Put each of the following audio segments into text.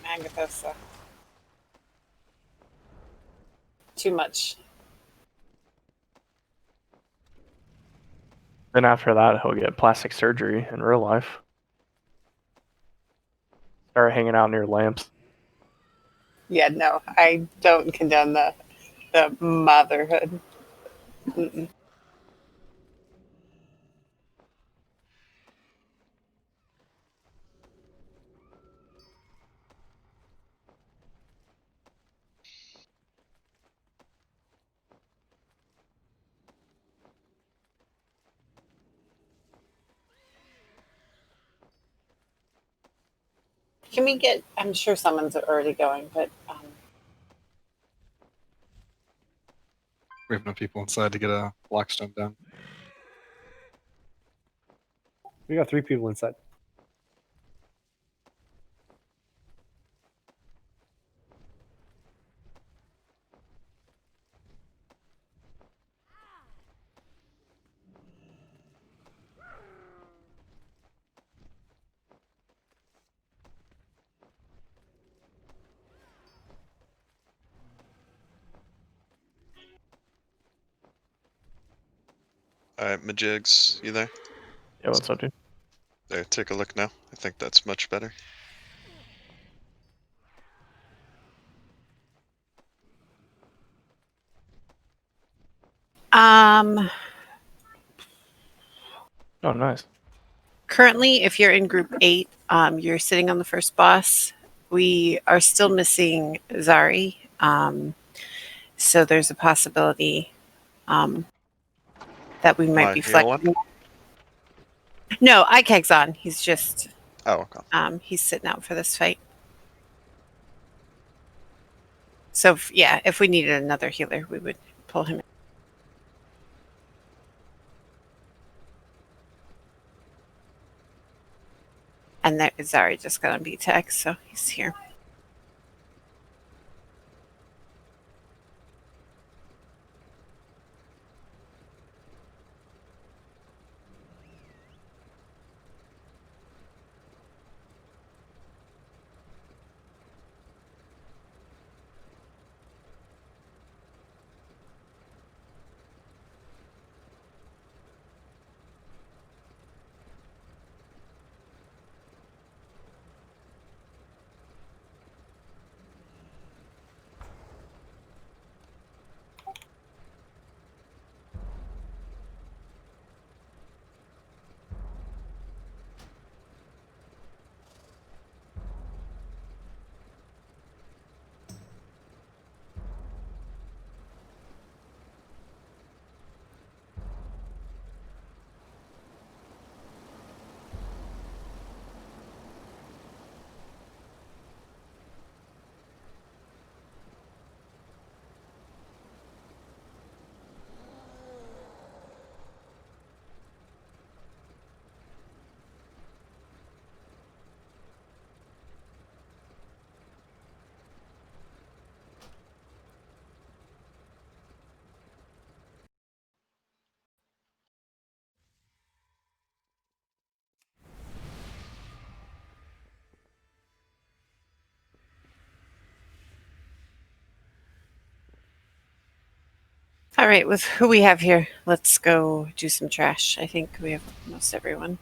Agatha. Too much. Then after that, he'll get plastic surgery in real life. Start hanging out near lamps. Yeah, no, I don't condone the motherhood. Mm-mm. Can we get? I'm sure someone's already going, but We have enough people inside to get a Blackstone down. We got 3 people inside. Alright, Majigs, you there? Yeah, what's up, dude? There, take a look now. I think that's much better. um, Oh, nice. currently, if you're in group 8, you're sitting on the first boss. We are still missing Zari, so there's a possibility that we might My be heal one? flexing. No, Ikeg's on. He's just Oh, okay. he's sitting out for this fight. So yeah, if we needed another healer, we would pull him in. And there, Zari just got on BTEC, so he's here. All right, with who we have here, let's go do some trash. I think we have most everyone.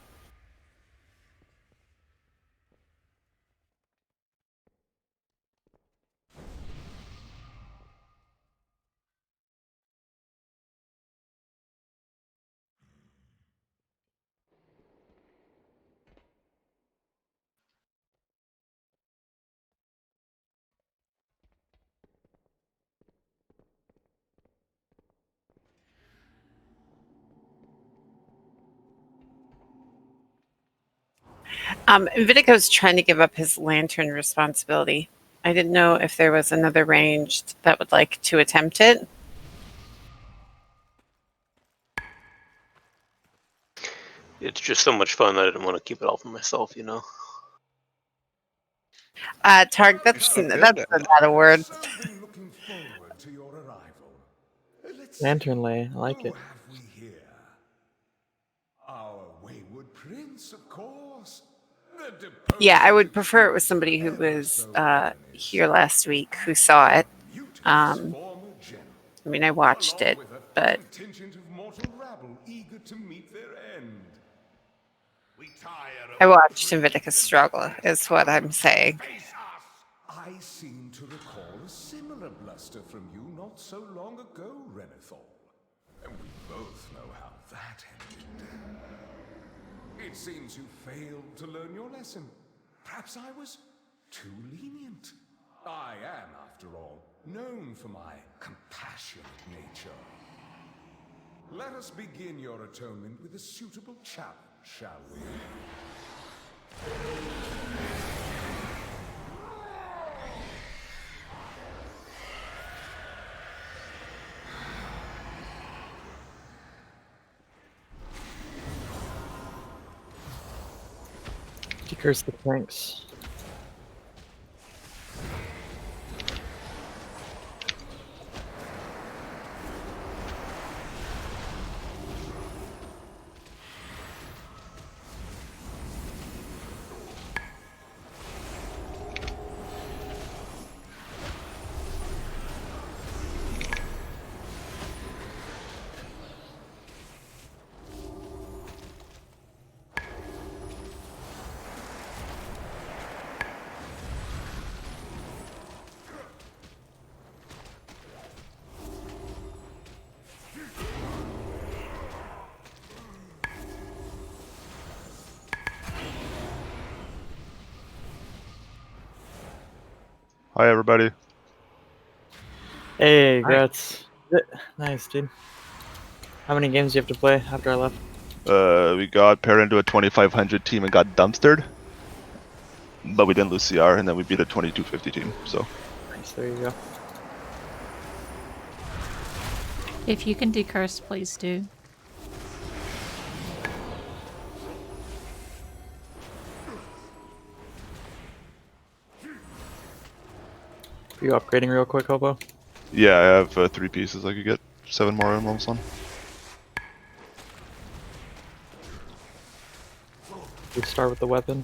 Vitico's trying to give up his lantern responsibility. I didn't know if there was another ranged that would like to attempt it. It's just so much fun that I didn't want to keep it all for myself, you know? Targ, that's so good not a word. Certainly looking forward to your arrival. Let's Lantern see, lay, I like who it. have we here? Our wayward prince, of course. Yeah, I would prefer it with somebody who was here last week who saw it. I mean, I watched it, but I watched Invictus struggle, is what I'm saying. I seem to recall a similar bluster from you not so long ago, Renethal. And we both know how that ended. It seems you failed to learn your lesson. Perhaps I was too lenient. I am, after all, known for my compassionate nature. Let us begin your atonement with a suitable challenge, shall we? Curse the tanks. Hi, everybody. Hey, Grats. Nice, dude. How many games do you have to play after I left? We got paired into a 2500 team and got dumpstered, but we didn't lose CR, and then we beat a 2250 team. So Nice, there you go. If you can decurse, please do. Are you upgrading real quick, Hobo? yeah, I have 3 pieces. I could get 7 more emblems on. You start with the weapon.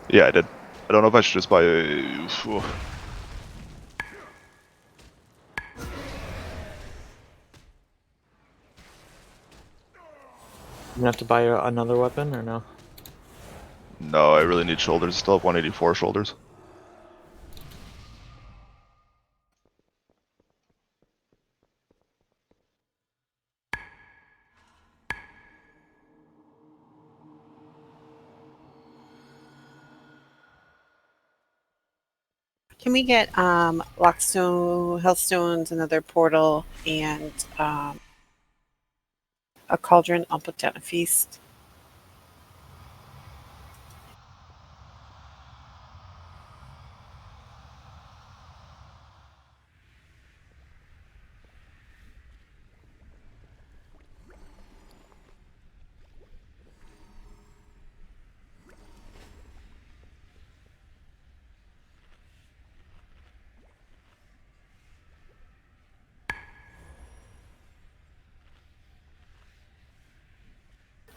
Yeah, I did. I don't know if I should just buy a. You gonna have to buy another weapon or no? No, I really need shoulders. Still have 184 shoulders. Can we get Lockstone, Hellstones, another portal, and a cauldron? I'll put down a feast.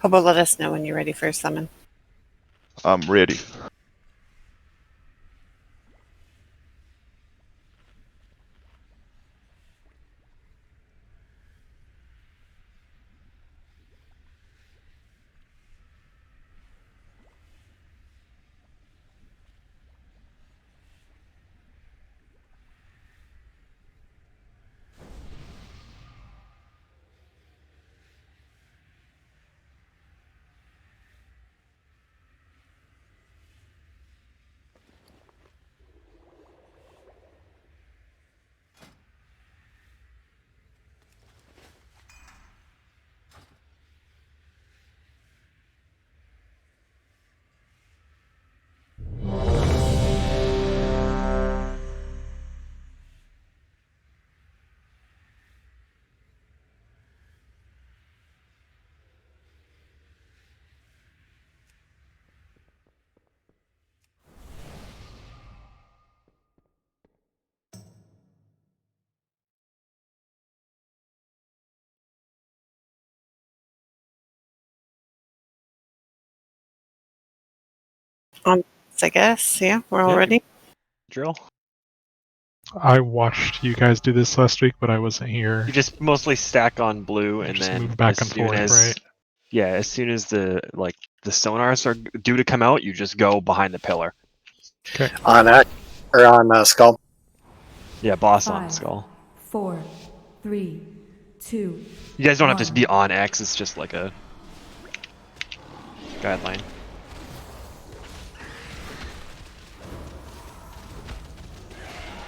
Hobo, let us know when you're ready for a summon. I'm ready. I guess. Yeah, we're all Yep. ready. Drill. I watched you guys do this last week, but I wasn't here. You just mostly stack on blue, You and just then move back as and soon forth, as right? yeah, as soon as the sonars are due to come out, you just go behind the pillar. Okay. On that, or on Skull. Yeah, boss on 5, skull. 4, 3, 2. You guys don't have to 1. be on X. It's just like a guideline.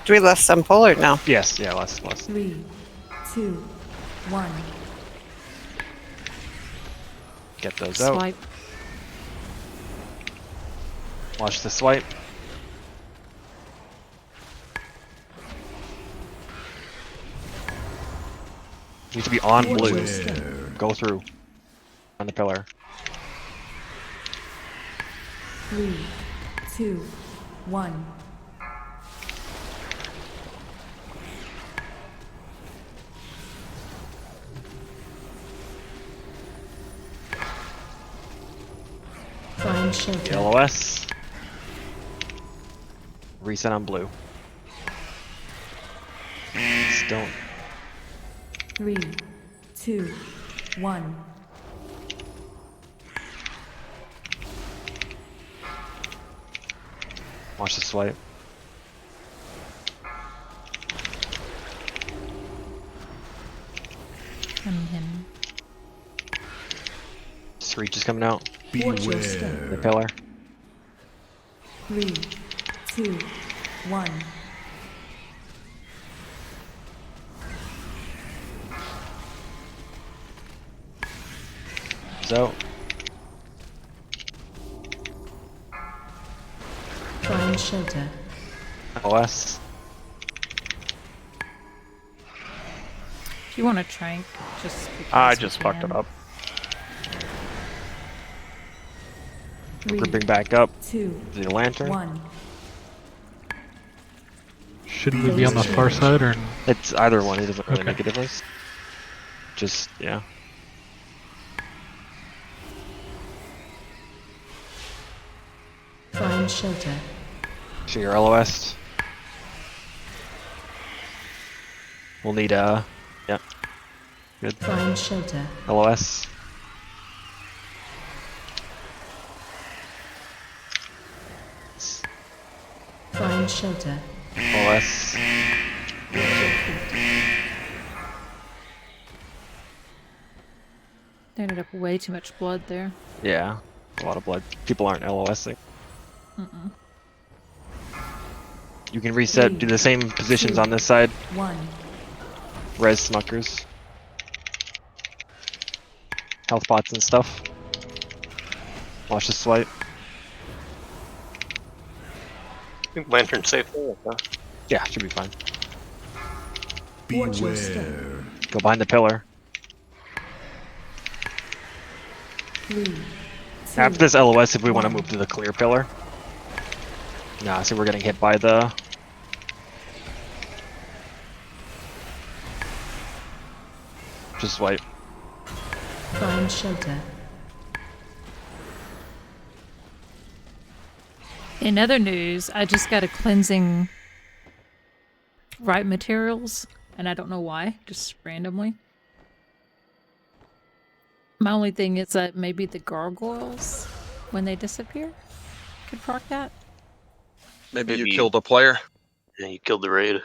Do we left some pull or no? Yes. Yeah. Less. 3, 2, 1. Get those out. Swipe. Watch the swipe. You need to be on blue. Go through. On the pillar. 3, 2, 1. Find shelter. LOS. Reset on blue. Stone. 3, 2, 1. Watch the swipe. Him. Just reach is coming out. Watch your step. The pillar. 3, 2, 1. So Find shelter. LOS. If you want to trank, just. I just fucked it up. 3, Grouping back up. 2, The lantern. 1. Shouldn't we be on the far side or? It's either one. It doesn't really Okay. make a difference. Just yeah. Find shelter. So your LOS. We'll need yep. Good. Find shelter. LOS. Find shelter. LOS. They ended up way too much blood there. Yeah. A lot of blood. People aren't LOSing. Mm-mm. You can reset, do the same positions on this side. 1. Res smuckers. Health pots and stuff. Watch the swipe. I think lantern's safe there. Huh? Yeah, should be fine. Watch your step. Go behind the pillar. 3, 2. After this LOS, if we want to 1. move to the clear pillar. Nah, see we're getting hit by the... Just swipe. Find shelter. In other news, I just got a cleansing right materials, and I don't know why, just randomly. My only thing is that maybe the gargoyles, when they disappear, could proc that. Maybe you Maybe- killed a player. Yeah, you killed the raid.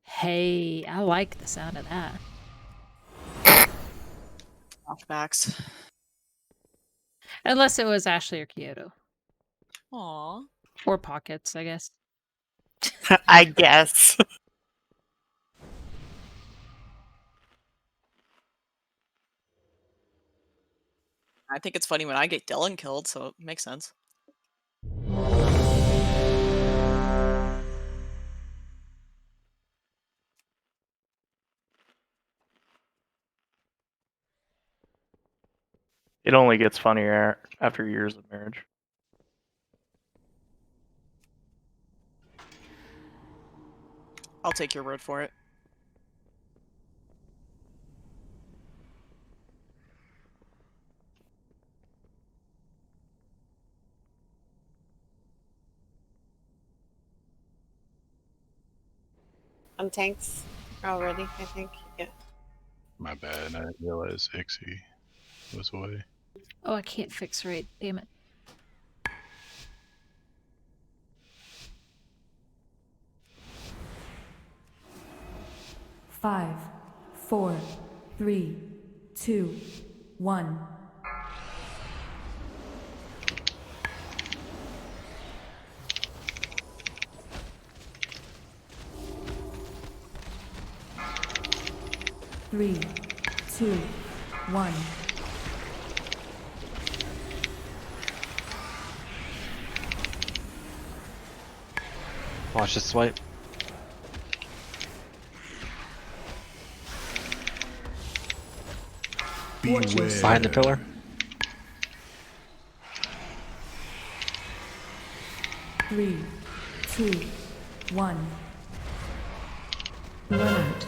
Hey, I like the sound of that. Flashbacks. Unless it was Ashley or Kyoto. Aw. Or Pockets, I guess. I guess. I think it's funny when I get Dylan killed, so it makes sense. It only gets funnier after years of marriage. I'll take your word for it. on tanks already, I think. Yeah. My bad. I didn't realize Ixie was away. Oh, I can't fix raid. Damn it. Five, 4, 3, 2, 1. Three, 2, 1. Watch this swipe. Behind the pillar. Three, 2, 1. Run out.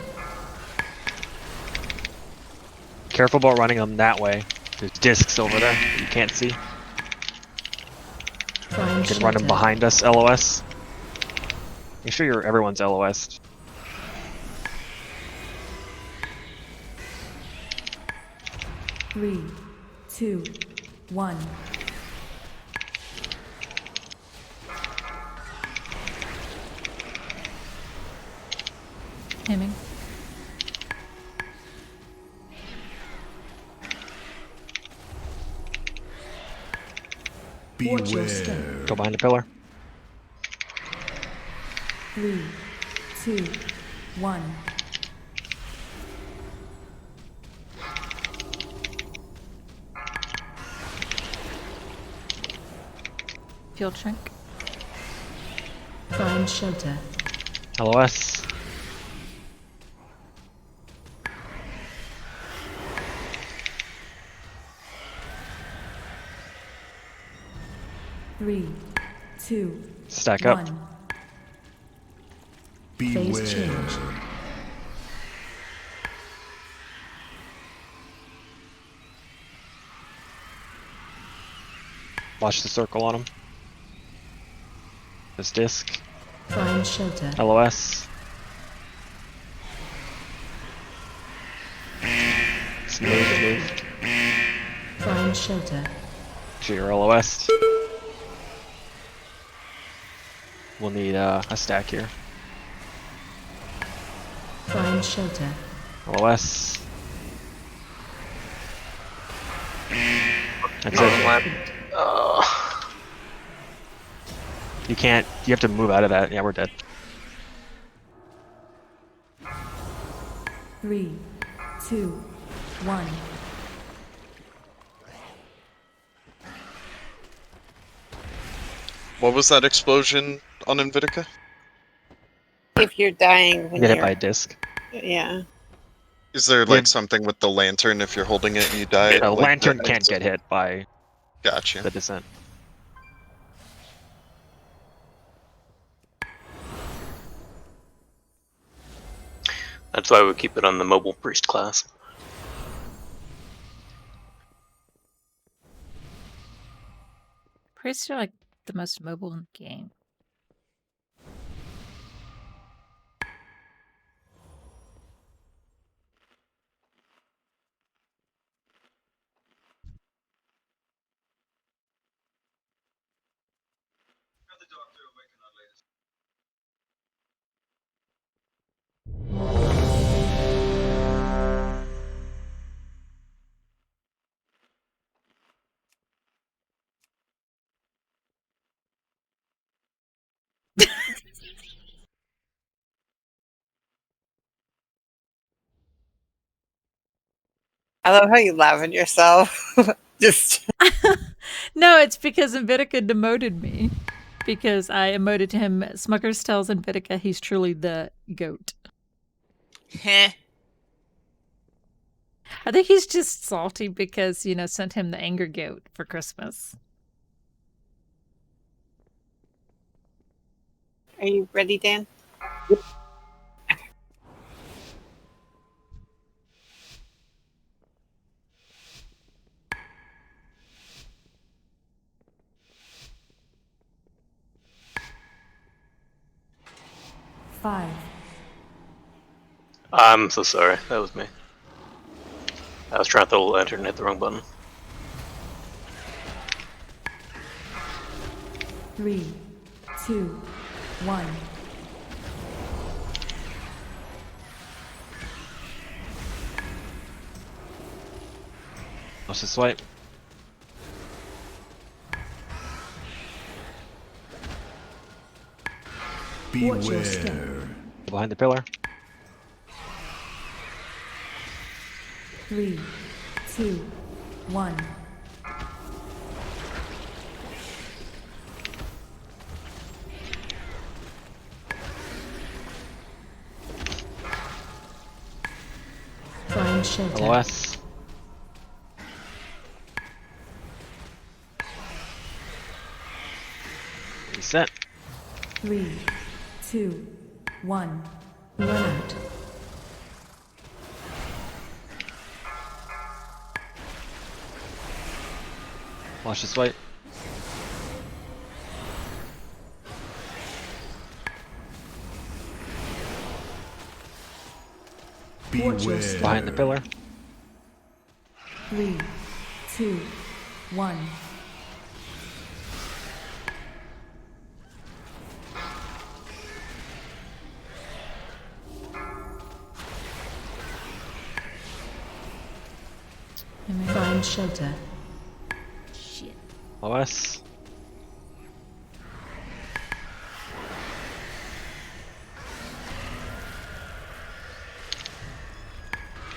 Careful about running them that way. There's discs over there that you can't see. Try You can run them behind us, LOS. Make sure everyone's LOS. Three, 2, 1. Aiming. Watch your step. Go behind the pillar. 3, 2, 1. Field shrink. Find shelter. LOS. Three, 2, Stack up. 1. Phase change. Watch the circle on him. This disc. Find shelter. LOS. Move. Find shelter. Sure, you're LOS. We'll need a stack here. Find shelter. LOS. That's it. You can't. You have to move out of that. Yeah, we're dead. 3, 2, 1. What was that explosion on Invitica? If you're dying You when get hit you're by a disc. yeah. Is there like something with the lantern if you're holding it and you die? The like, lantern that can't makes get hit by Gotcha. the descent. That's why we keep it on the mobile priest class. Priests are like the most mobile in the game. I love how you laugh at yourself. Just No, it's because Invitica demoted me. Because I emoted to him, Smuckers tells Invitica he's truly the goat. Heh. I think he's just salty because, sent him the anger goat for Christmas. Are you ready, Dan? Five, I'm so sorry. That was me. I was trying to throw the lantern and hit the wrong button. 3, 2, 1. Watch the swipe. Watch your step. Behind the pillar. 3, 2, 1. Find shelter. LOS. Reset. 3, 2, 1. Run out. Watch the swipe. Watch your step. Behind the pillar. 3, 2, 1. Find shelter. Shit. LOS.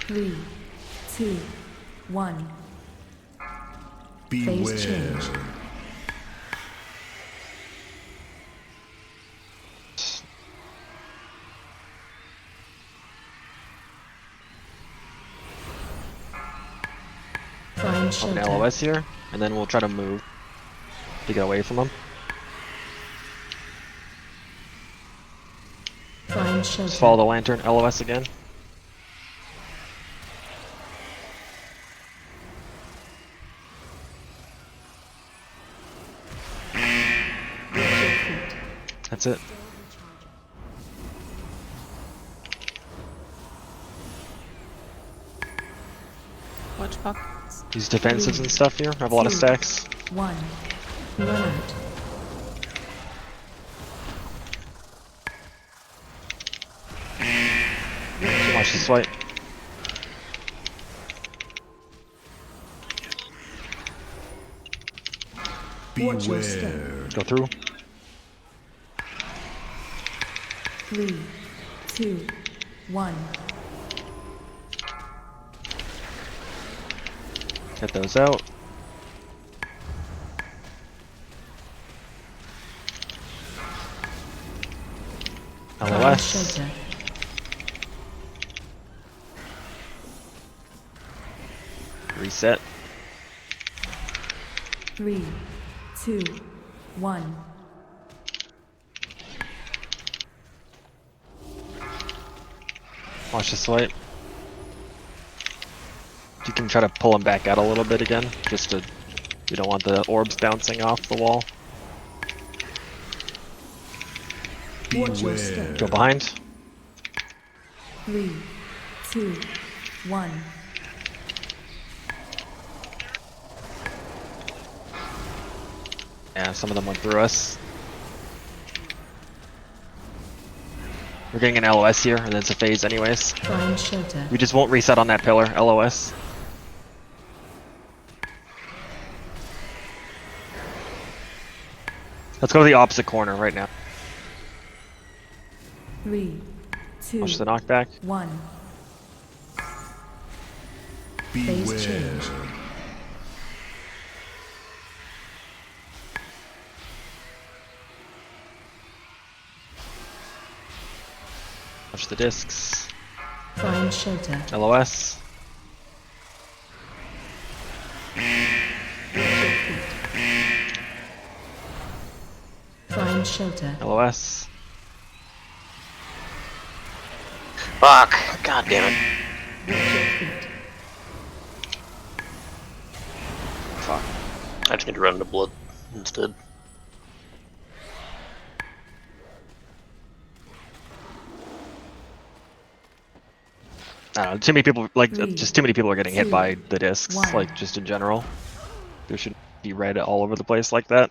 Three, 2, 1. Phase change. Find Up an shelter. LOS here, and then we'll try to move to get away from them. Find shelter. Just follow the lantern, LOS again. That's it. Watch pockets. These defensives and stuff here have a lot of stacks. 1. Run out. Watch the swipe. Watch your step. Go through. 3, 2, 1. Get those out. Find LOS. shelter. Reset. 3, 2, 1. Watch the swipe. You can try to pull them back out a little bit again, just to, you don't want the orbs bouncing off the wall. Watch your step. Go behind. 3, 2, 1. Yeah, some of them went through us. We're getting an LOS here, and then it's a phase anyways. Find shelter. We just won't reset on that pillar, LOS. Let's go to the opposite corner right now. 3, 2, Watch the knockback. 1. Phase change. Watch the discs. Find shelter. LOS. Find shelter. LOS. Fuck! God damn it. Fuck. I just need to run into blood instead. I don't know, too many people, like, 3, just too many people are getting hit 2, by the discs, 1. like, just in general. There shouldn't be red all over the place like that.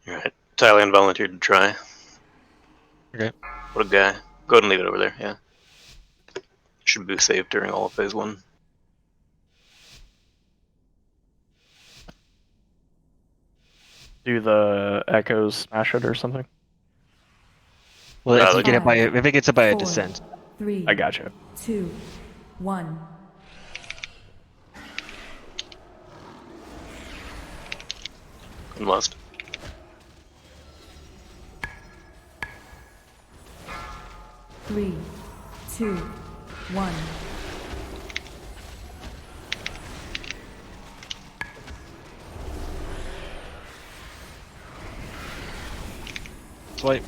Alright. Thailand volunteered to try. Okay. What a guy. Go ahead and leave it over there, yeah. Should be safe during all of phase 1. Do the echoes smash it or something? Well, No, if you get it by, Five, if it gets it by a 4, descent. 3, I gotcha. 2, 1. And lost. Three, two, one. Swipe.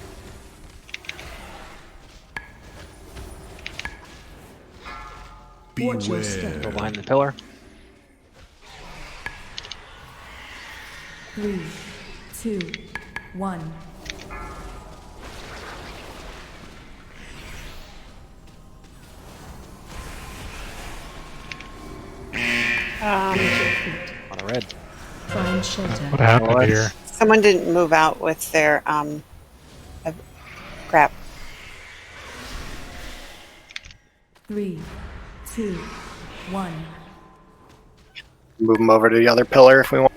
Watch your step. Go behind the pillar. 3, 2, 1. On a red. Find shelter. What happened here? Someone didn't move out with their crap. 3, 2, 1. Move them over to the other pillar if we want.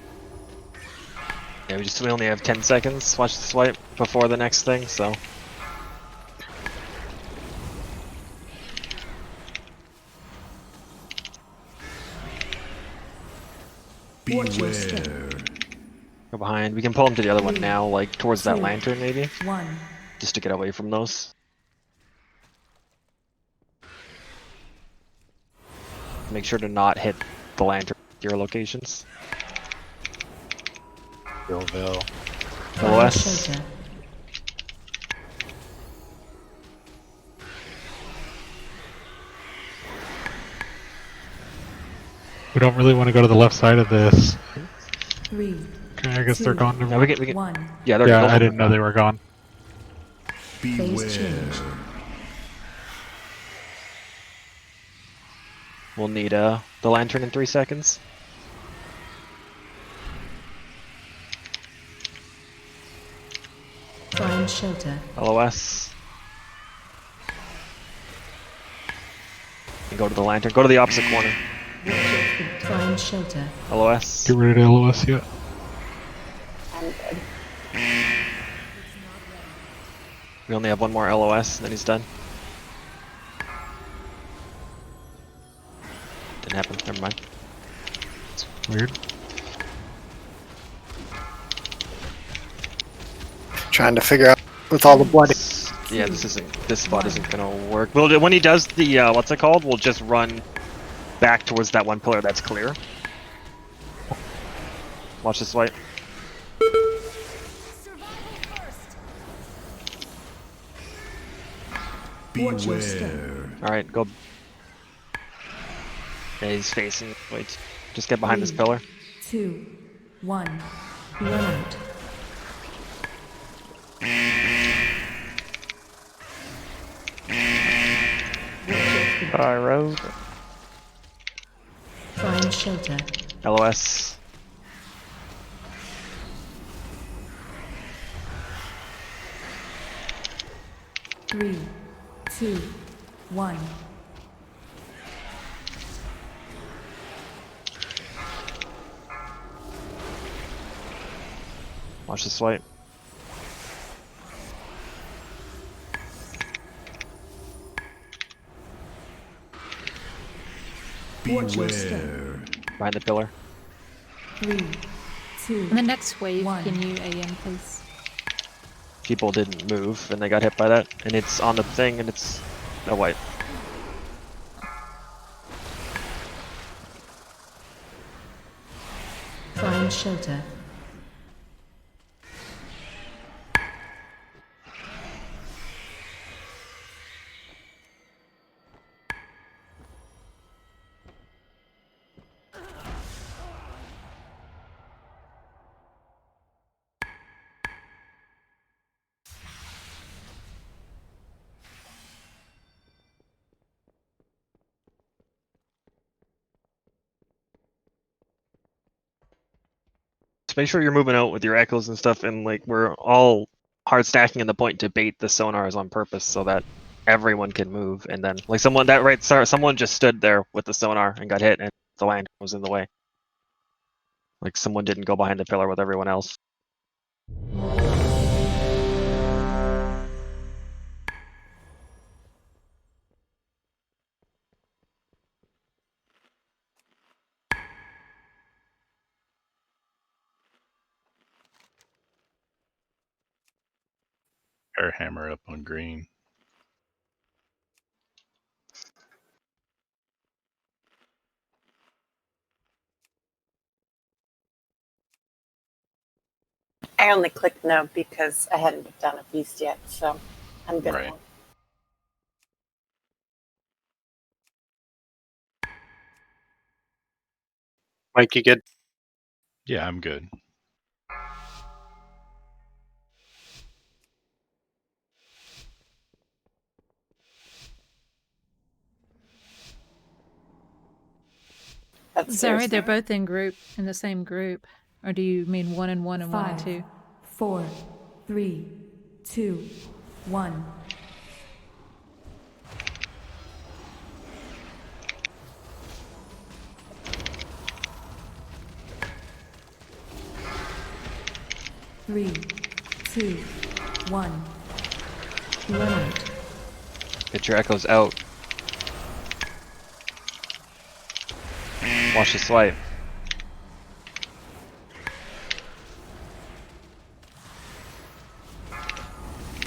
Yeah, we only have 10 seconds. Watch the swipe before the next thing, so. Watch your step. Go behind. We can pull them to the other one now, like towards that 2, lantern maybe. 1. Just to get away from those. Make sure to not hit the lantern at your locations. Billville. Find OS. shelter. We don't really want to go to the left side of this. 3, Okay, I guess they're 2, gone. No, we can. 1. Yeah, they're Yeah, gone. I didn't know they were gone. Phase change. We'll need the lantern in 3 seconds. Find shelter. LOS. And go to the lantern. Go to the opposite corner. Find shelter. LOS. Get rid of LOS yet. I'm good. We only have one more LOS, and then he's done. Didn't happen. Never mind. It's weird. Trying to figure out with all the blood. Yeah, this spot isn't gonna work. Well, when he does the what's it called? We'll just run back towards that one pillar that's clear. Watch this light. Watch your step. All right, go. Yeah, he's facing. Wait, just get behind this pillar. 2, 1. Run out. I rose. Find shelter. LOS. 3, 2, 1. Watch the swipe. Watch your step. Behind the pillar. 3, 2, On the next wave, 1. can you AM, please? People didn't move and they got hit by that, and it's on the thing and it's no wipe. Find shelter. Just make sure you're moving out with your echoes and stuff, and like we're all hard stacking in the point to bait the sonars on purpose so that everyone can move, and then like someone just stood there with the sonar and got hit and the land was in the way. Like someone didn't go behind the pillar with everyone else. Air hammer up on green. I only clicked no because I hadn't done a feast yet, so I'm good. Right. Mike, you good? Yeah, I'm good. Sorry, they're both in the same group. Or do you mean 1 and 1 and 1 and 5, 2? 4, 3, 2, 1. Three, 2, 1. Run out. Get your echoes out. Watch the swipe.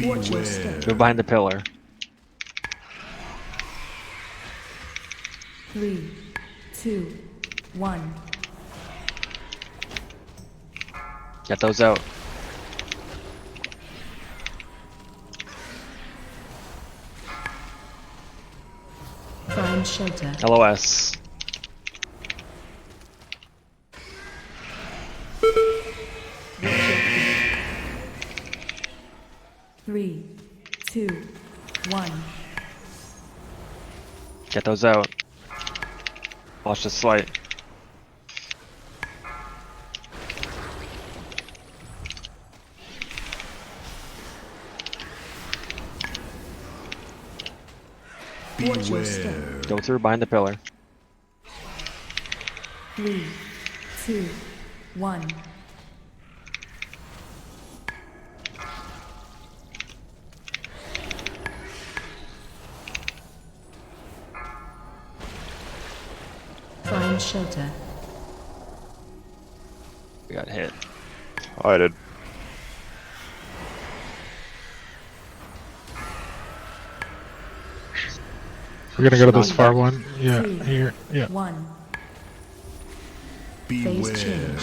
Watch your step. Move behind the pillar. 3, 2, 1. Get those out. Find shelter. LOS. Watch your feet. 3, 2, 1. Get those out. Watch the swipe. Watch your step. Go through behind the pillar. 3, 2, 1. Find shelter. We got hit. I did. We're gonna go to this far one. Yeah, 3, here. Yeah. 1. Phase change.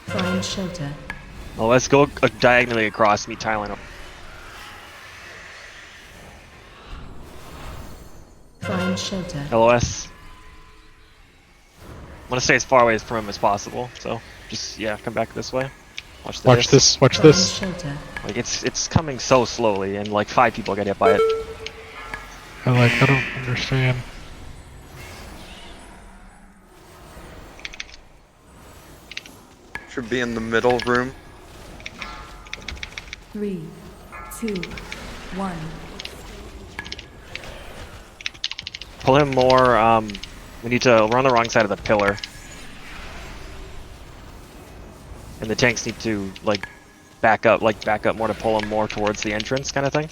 Find shelter. Well, let's go diagonally across, meet Thailand. Find shelter. LOS. I want to stay as far away from him as possible, so just, yeah, come back this way. Watch this. Watch Find this. shelter. Like, it's coming so slowly, and like 5 people get hit by it. I don't understand. Should be in the middle room. 3, 2, 1. Pull him more. We need to. We're on the wrong side of the pillar, and the tanks need to back up more to pull him more towards the entrance, kind of thing.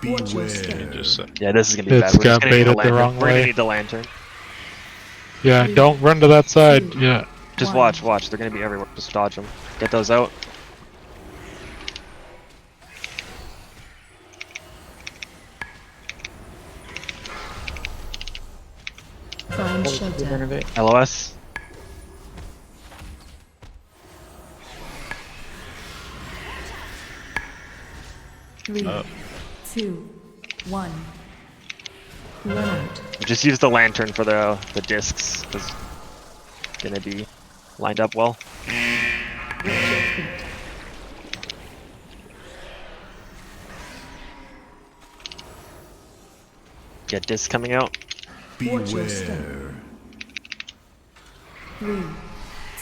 Yeah, this is gonna be It's bad. We're just got gonna need the baited the lantern. wrong We're gonna way. need the lantern. Yeah, don't run to that side. Yeah. Just watch. They're gonna be everywhere. Just dodge them. Get those out. Find shelter. LOS. Three, 2, 1. Run out. Just use the lantern for the discs. It's gonna be lined up well. Get discs coming out. Beware. 3,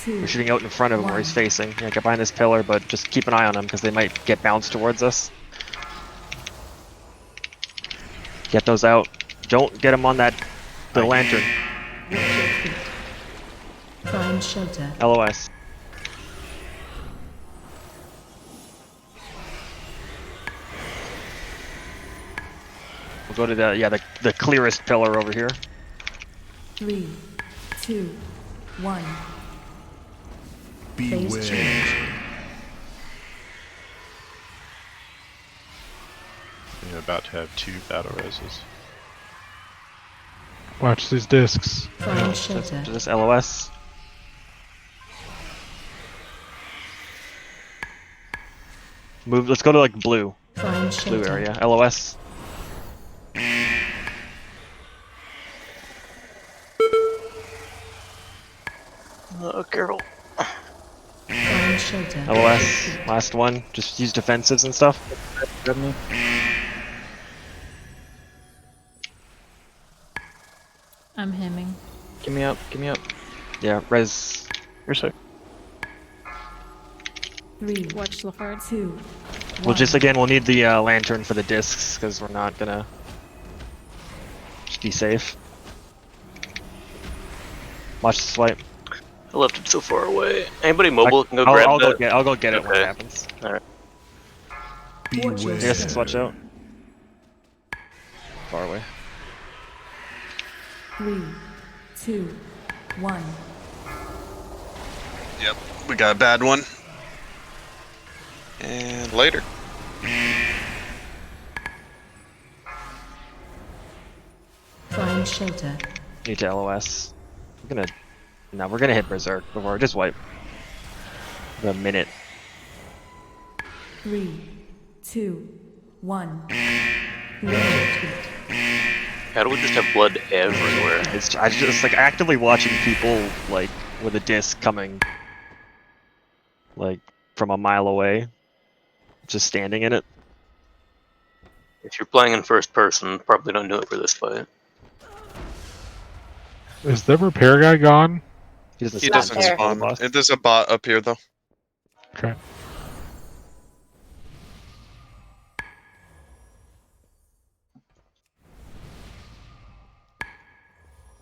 2. We're shooting out in front of him where he's facing. Yeah, get behind this pillar, but just keep an eye on him because they might get bounced towards us. Get those out. Don't get him on the lantern. Find shelter. LOS. We'll go to the clearest pillar over here. 3, 2, 1. Phase change. You're about to have 2 battle roses. Watch these discs. Find shelter. Just LOS. Move. Let's go to blue. Find Blue shelter. area. LOS. Careful. Find shelter. LOS. Last one. Just use defensives and stuff. Grab me. I'm hemming. Give me up. Give me up. Yeah, res. You're sick. 3, Watch Lafard. 2. We'll just we'll need the lantern for the discs because we're not gonna. Just be safe. Watch the swipe. I left it so far away. Anybody mobile can go grab that? I'll go get it when it Okay. happens. Alright. Discs, watch out. Far away. 3, 2, 1. Yep, we got a bad one. And later. Find shelter. Need to LOS. We're gonna hit Berserk before just wipe. The minute. 3, 2, 1. Retreat. How do we just have blood everywhere? I just actively watching people with a disc coming from a mile away, just standing in it. If you're playing in first person, probably don't do it for this fight. Is the repair guy gone? He doesn't He spawn. doesn't spawn. There's a bot up here though. Okay.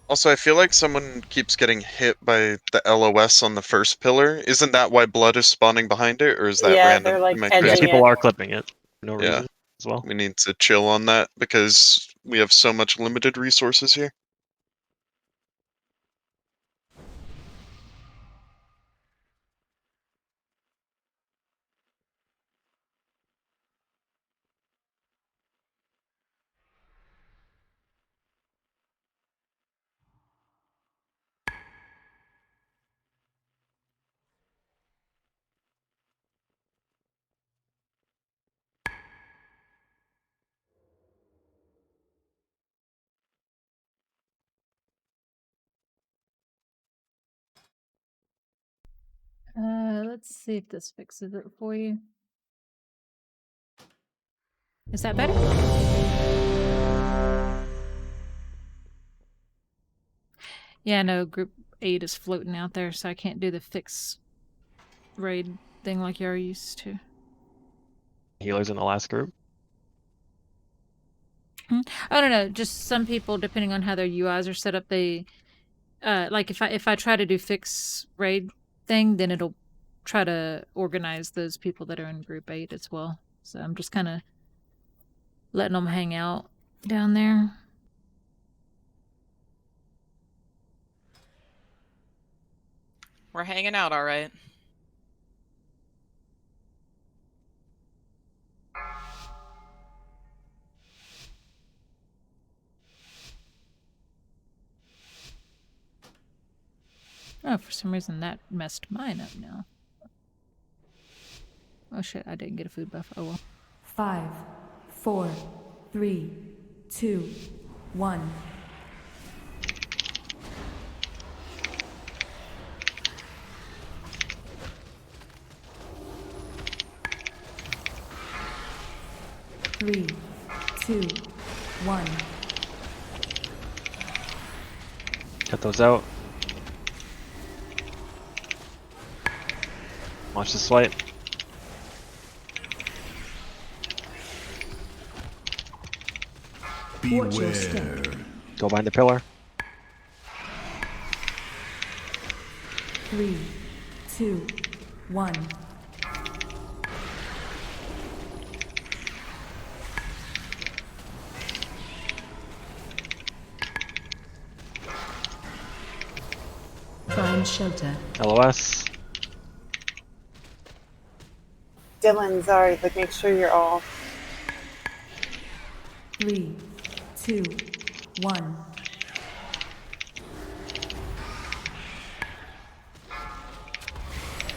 Also, I feel like someone keeps getting hit by the LOS on the first pillar. Isn't that why blood is spawning behind it, or is that random? Am I crazy? People are clipping it. No reason as well. We need to chill on that because we have so much limited resources here. Let's see if this fixes it for you. Is that better? Yeah, no, group 8 is floating out there, so I can't do the fix raid thing like you are used to. Healers in the last group. I don't know. Just some people, depending on how their UIs are set up, they like if I try to do fix raid thing, then it'll try to organize those people that are in group 8 as well. So I'm just kind of letting them hang out down there. We're hanging out, all right. Oh, for some reason that messed mine up now. Oh shit, I didn't get a food buff. Oh well. 5, 4, 3, 2, 1. Three, 2, 1. Cut those out. Watch this fight. Watch your step. Go behind the pillar. 3, 2, 1. Find shelter. LOS. Dylan, sorry, but make sure you're off. 3, 2, 1.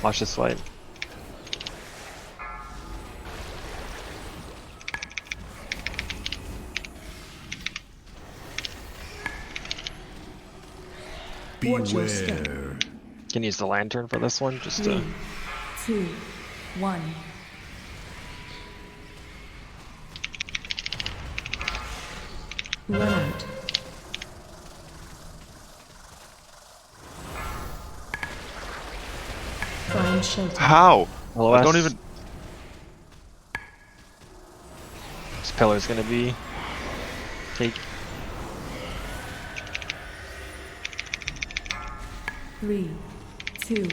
Watch this fight. Watch your step. Can use the lantern for this one, just to. 3, 2, 1. Run out. Find shelter. How? LOS. I don't even. This pillar's gonna be. Take. 3, 2,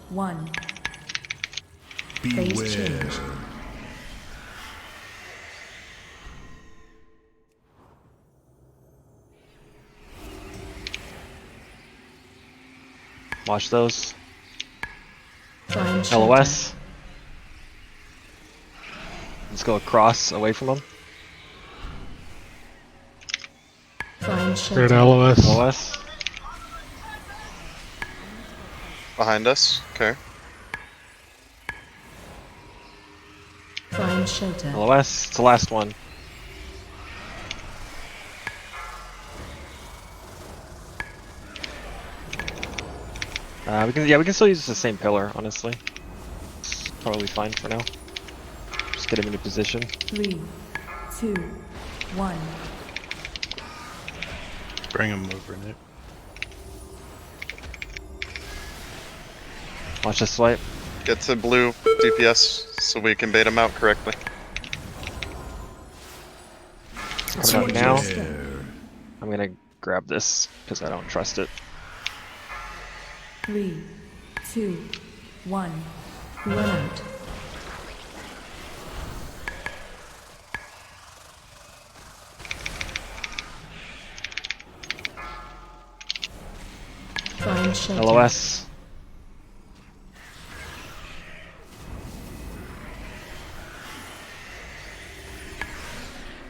1. Phase change. Watch those. Find shelter. LOS. Let's go across, away from them. Find They're at shelter. LOS. LOS. Behind us. Okay. Find shelter. LOS. It's the last one. We can still use the same pillar, honestly. It's probably fine for now. Just get him into position. 3, 2, 1. Bring him over, Nick. Watch this swipe. Get to blue DPS so we can bait him out correctly. Coming up now. I'm gonna grab this because I don't trust it. 3, 2, 1. Run out. Find shelter. LOS.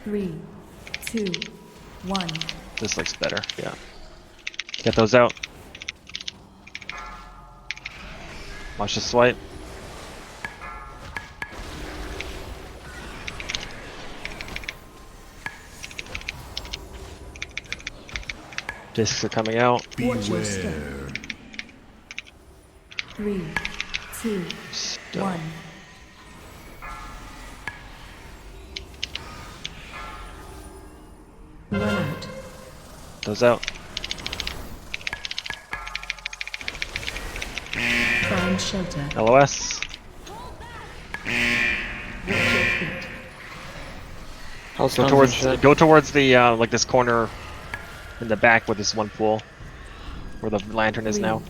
Three, 2, 1. This looks better, yeah. Get those out. Watch the swipe. Discs are coming out. Watch your step. 3, 2, 1. Run out. Those out. Find shelter. LOS. Go towards the like this corner in the back with this one pool where the lantern is now.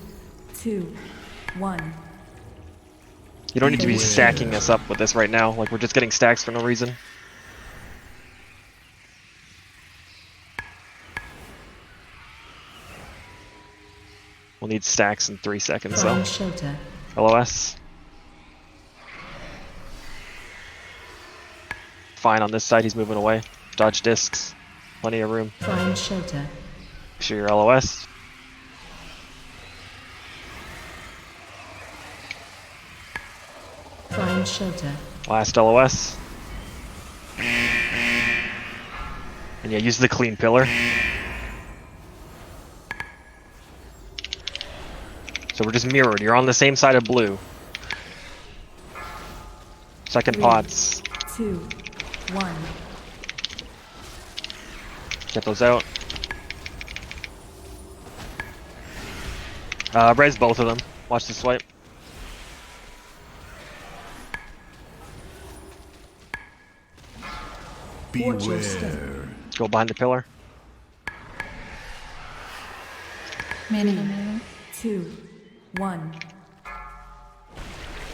2, 1. You don't need to be stacking us up with this right now. Like we're just getting stacks for no reason. We'll need stacks in 3 seconds though. Shelter. LOS. Fine on this side, he's moving away. Dodge discs. Plenty of room. Find shelter. Make sure you're LOS. Find shelter. Last LOS. And yeah, use the clean pillar. So we're just mirrored. You're on the same side of blue. Second pots. 2, 1. Get those out. Res both of them. Watch the swipe. Beware. Go behind the pillar. Minimum. 2, 1.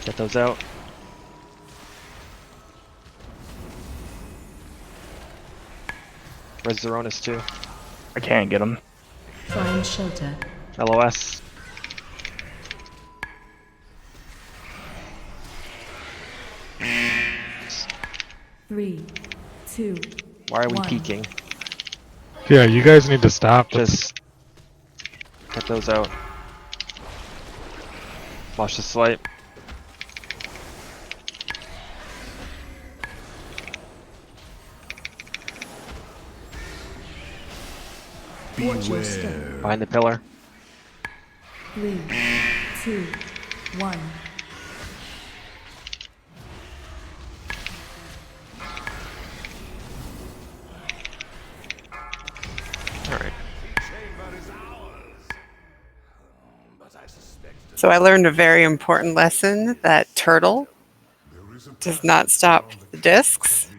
Get those out. Res Zeronis too. I can't get him. Find shelter. LOS. Three, 2. Why are we 1. peeking? Yeah, you guys need to stop. Just get those out. Watch the swipe. Beware. Behind the pillar. 3, 2, 1. Alright. So I learned a very important lesson that turtle does not stop the discs.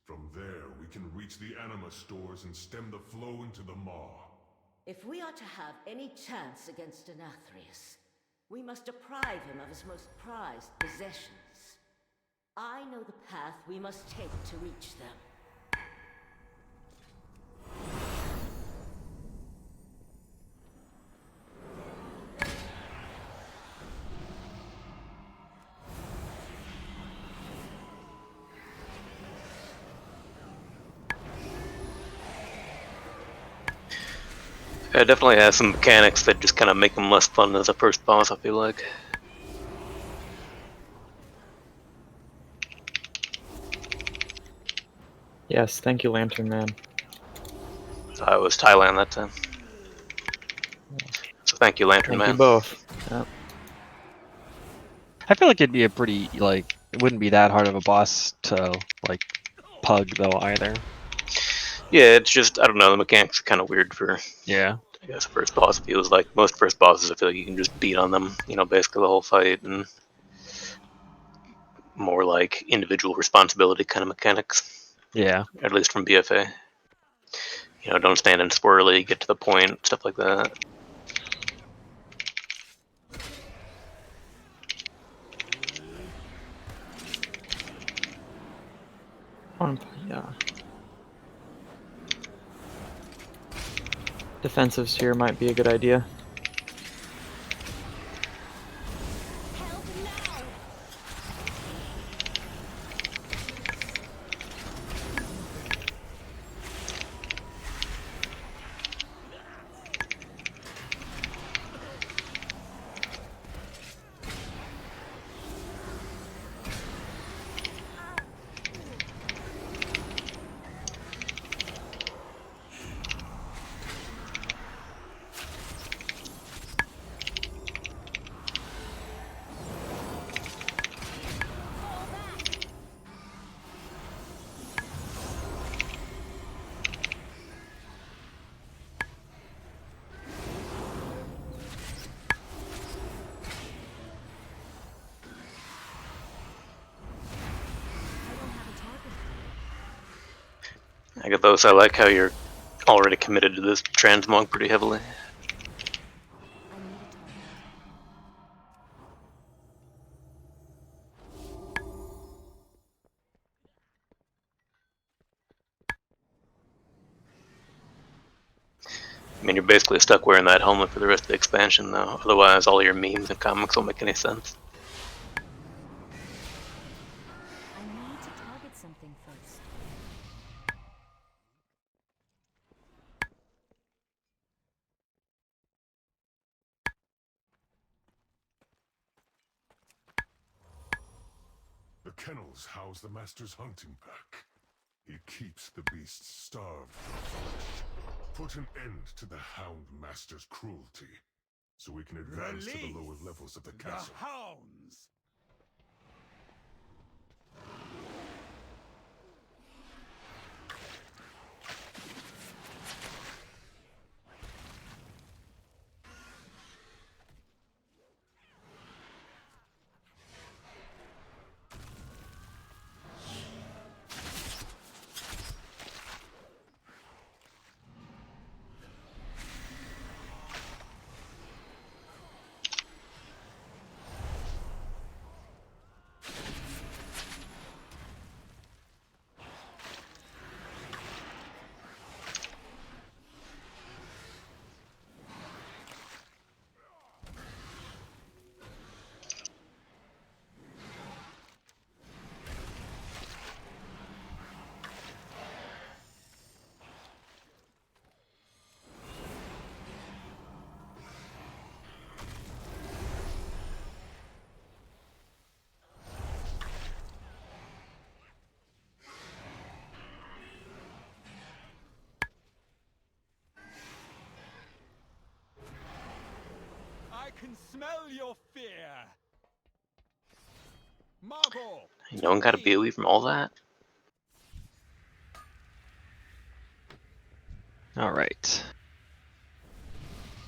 From there, we can reach the anima stores and stem the flow into the maw. If we are to have any chance against Nathrius, we must deprive him of his most prized possessions. I know the path we must take to reach them. It definitely has some mechanics that just kind of make them less fun as a first boss, I feel like. Yes, thank you, Lantern Man. I was Thailand that time. So thank you, Lantern Thank Man. you both. Yep. I feel like it'd be a pretty, like, it wouldn't be that hard of a boss to, like, pug, though, either. Yeah, it's just, I don't know, the mechanics are kind of weird for, Yeah. I guess, first boss. Feels like most first bosses, I feel like you can just beat on them, you know, basically the whole fight, and more like individual responsibility kind of mechanics. Yeah. At least from BFA. You know, don't stand in swirly, get to the point, stuff like that. Yeah. Defensive sphere might be a good idea. Agathos, I like how you're already committed to this transmog pretty heavily. I mean, you're basically stuck wearing that helmet for the rest of the expansion, though. Otherwise, all your memes and comics won't make any sense. I need to target something first. The kennels house the Master's hunting pack. He keeps the beasts starved for flesh. Put an end to the Hound Master's cruelty, so we can advance to the lower levels of the castle. The hounds! I can smell your fear. Marble. No one got a PoV from all that? Alright.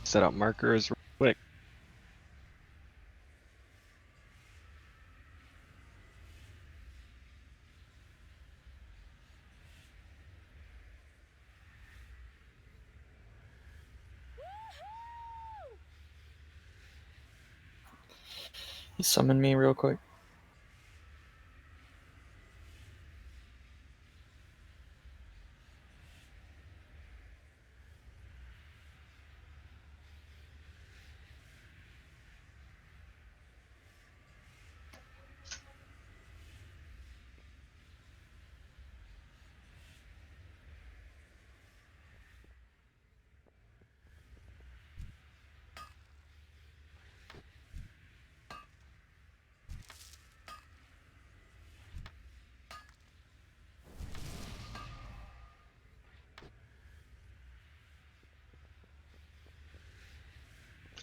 Set up markers real quick. Summon me real quick.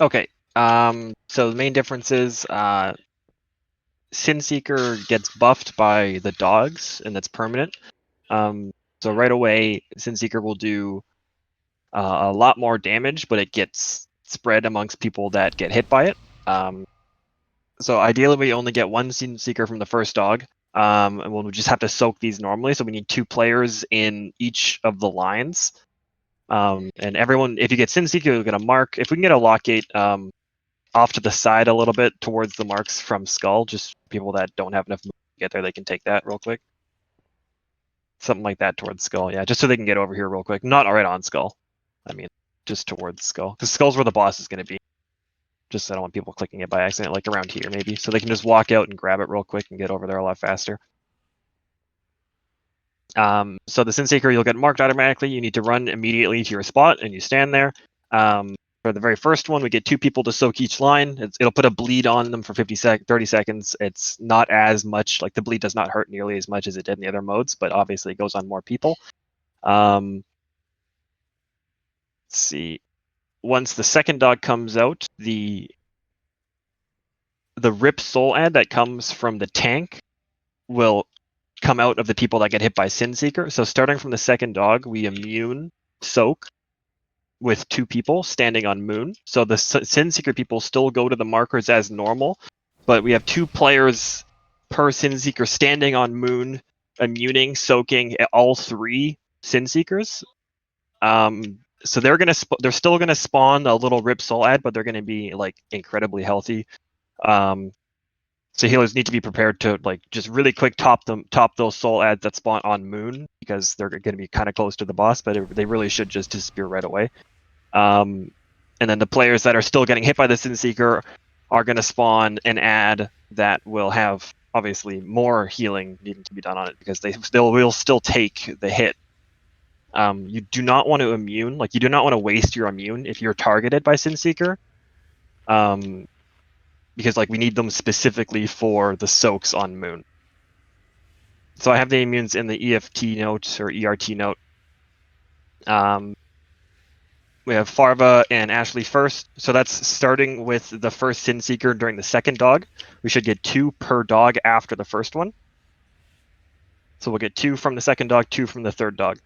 Okay. So the main difference is Sinseeker gets buffed by the dogs, and that's permanent. So right away, Sinseeker will do a lot more damage, but it gets spread amongst people that get hit by it. So ideally, we only get one Sinseeker from the first dog, and we'll just have to soak these normally. So we need 2 players in each of the lines. And everyone, if you get Sinseeker, you'll get a mark. If we can get a Lockgate off to the side a little bit towards the marks from Skull, just people that don't have enough movement to get there, they can take that real quick. Something like that towards Skull, yeah, just so they can get over here real quick. Not right on Skull. I mean, just towards Skull. Because Skull's where the boss is going to be. Just I don't want people clicking it by accident, like around here maybe. So they can just walk out and grab it real quick and get over there a lot faster. So the Sinseeker, you'll get marked automatically. You need to run immediately to your spot, and you stand there. For the very first one, we get 2 people to soak each line. It'll put a bleed on them for 30 seconds. It's not as much, like the bleed does not hurt nearly as much as it did in the other modes, but obviously it goes on more people. Let's see. Once the second dog comes out, the rip soul ad that comes from the tank will come out of the people that get hit by Sinseeker. So starting from the second dog, we immune soak with 2 people standing on Moon. So the Sinseeker people still go to the markers as normal, but we have 2 players per Sinseeker standing on Moon, immuning, soaking, all 3 Sin Seekers. So they're still gonna spawn a little Rip Soul ad, but they're gonna be like incredibly healthy. So healers need to be prepared to like just really quick top those soul ads that spawn on Moon because they're going to be kind of close to the boss, but they really should just disappear right away. And then the players that are still getting hit by the Sin Seeker are going to spawn an ad that will have obviously more healing needing to be done on it because they will still take the hit. You do not want to immune, like you do not want to waste your immune if you're targeted by Sin Seeker. Because like we need them specifically for the soaks on Moon. So I have the immunes in the EFT note or ERT note. We have Farva and Ashley first. So that's starting with the first Sin Seeker during the second dog. We should get 2 per dog after the first one. So we'll get 2 from the second dog, 2 from the third dog.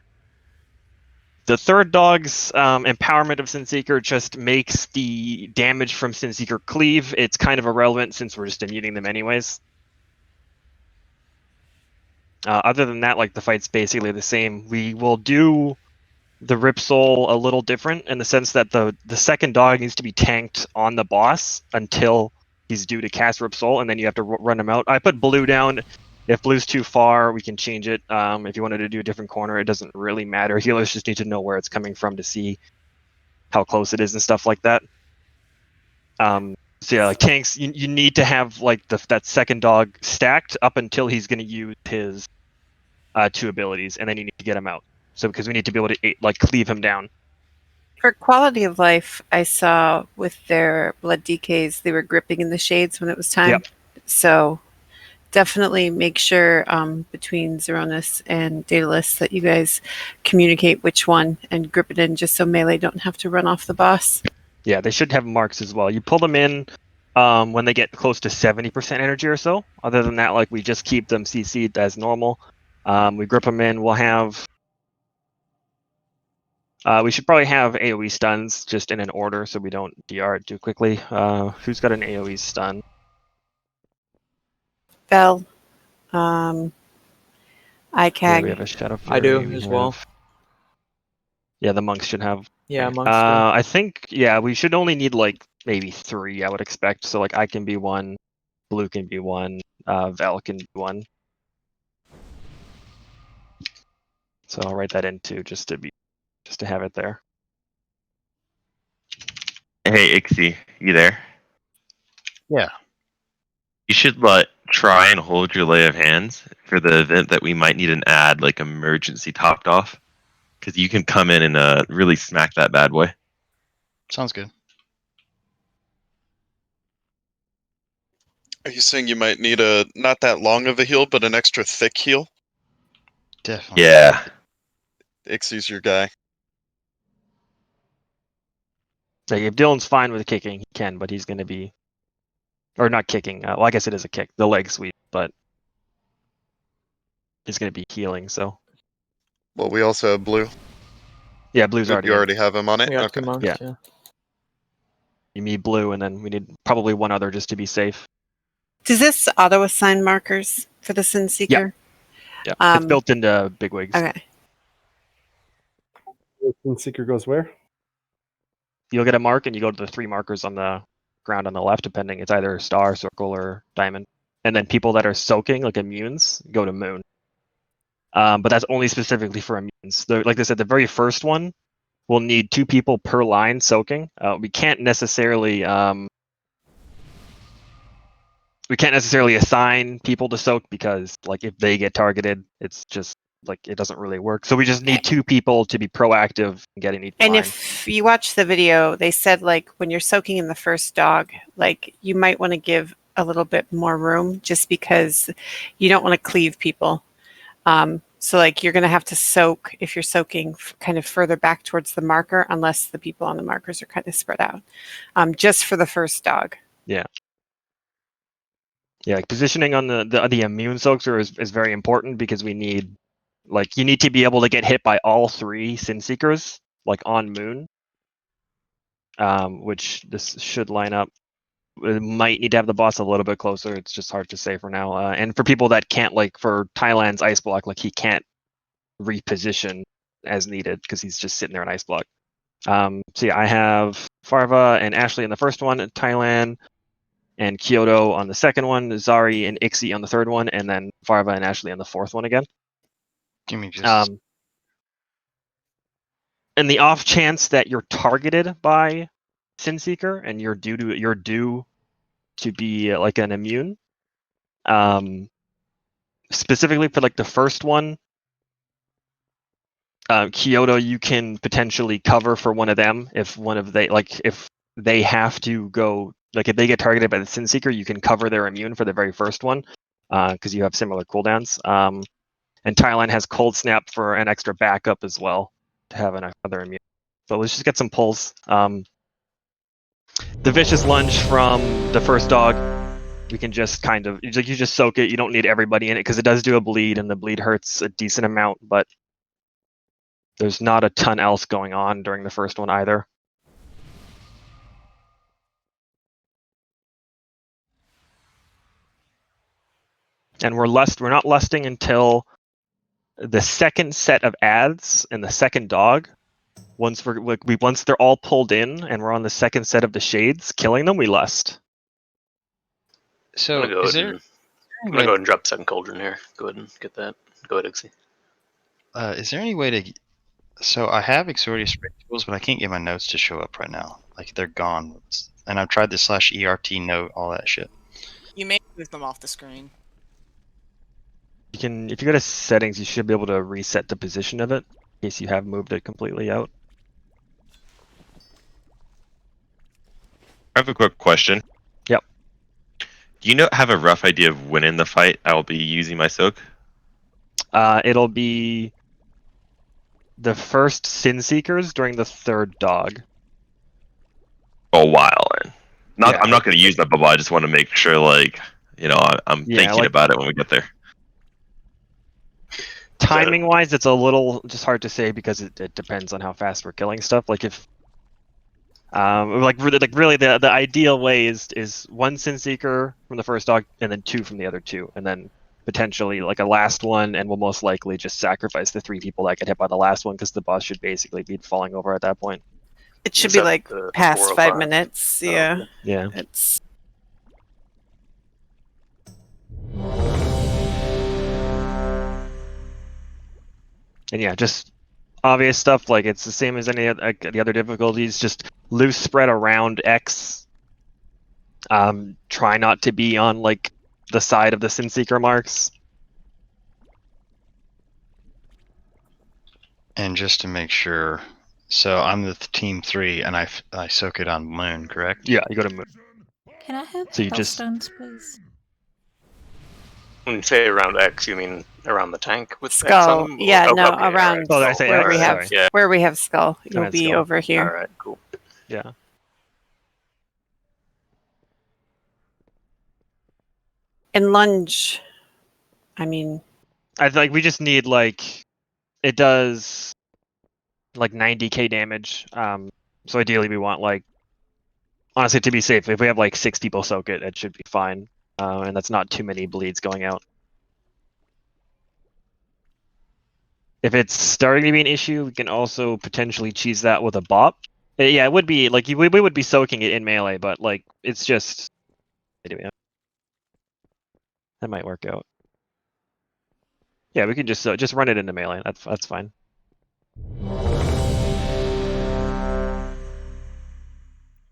The third dog's empowerment of Sin Seeker just makes the damage from Sin Seeker cleave. It's kind of irrelevant since we're just immuning them anyways. Other than that, like the fight's basically the same. We will do the Rip Soul a little different in the sense that the second dog needs to be tanked on the boss until he's due to cast Rip Soul, and then you have to run him out. I put blue down. If blue's too far, we can change it. If you wanted to do a different corner, it doesn't really matter. Healers just need to know where it's coming from to see how close it is and stuff like that. So yeah, like tanks, you need to have like that second dog stacked up until he's going to use his 2 abilities, and then you need to get him out. So because we need to be able to like cleave him down. For quality of life, I saw with their blood DKs, they were gripping in the shades when it was time. Yep. So definitely make sure between Zeronis and Daedalus that you guys communicate which one and grip it in just so melee don't have to run off the boss. Yeah, they should have marks as well. You pull them in when they get close to 70% energy or so. Other than that, like we just keep them CC'd as normal. We grip them in. We'll have. We should probably have AoE stuns just in an order so we don't DR it too quickly. Who's got an AoE stun? Bell, Yeah, ICAG. we have a Shadow Fury. I do we as have- well. Yeah, the monks should have. Yeah, right. monks do. I think we should only need like maybe 3. I would expect. So like I can be 1, Blue can be 1, Val can be 1. So I'll write that in too, just to have it there. Hey, Ixie, you there? Yeah. You should try and hold your lay of hands for the event that we might need an ad, like emergency topped off. Because you can come in and really smack that bad boy. Sounds good. Are you saying you might need a not that long of a heal, but an extra thick heal? Definitely. Yeah. Ixie's your guy. Like if Dylan's fine with kicking, he can, but he's going to be, or not kicking. Well, I guess it is a kick, the leg sweep, but he's going to be healing. So Well, we also have blue. yeah, blue's already. You already have him on it. We got Okay. 2 monks. Yeah. Yeah. You need blue, and then we need probably 1 other just to be safe. Does this auto assign markers for the Sin Seeker? Yeah, it's built into Bigwigs. Okay. Sin Seeker goes where? You'll get a mark, and you go to the 3 markers on the ground on the left, depending. It's either star, circle, or diamond. And then people that are soaking, like immunes, go to moon. But that's only specifically for immunes. Like I said, the very first one will need 2 people per line soaking. We can't necessarily assign people to soak because, like, if they get targeted, it's just like it doesn't really work. So we just need 2 people to be proactive in getting each And line. if you watch the video, they said like when you're soaking in the first dog, like you might want to give a little bit more room just because you don't want to cleave people. So like you're going to have to soak if you're soaking kind of further back towards the marker, unless the people on the markers are kind of spread out, just for the first dog. Yeah. Yeah, like positioning on the immune soaker is very important because we need, like, you need to be able to get hit by all 3 Sin Seekers, like on Moon. Which this should line up. We might need to have the boss a little bit closer. It's just hard to say for now. And for people that can't, like for Thailand's ice block, like he can't reposition as needed because he's just sitting there in ice block. So yeah, I have Farva and Ashley in the first one, Thailand and Kyoto on the second one, Zari and Ixie on the third one, and then Farva and Ashley on the fourth one again. Give me just. In the off chance that you're targeted by Sinseeker and you're due to be like an immune, specifically for like the first one, Kyoto, you can potentially cover for one of them if they have to go, like if they get targeted by the Sinseeker, you can cover their immune for the very first one because you have similar cooldowns. And Thailand has Cold Snap for an extra backup as well to have another immune. So let's just get some pulls. The Vicious Lunge from the first dog, we can just kind of, you just soak it. You don't need everybody in it because it does do a bleed, and the bleed hurts a decent amount, but there's not a ton else going on during the first one either. And we're not lusting until the second set of ads and the second dog. Once they're all pulled in and we're on the second set of the shades, killing them, we lust. So I'm gonna go ahead and drop second cauldron here. Go ahead and get that. Go ahead, Ixie. Is there any way to? So I have Exordia spray tools, but I can't get my notes to show up right now. Like they're gone, and I've tried the /ERT note, all that shit. You may move them off the screen. You can, if you go to settings, you should be able to reset the position of it in case you have moved it completely out. I have a quick question. Yep. Do you have a rough idea of when in the fight I will be using my soak? It'll be the first Sinseekers during the third dog. A while in. I'm not going to use that bubble. I just want to make sure, like, I'm thinking about it when we get there. Timing wise, it's a little just hard to say because it depends on how fast we're killing stuff. Like if, really the ideal way is one Sinseeker from the first dog and then two from the other two, and then potentially like a last one, and we'll most likely just sacrifice the 3 people that get hit by the last one because the boss should basically be falling over at that point. It should be like past 5 minutes. Yeah. Yeah. It's. And yeah, just obvious stuff, like it's the same as any of the other difficulties, just loose spread around X. Try not to be on like the side of the Sinseeker marks. And just to make sure, so I'm the team 3, and I soak it on Moon, correct? Yeah, you go to Moon. Can I have So you stones, please? When you say around X, you mean around the tank with X Skull. on them? Yeah, Oh, no, okay, around Oh, I say where X, we have sorry. where we have Skull. You'll meant be Skull. over here. All right, cool. Yeah. And lunge. I mean, I think we just need like it does like 90k damage. So ideally we want like, honestly, to be safe, if we have like 6 people soak it, it should be fine. And that's not too many bleeds going out. If it's starting to be an issue, we can also potentially cheese that with a bop. Yeah, it would be like we would be soaking it in melee, but like it's just anyway, that might work out. Yeah, we can just run it into melee. That's fine.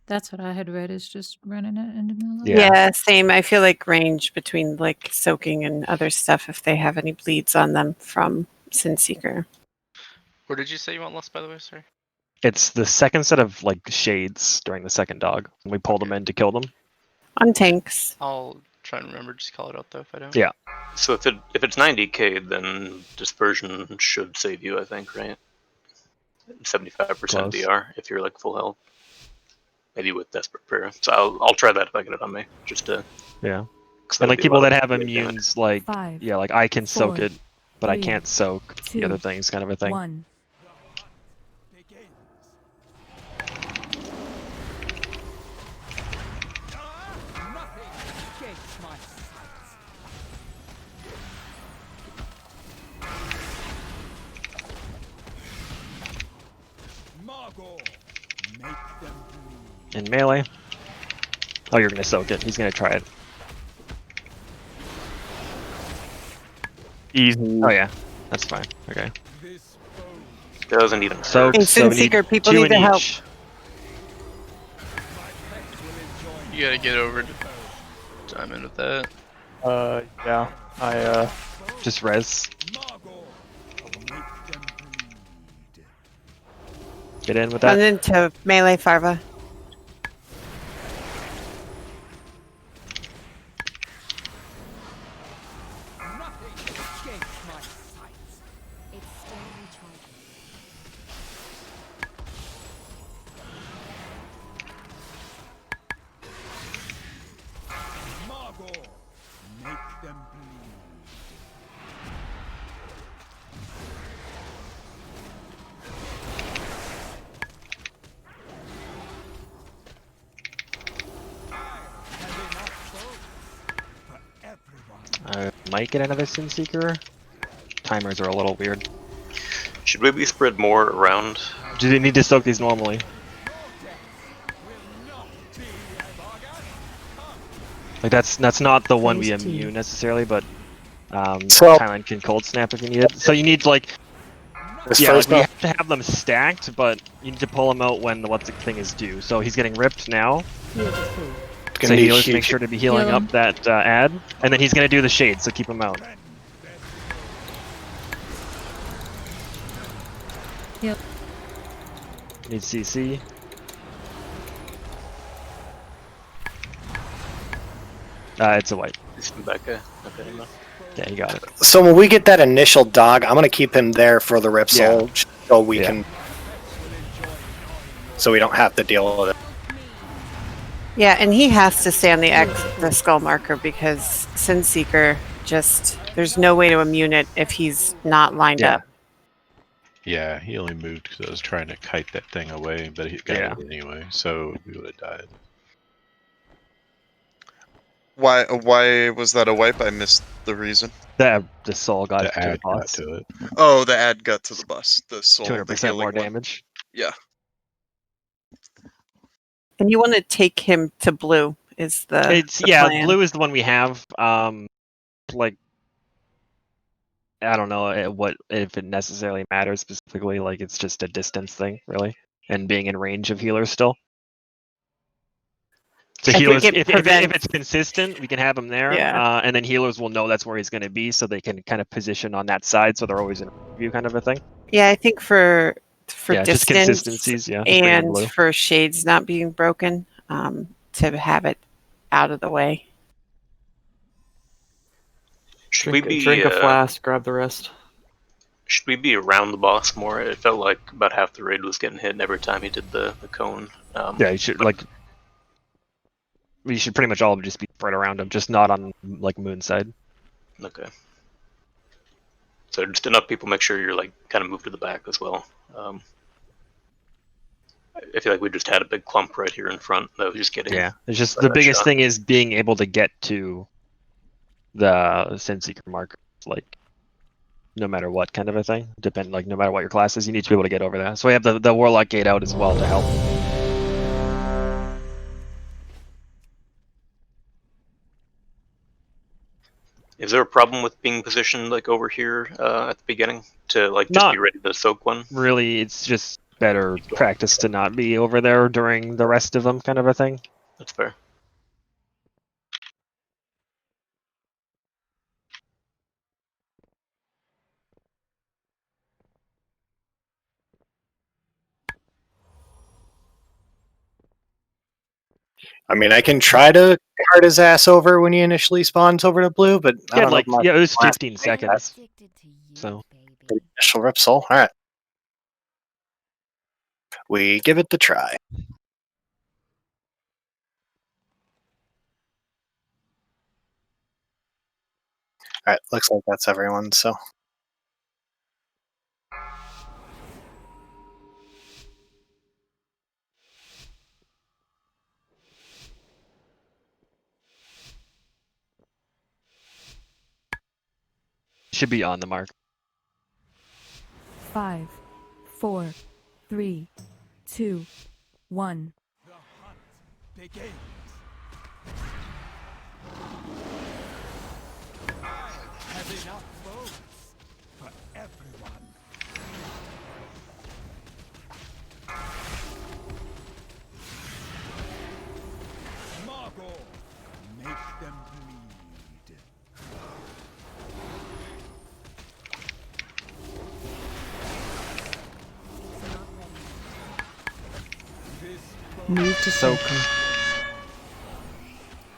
That's what I had read, is just running it into melee. yeah, same. I feel like range between like soaking and other stuff if they have any bleeds on them from Sinseeker. Where did you say you want lust, by the way? Sorry. It's the second set of like shades during the second dog. And we pull them in to kill them. On tanks. I'll try and remember. Just call it out though if I don't. Yeah. So if it's 90k, then dispersion should save you, I think, right? 75% DR if you're like full health. Maybe with desperate prayer. So I'll try that if I get it on me, just to. Yeah. And And like people that have immunes, like 5, like I can soak 4, it, but I 3, can't soak the 2, other things, kind of a thing. 1. In melee. Oh, you're gonna soak it. He's gonna try it. Easy. Oh yeah, that's fine. Okay. Doesn't even So, hurt. Hey, so we need Seeker, people 2 need in to help. each. You gotta get over to time in with that. Yeah. I Just res. Get in with Run that. into melee Farva. It's still recharging. Make them bleed. I might get another Sin Seeker. Timers are a little weird. Should we be spread more around? Do they need to soak these normally? Like that's not the one we immune necessarily, but So- Thailand can cold snap if you need it. So you need like This yeah, like first we buff- have to have them stacked, but you need to pull them out when the what's the thing is due. So he's getting ripped now. So be healers huge. make sure to be healing Heal up him. that ad, and then he's gonna do the shade. So keep him out. Yep. Need CC. It's a white. Is Becca? Okay, no. Yeah, you got it. So when we get that initial dog, I'm gonna keep him there for the rip soul, so we can, so we don't have to deal with it. Yeah, and he has to stay on the skull marker because Sin Seeker just there's no way to immune it if he's not lined up. Yeah, he only moved because I was trying to kite that thing away, but he got it anyway, so we would have died. Why was that a wipe? I missed the reason. The soul got The to ad the got boss. to it. Oh, the ad got to the bus. The soul, the 200% healing more one. damage. Yeah. And you want to take him to blue is the plan. Blue is the one we have. Like I don't know what if it necessarily matters specifically. Like it's just a distance thing, really, and being in range of healers still. So I healers, think it if prevents- it's consistent, we can have him there, Yeah. and then healers will know that's where he's going to be, so they can kind of position on that side, so they're always in view, kind of a thing. Yeah, I think for Yeah, just distance consistencies, yeah, just bring in and blue. for shades not being broken, to have it out of the way. Should drink, we be drink a flask, grab the rest. Should we be around the boss more? It felt like about half the raid was getting hit every time he did the cone. Yeah, you should like. We should pretty much all just be spread around him, just not on like moon side. Okay. So just enough people make sure you're like kind of moved to the back as well. I feel like we just had a big clump right here in front that was just getting. Yeah, it's just the biggest thing is being able to get to the Sin Seeker marker, like no matter what kind of a thing. No matter what your class is, you need to be able to get over that. So we have the Warlock gate out as well to help. Is there a problem with being positioned like over here at the beginning to like just Not be ready to soak one? Really, it's just better practice to not be over there during the rest of them, kind of a thing. That's fair. I mean, I can try to cart his ass over when he initially spawns over to blue, but I don't know. if my it was class 15 can take seconds. Addicted to you, So baby. Initial rip soul. All right, we give it the try. All right, looks like that's everyone. So should be on the mark. 5, 4, 3, 2, 1. The hunt begins. I have enough bones for everyone. Margot, make them bleed. Move to Soak. circle.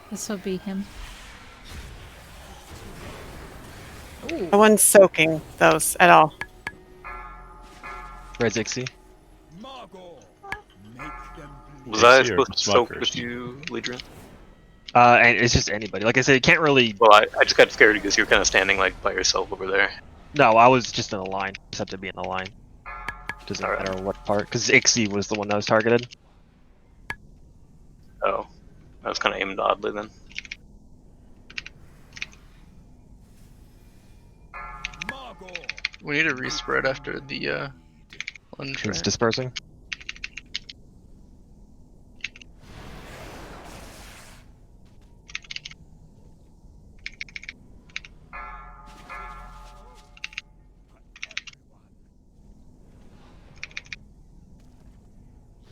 This will be him. No one's soaking those at all. Red Zixie. Margot, make them bleed. Was I Dixie or supposed to soak Smuckers? with you, Leadrian? And it's just anybody. Like I said, you can't really. Well, I just got scared because you were kind of standing like by yourself over there. No, I was just in a line. Just have to be in the line. Doesn't Alright. matter what part, because Ixie was the one that was targeted. Oh, I was kind of aimed oddly then. We need a respread after the lunge. It's dispersing.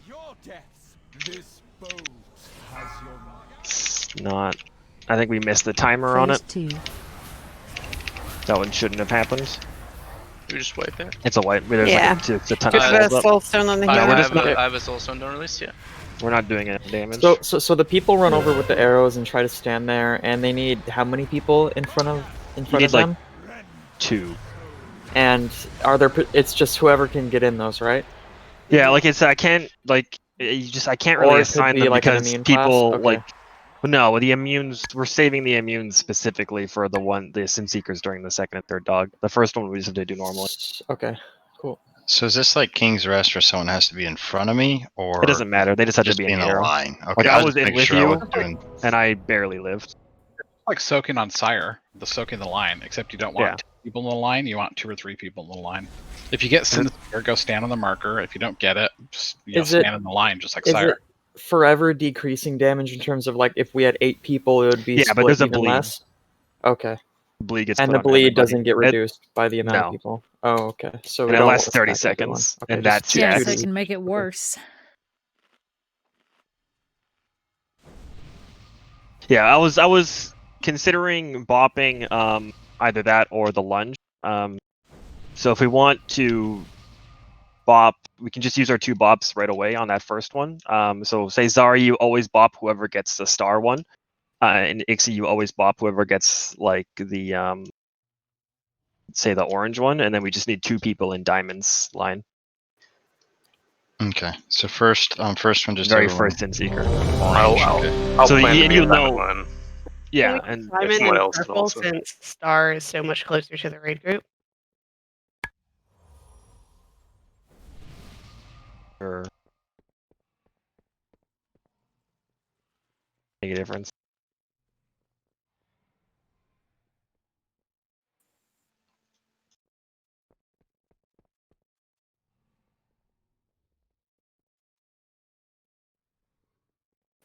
Your deaths. This boat has your mark. It's not. I think we missed the timer on Phase it. 2. That one shouldn't have happened. We just wipe it. It's a white. There's Yeah. like it's a ton Just of put a souls up. soul stone on the I healer. have a soulstone don't release yet. We're not doing any damage. So the people run over with the arrows and try to stand there, and they need how many people in front of You need them? like 2. And are there? It's just whoever can get in those, right? Yeah, like it's I can't like I can't really Or it could assign be them like an because immune class? people Okay. like. No, the immunes. We're saving the immunes specifically for the Sim Seekers during the second and third dog. The first one we just have to do normally. Okay, cool. So is this like King's Rest where someone has to be in front of me, or It doesn't matter. They just have to be in in the a arrow. line? Okay, Like I I'll was just in make with sure I you, wasn't doing. and I barely lived. Like soaking on Sire, the soaking the line, except you don't want Yeah. 2 people in the line, you want 2 or 3 people in the line. If you get Sinister, go stand on the marker. If you don't get it, just stand in the line, just like is Sire. it forever decreasing damage in terms of like if we had 8 people, it would be Yeah, but split there's a even bleed. less? Okay. Bleed gets And put the on bleed everybody. doesn't get reduced by the amount no. of people. Oh, okay. So And we it don't lasts 30 stack everyone. seconds, Okay, and just that's two Yeah, it. so it to- can make it worse. Yeah, I was considering bopping either that or the lunge. So if we want to bop, we can just use our 2 bops right away on that first one. So say Zari, you always bop whoever gets the star one, and Ixie, you always bop whoever gets like the say the orange one, and then we just need 2 people in Diamond's line. Okay, so first one, just Very everyone. first in Seeker. I'll So plan to be you'll in Diamond know. line. Yeah, and if Diamond someone and else can purple, also. since Star is so much closer to the raid group. or make a difference.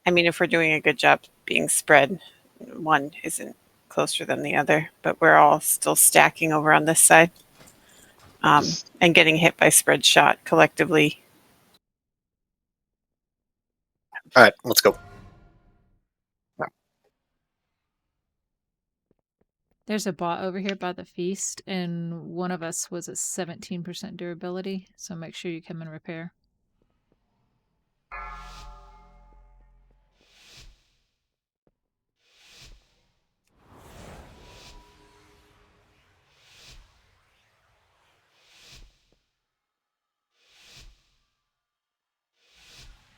I mean, if we're doing a good job being spread, one isn't closer than the other, but we're all still stacking over on this side and getting hit by spread shot collectively. All right, let's go. There's a bot over here by the feast, and one of us was at 17% durability, so make sure you come and repair.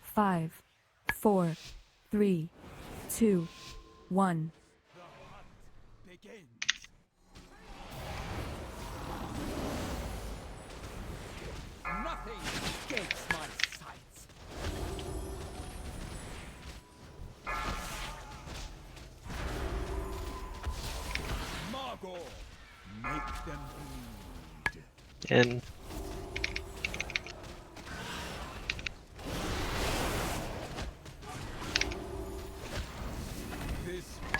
Five, 4, 3, 2, 1. Nothing escapes my sights. Margot, make them bleed. And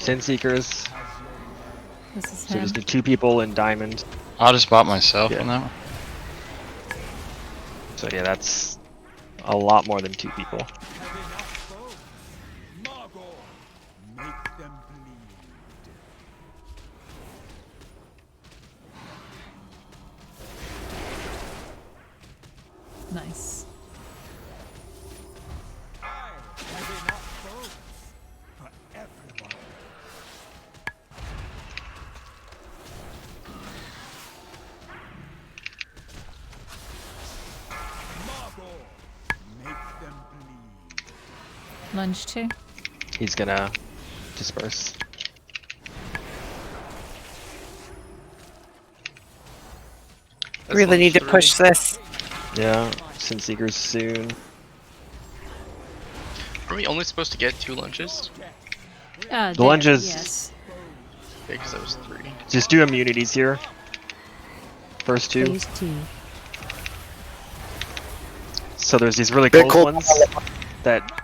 Sin Seekers. This is So him. just need 2 people in diamond. I'll just bot myself Yeah. on that one. So yeah, that's a lot more than 2 people. Make them bleed. Nice. I have enough boats for everyone. Margot, make them bleed. Lunge 2. He's gonna disperse. Really need to push this. Yeah, Sin Seekers soon. Are we only supposed to get 2 lunges? The There, lunges. yes. Okay, because that was 3. Just do immunities here. First 2. Phase 2. So there's these really close ones that.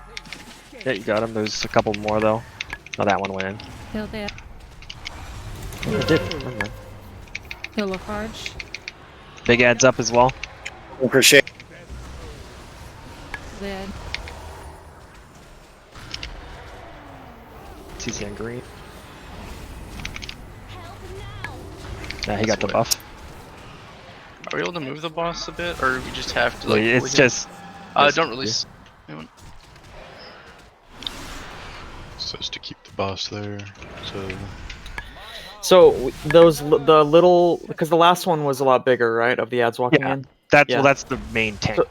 Yeah, you got him. There's a couple more though. Oh, that one went in. Heal there. Oh, it did. Never mind. Heal Lafarge. Big adds up as well. Appreciate. Dead. CC on green. Yeah, he got the buff. Are we able to move the boss a bit, or we just have to Well, like? it's just. Don't release. Says to keep the boss there. So the little, because the last one was a lot bigger, right? Of the ads walking in. Well, that's the main tank. So,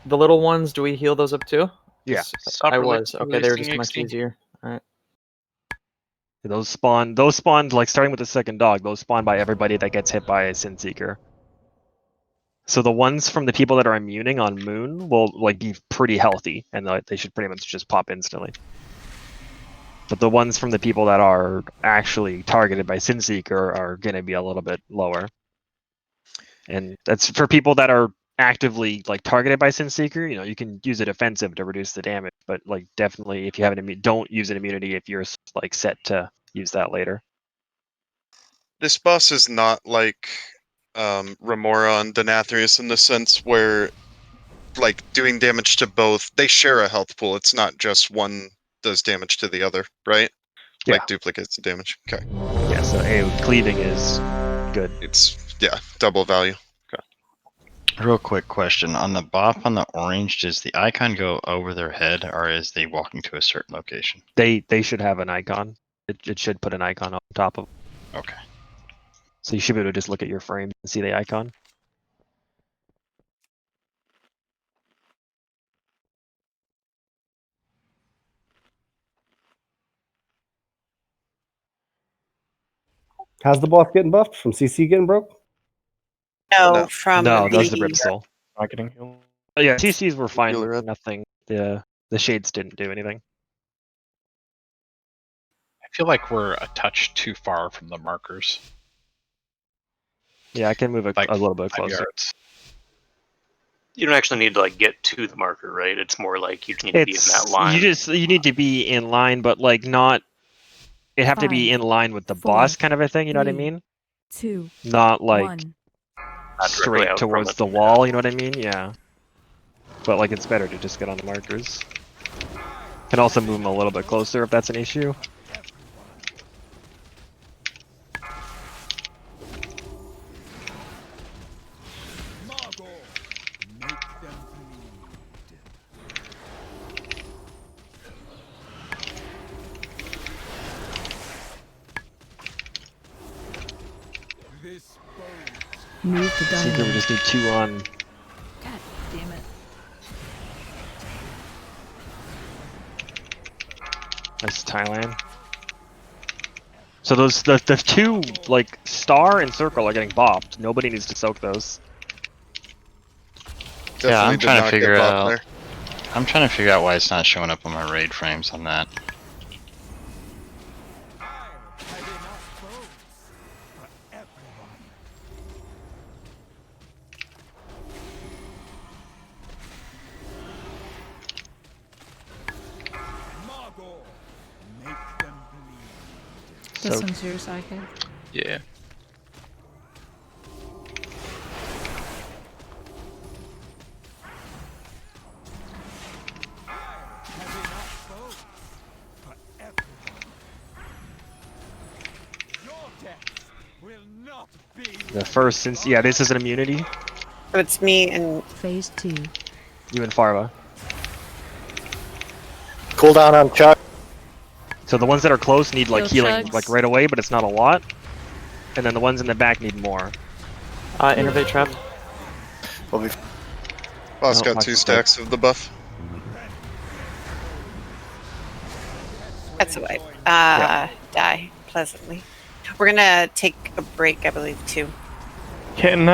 the little ones, do we heal those up too? Yeah. I was okay. They were just much easier. All right. Those spawned like starting with the second dog. Those spawn by everybody that gets hit by a Sin Seeker. So the ones from the people that are immuning on Moon will like be pretty healthy, and they should pretty much just pop instantly. But the ones from the people that are actually targeted by Sin Seeker are going to be a little bit lower. And that's for people that are actively like targeted by Sin Seeker. You know, you can use a defensive to reduce the damage, but like definitely if you have an don't use an immunity if you're like set to use that later. This boss is not like Remora on the Nathrius in the sense where like doing damage to both, they share a health pool. It's not just one does damage to the other, right? Yeah. Like duplicates the damage. Okay. Yeah, so cleaving is good. It's double value. Okay. Real quick question. On the bop on the orange, does the icon go over their head or is they walking to a certain location? They should have an icon. It should put an icon on top of. Okay. So you should be able to just look at your frame and see the icon. How's the boss getting buffed from CC getting broke? No, from No, the, that's the Brimstone. Not getting healed. Oh, yeah, TCs were fine. Healer up. Nothing. The shades didn't do anything. I feel like we're a touch too far from the markers. Yeah, I can move it Like a little bit 5 closer. yards. You don't actually need to like get to the marker, right? It's more like you just need to be in that line. You need to be in line, but like not. It have to be 5, in line with the 4, boss kind of a thing. You know what I 3, mean? 2, Not like 1. Not directly straight out from towards it. the wall. You know what I mean? Yeah. But like it's better to just get on the markers. Can also move them a little bit closer if that's an issue. Margot, make them bleed. This boat. Move to Seeker, we diamond. just need 2 on. God damn it. That's Thailand. So those the 2 like star and circle are getting bopped. Nobody needs to soak those. Yeah, I'm Definitely did trying to not figure get bopped out. there. I'm trying to figure out why it's not showing up on my raid frames on that. I have enough boats for everyone. Margot, make them bleed. This So- one's your psychic. Yeah. The first, since this is an immunity. So it's me and Phase 2. You and Farva. Cooldown on Chuck. So the ones that are close need like Heal healing chugs. like right away, but it's not a lot. And then the ones in the back need more. Innervate trap. Boss No, got Max 2 is stacks of the buff. that's a wipe. Die pleasantly. We're gonna take a break, I believe, too. Can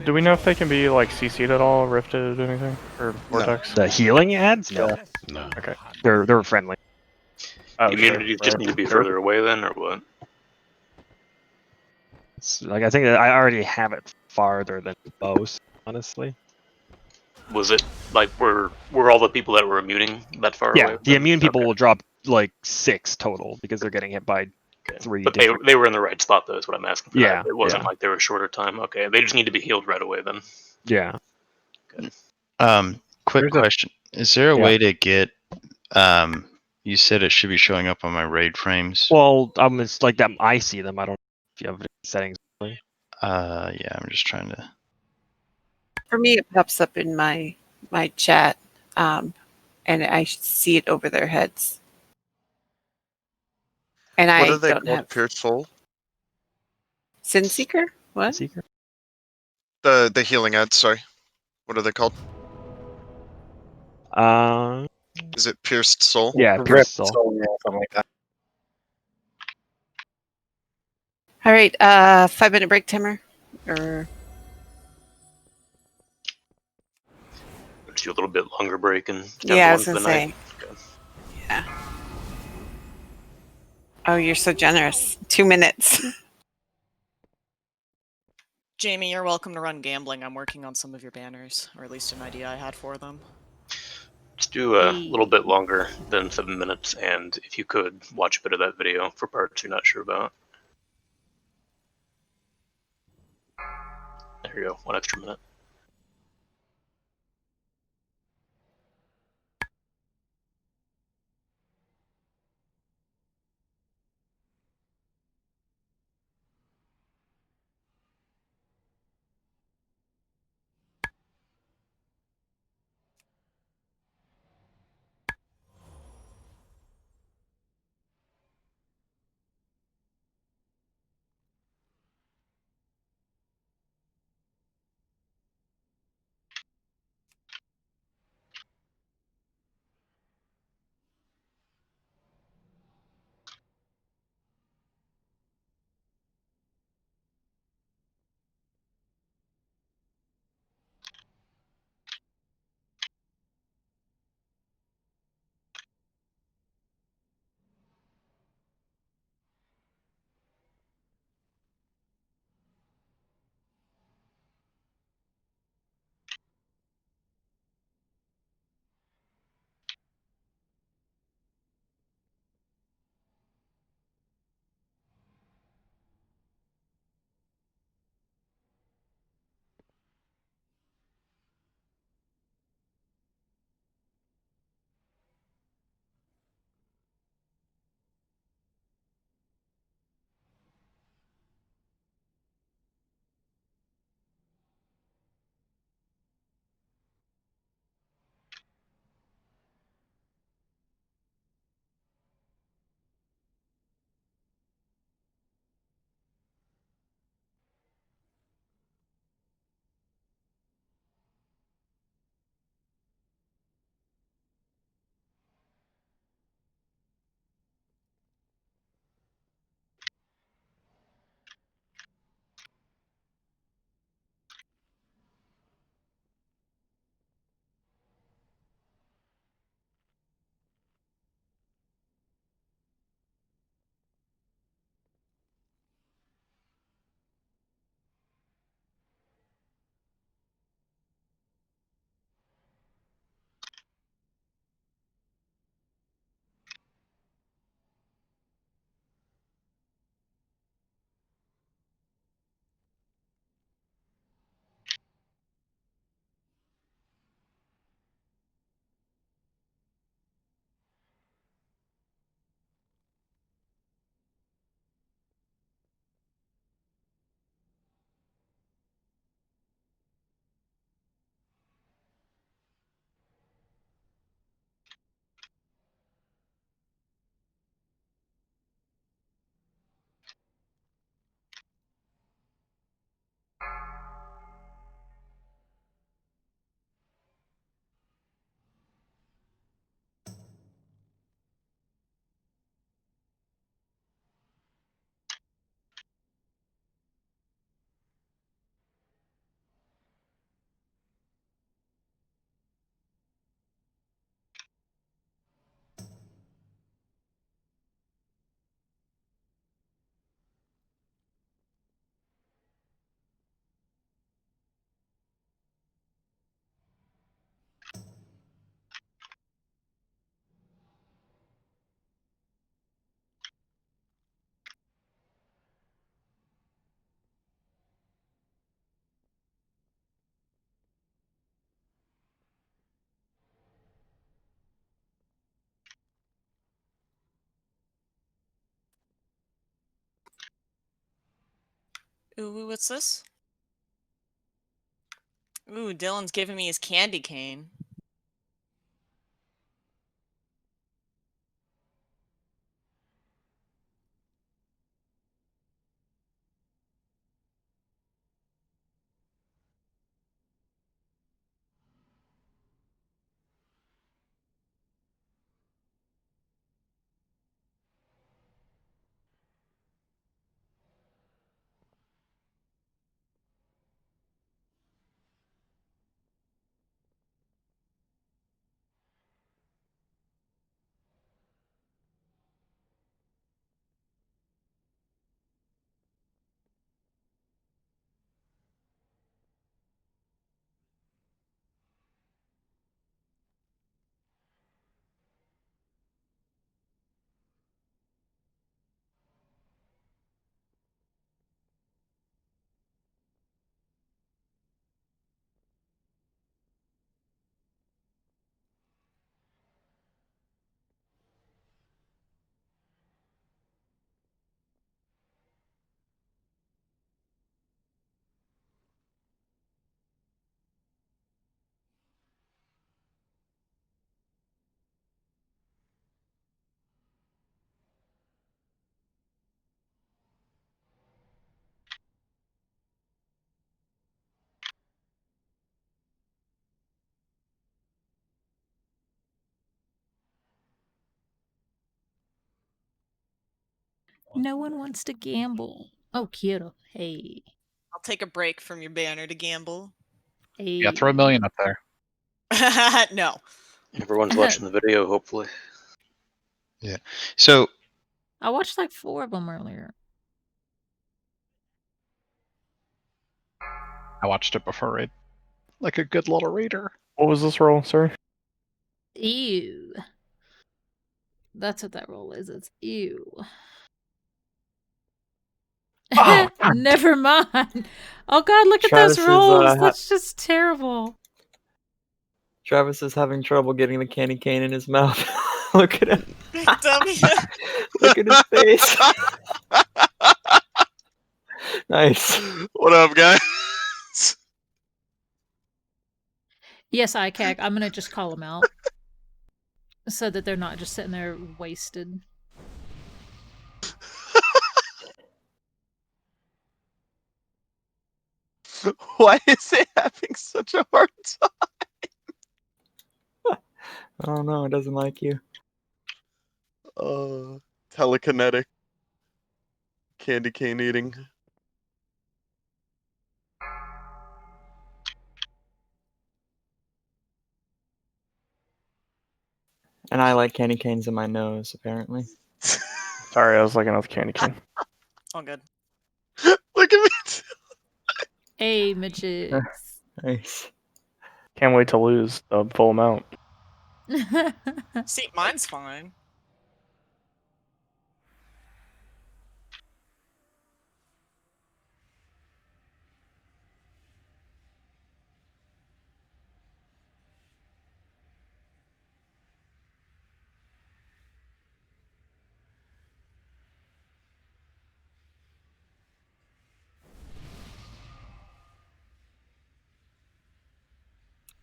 do we know if they can be like CC'd at all, rifted, anything, or vortex? The healing ads? No. No. Okay. They're friendly. Oh, Immunities just need to be further away then, or what? It's, like I think that I already have it farther than most, honestly. Was it like were all the people that were immuning that far away? Yeah, the then? immune people Okay. will drop like 6 total because they're getting hit by 3 But different. they were in the right spot though, is what I'm asking for. Yeah, It wasn't yeah. like they were shorter time. Okay, they just need to be healed right away then. Yeah. Quick question. Is there a Yeah. way to get you said it should be showing up on my raid frames? Well, it's like that. I see them. I don't know if you have settings. Yeah, I'm just trying to. For me, it pops up in my chat, and I see it over their heads. And What I are they don't called? have Pure Soul? Sin Seeker. What? Seeker. The healing ads, sorry. What are they called? Is it Pierced Soul? Yeah, Rip Pierce Soul. Soul, yeah, something like that. All right, 5-minute break timer, or Just do a little bit longer break and yeah, I was for gonna the night. say, yeah. Oh, you're so generous. 2 minutes. Jamie, you're welcome to run gambling. I'm working on some of your banners, or at least an idea I had for them. Just do a little bit longer than 7 minutes, and if you could, watch a bit of that video for parts you're not sure about. There you go, 1 extra minute. Ooh, what's this? Ooh, Dylan's giving me his candy cane. No one wants to gamble. Oh, Kyoto. Hey. I'll take a break from your banner to gamble. Hey. Yeah, throw $1 million up there. No. Everyone's watching the video, hopefully. Yeah. So I watched like 4 of them earlier. I watched it before raid. Like a good little raider. What was this roll, sir? Ew. That's what that roll is. It's ew. Oh, never mind. Oh god, look at Travis those is, rolls. That's just terrible. Travis is having trouble getting the candy cane in his mouth. Look at him. Dummy. Look at his face. Nice. What up, guys? Yes, ICAC. I'm gonna just call them out. So that they're not just sitting there wasted. Why is it having such a hard time? Oh no, it doesn't like you. Telekinetic. Candy cane eating. And I like candy canes in my nose, apparently. Sorry, I was looking at the candy cane. All good. Look at me. Hey, midgets. Nice. Can't wait to lose the full amount. See, mine's fine.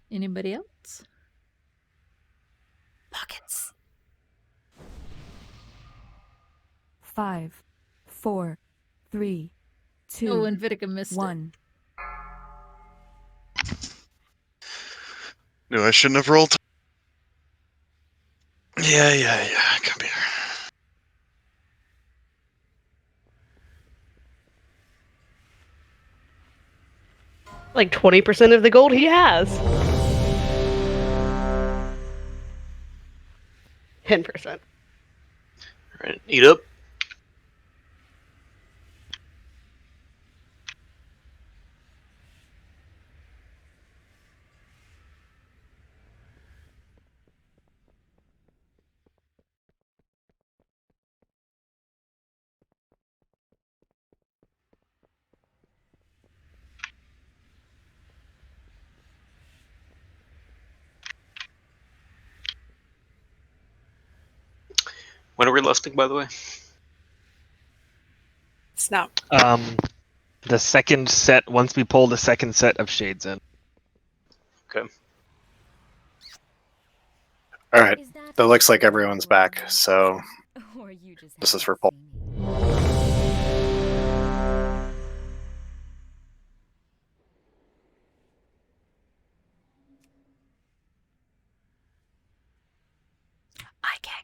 Anybody else? Pockets. 5, 4, 3, 2, Oh, and Vitica missed 1. No, I shouldn't have rolled. Yeah. Come here. Like 20% of the gold he has. 10%. Alright, eat up. When are we lusting, by the way? It's not. the second set, once we pull the second set of shades in. Okay. All right. That looks like everyone's back. So this is for Paul.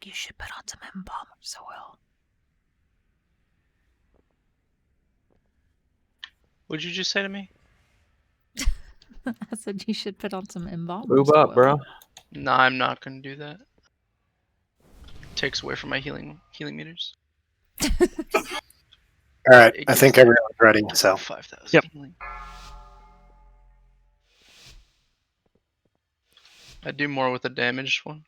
You should put on some embalmer soil. What'd you just say to me? I said you should put on some embalmer Move soil. up, bro. No, I'm not gonna do that. Takes away from my healing meters. All right. I think everyone's ready. So 5,000 yep. healing. I do more with the damaged one.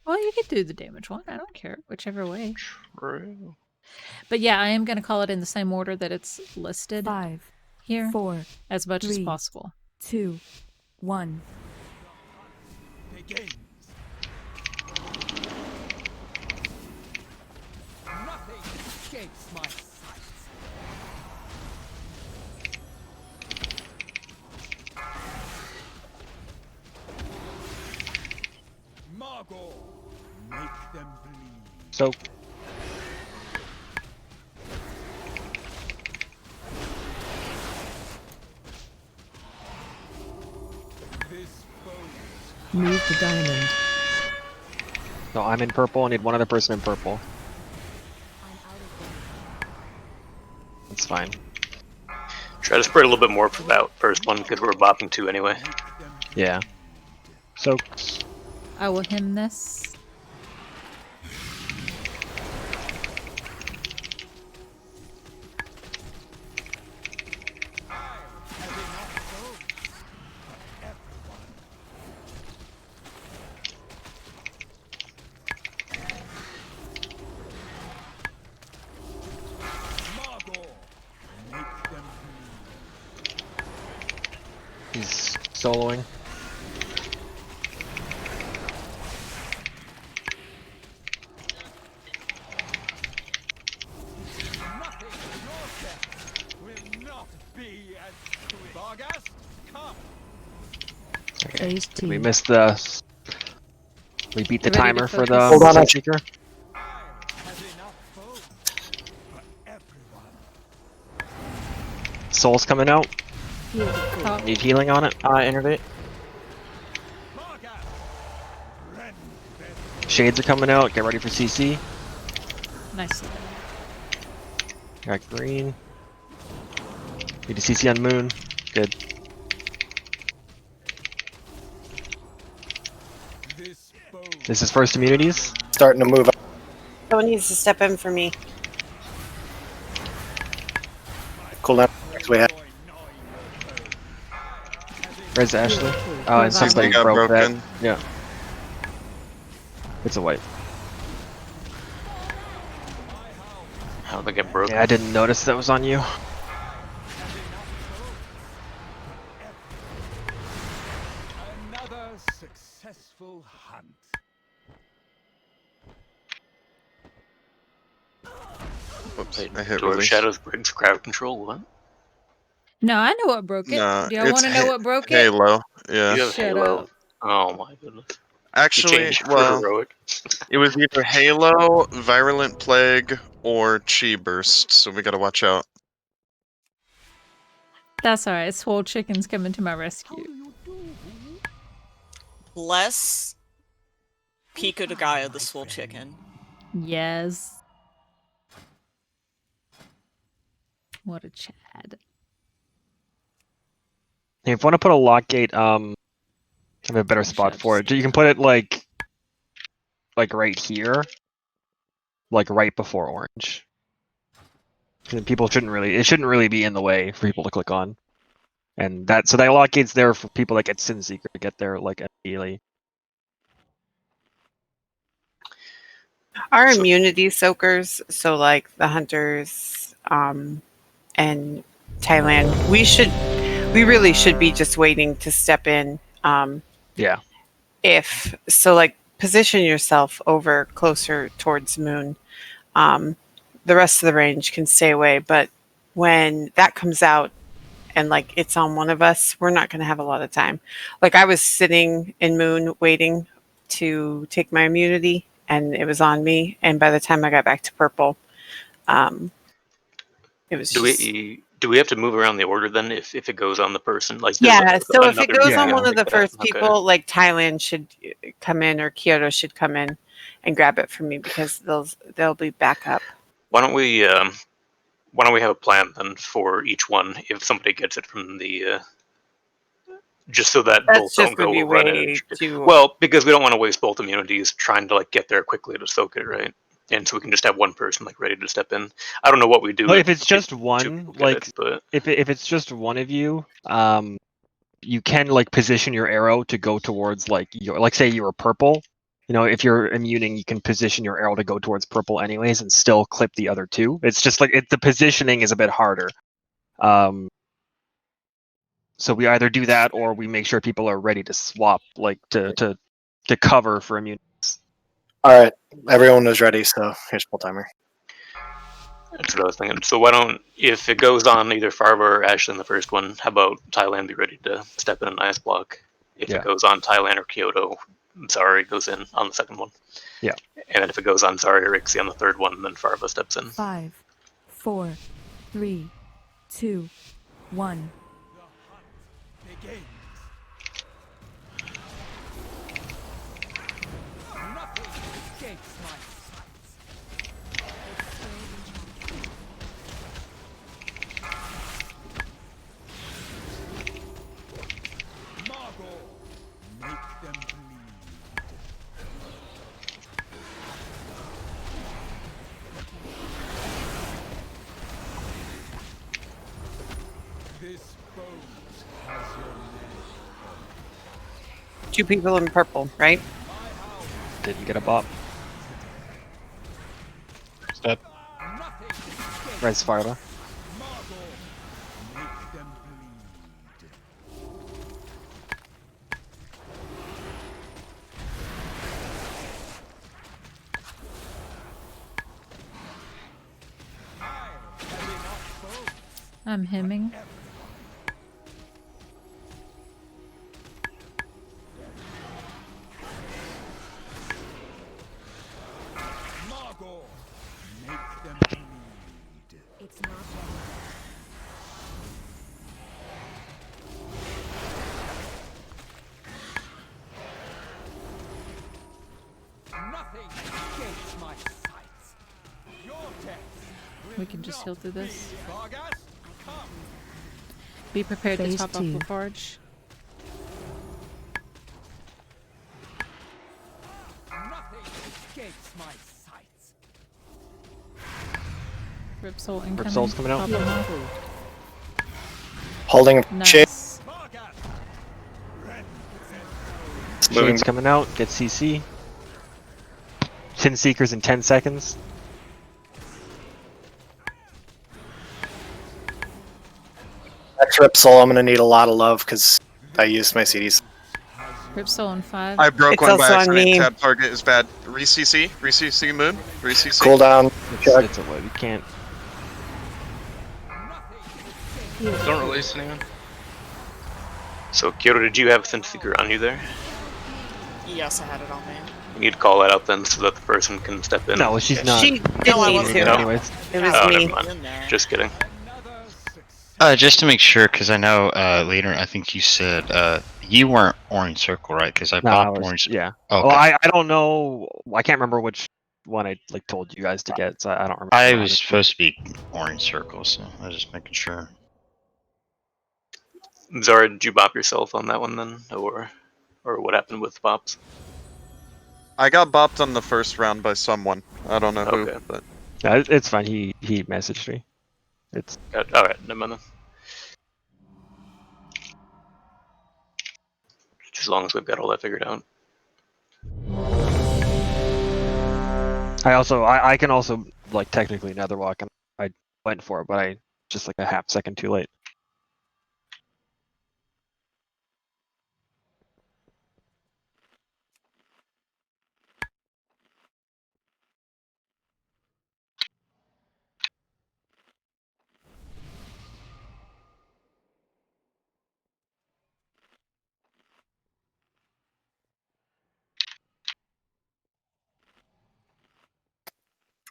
Well, you could do the damage one. I don't care. Whichever way. True. But yeah, I am going to call it in the same order that it's listed 5, here. 4, as much 3, as possible. 2, 1. Begins. Nothing escapes my sight. Margot, make them bleed. So Move the diamond. no, I'm in purple. I need one other person in purple. That's fine. Try to spread a little bit more for that first one because we're bopping 2 anyway. Yeah. So I will hymn this. he's soloing. Okay. We missed the. We beat the timer for the Hold on, Seeker. Soul's coming out. Need healing on it. Innervate. Shades are coming out. Get ready for CC. Nice. Got green. Need to CC on moon. Good. This is first immunities. Starting to move up. Someone needs to step in for me. Cooldown. We have. Where's Ashley? Oh, and somebody got broke broken. that. Yeah. It's a wipe. How'd they get broken? Yeah, I didn't notice that was on you. Another successful hunt. Whoops, I hit Door release. Shadows brings crowd control. What? No, I know what broke it. No, Do y'all it's want to know what broke it? Halo. Yeah. You have Shut Halo. up. Oh my goodness. Actually, You changed for well, heroic. it was either Halo, Virulent Plague, or Chi Burst, so we gotta watch out. That's alright. Swole Chicken's coming to my rescue. Bless Pico de Gaia, the swole chicken. Yes. What a Chad. Hey, if you want to put a lock gate, I have a better spot for it. You can put it like right here, like right before orange. And people shouldn't really, it shouldn't really be in the way for people to click on. And that, so that lock gate's there for people that get Sin Seeker to get there like immediately. Our immunity soakers, so like the hunters and Thailand, we really should be just waiting to step in. Yeah. If so, like position yourself over closer towards moon. The rest of the range can stay away, but when that comes out and like it's on one of us, we're not going to have a lot of time. Like I was sitting in Moon waiting to take my immunity, and it was on me. And by the time I got back to purple, it was Do we have to move around the order then if it goes on the person? Like yeah. So if it goes on Yeah. one of the first Okay. people, like Thailand should come in or Kyoto should come in and grab it from me because they'll be back up. Why don't we have a plan then for each one if somebody gets it from the just so that That's both just don't gonna go be run way edge. too. Well, because we don't want to waste both immunities trying to like get there quickly to soak it, right? And so we can just have one person like ready to step in. I don't know what we do. But if it's just one, like but if it's just one of you, you can like position your arrow to go towards like say you were purple. You know, if you're immuning, you can position your arrow to go towards purple anyways, and still clip the other two. It's just like the positioning is a bit harder. So we either do that or we make sure people are ready to swap, like to cover for immunity. All right, everyone is ready, so here's full timer. that's what I was thinking. So why don't, if it goes on either Farva or Ashley in the first one, how about Thailand be ready to step in an ice block? If it goes on Thailand or Kyoto, Zari goes in on the second one. Yeah. And then if it goes on Zari or Ixie on the third one, then Farva steps in. 5, 4, 3, 2, 1. Begin. This boat has your name. 2 people in purple, right? Didn't get a bop. Step. Res Farva. I'm hemming. It's not Nothing escapes my sights. Your death. We can just heal through this. Vargas, come. Be prepared Phase to top off 2. Lafarge. Nothing escapes my sights. Rip Soul incoming. Rip Soul's coming out. Top him off. Holding shit. Nice. Moving. Shade's coming out. Get CC. 10 Seekers in 10 seconds. Next Rip Soul, I'm gonna need a lot of love because I used my CDs. Rip Soul in 5. I broke It's one by also on accident. me. Tab target is bad. Re-CC? Re-CC Moon? Re-CC? Cooldown. Check. It's a load. You can't. Don't release anyone. So Kyoto, did you have Synseeker on you there? Yes, I had it on me. You need to call that out then so that the person can step in. No, she's not. She didn't No, I need wasn't. to. Anyways. It was Oh, me. never mind. Just kidding. Just to make sure, because I know later, I think you said you weren't Orange Circle, right? Because I No, popped I was, Orange. yeah. Okay. Well, I don't know. I can't remember which one I like told you guys to get, so I don't remember. I was supposed to be Orange Circle, so I was just making sure. Zara, did you bop yourself on that one then, or what happened with bops? I got bopped on the first round by someone. I don't know Okay. who, but Yeah, it's fine. He messaged me. It's All right, never mind then. Just as long as we've got all that figured out. I can also like technically netherwalk, and I went for it, but I just like a half second too late.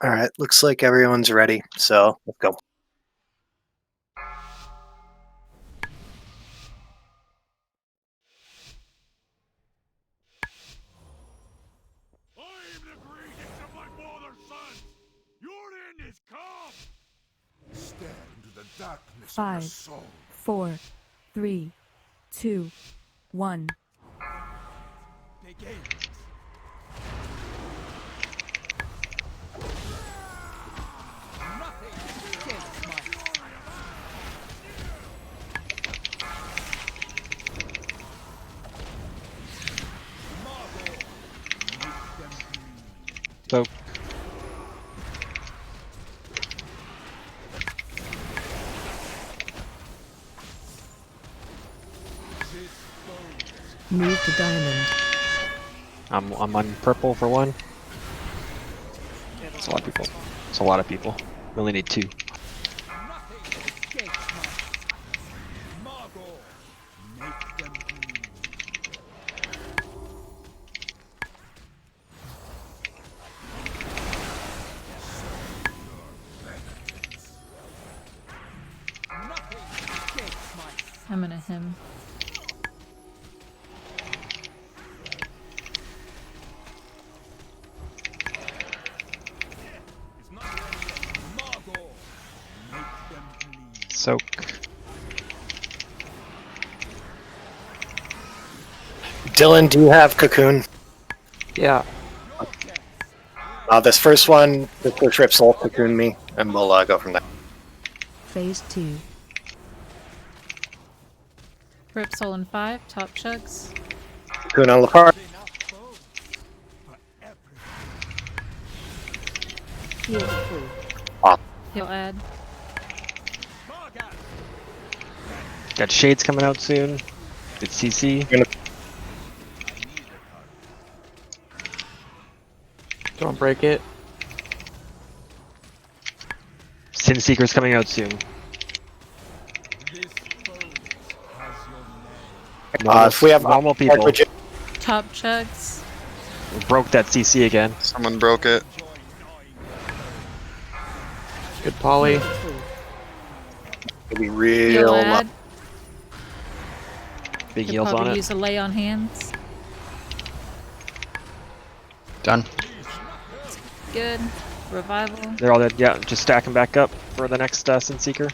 All right, looks like everyone's ready, so let's go. Stare into the darkness of 5, your soul. 4, 3, 2, 1. Begin. So Move to diamond. I'm on purple for one. It's a lot of people. It's a lot of people. We only need 2. I'm gonna him. Soak. Dylan, do you have Cocoon? Yeah. This first rip will Cocoon me, and we'll go from there. Phase 2. Rip Soul in 5, top chugs. Cocoon on Lepar. Heal free. He'll add. Got shades coming out soon. Good CC. Don't break it. Sin Seeker's coming out soon. If we have normal people, Top chugs. we broke that CC again. Someone broke it. Good poly. It'll be He'll real low. add. Big He'll heals on probably it. use a lay on hands. Done. Good. Revival. They're all dead. Yeah, just stack them back up for the next Sin Seeker.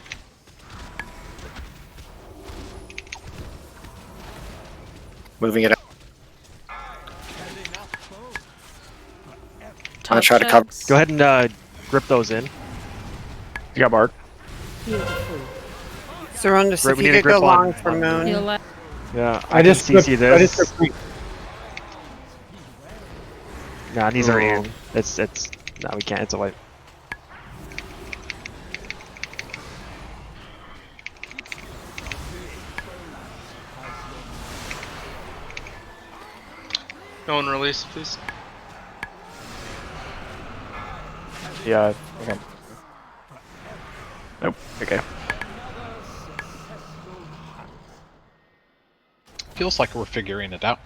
Moving it up. I'm gonna Top try to cover. chugs. Go ahead and grip those in. You got Bark. Heal free. Surrender, Right, if we you need to could go grip on- long for on Moon. He'll add. Yeah, I can just CC this. ripped Nah, these are Oh. in. It's no, we can't. It's a wipe. No one release, please. Yeah. Okay. Nope. Okay. Feels like we're figuring it out.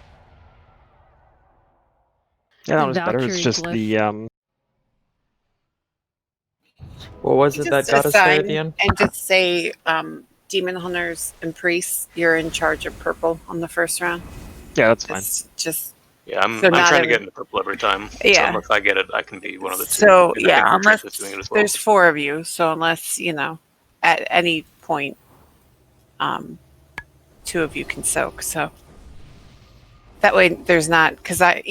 Yeah, that The was better. It's Valkyrie just glyph. the What was it that Just got us there at assign the end? and just say demon hunters and priests, you're in charge of purple on the first round. Yeah, that's fine. Just Yeah, I'm So I'm not trying to every- get into purple every time. So Yeah. unless I get it, I can be one of the 2. so And I yeah, think unless Retreat is doing it as well. there's 4 of you, so unless at any point 2 of you can soak. So that way there's not, because I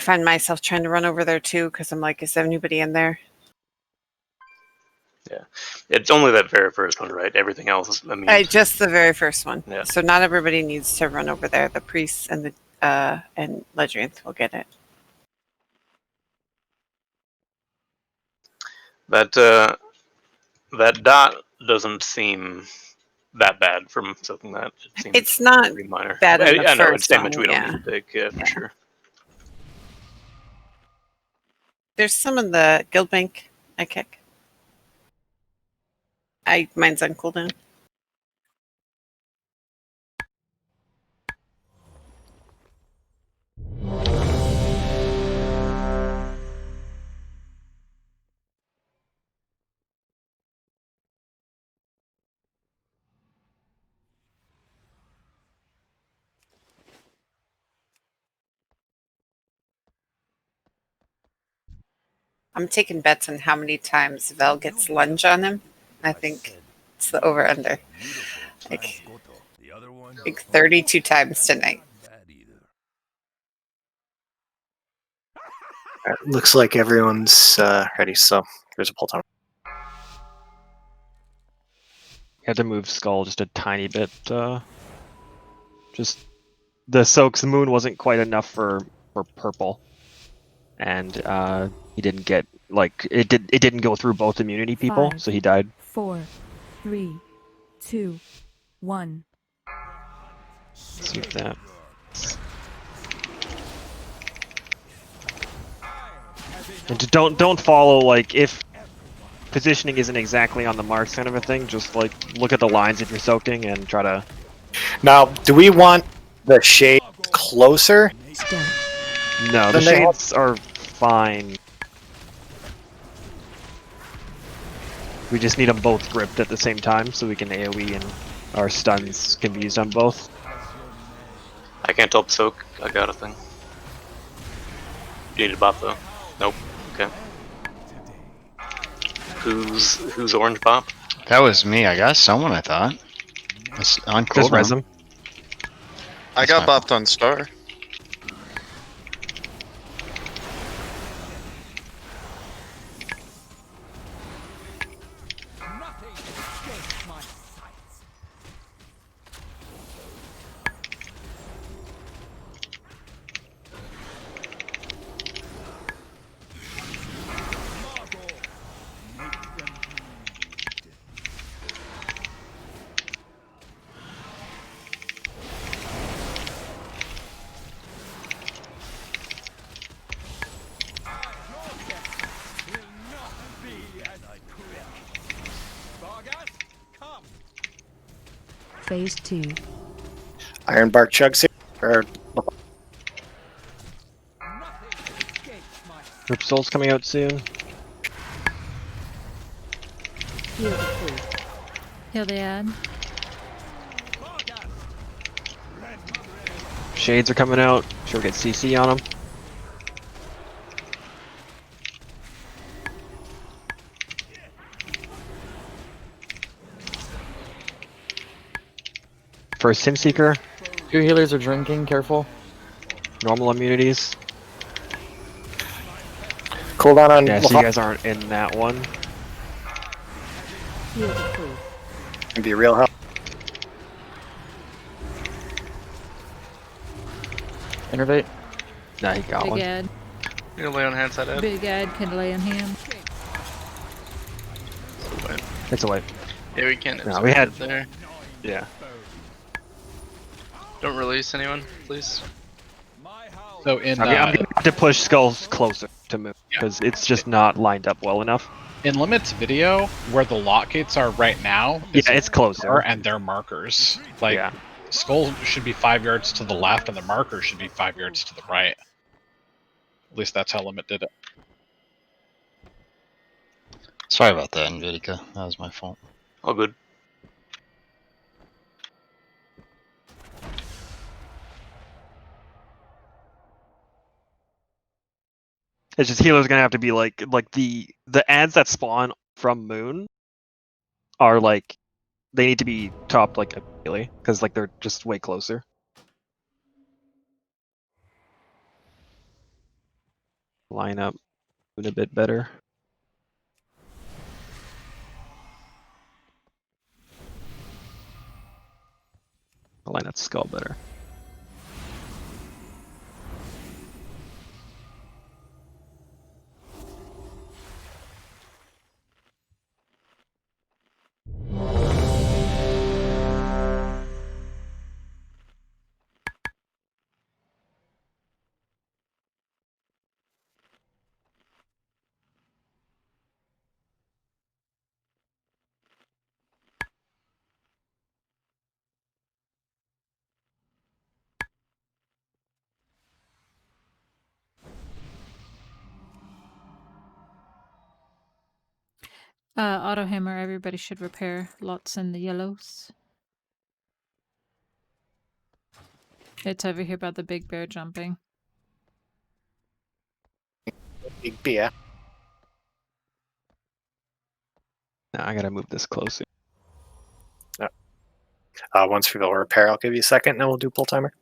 find myself trying to run over there too, because I'm like, is there anybody in there? Yeah, it's only that very first one, right? Everything else is immune. Just the very first one. Yeah. So not everybody needs to run over there. The priests and the and Ledrinth will get it. That dot doesn't seem that bad from something that. It seems It's not pretty minor. bad in the I know first it's damage one, we don't yeah. need to take. Yeah, for sure. There's some in the guild bank I kick. Mine's on cooldown. I'm taking bets on how many times Vel gets lunge on him. I think it's the over-under. Like 32 times tonight. Looks like everyone's ready, so there's a pull timer. You have to move Skull just a tiny bit. Just the Soak's moon wasn't quite enough for purple, and he didn't get it didn't go through both immunity people, 5, so he died. 4, 3, 2, 1. Let's see if that. And don't follow like if positioning isn't exactly on the marks kind of a thing. Just like look at the lines if you're soaking and try to. Now, do we want the shade closer? No, the shades are fine. We just need them both gripped at the same time so we can AoE and our stuns can be used on both. I can't help soak. I got a thing. You need a bop though. Nope. Okay. Who's orange bop? That was me. I got someone. I thought. It's on cooldown. Just res him. I got bopped on star. Phase 2. Ironbark chugs here. Or Group Soul's coming out soon. Heal the fool. Heal the ad. Shades are coming out. Sure, get CC on them. First Sim Seeker. 2 healers are drinking, careful. Normal immunities. cooldown on. Yeah, so you guys aren't in that one. Heal the fool. Can be real help. Innervate. Nah, he got Big one. ad. You gonna lay on hand side ad? Big ad can lay on him. It's away. Yeah, we can't. No, we had. There. Yeah. Don't release anyone, please. So in I'm gonna have to push Skulls closer to move because it's just not lined up well enough. In Limit's video, where the lock gates are right now, Yeah, it's closer. And their markers. Like, yeah. Skull should be 5 yards to the left, and the marker should be 5 yards to the right. At least that's how Limit did it. Sorry about that, Nvidica. That was my fault. All good. It's just healer's gonna have to be like the ads that spawn from Moon are like they need to be topped like immediately because like they're just way closer. Line up a bit better. Line up Skull better. Auto hammer, everybody should repair. Lots in the yellows. It's over here by the big bear jumping. Big bear. Now I gotta move this closer. Once we go repair, I'll give you a second, and then we'll do pull timer.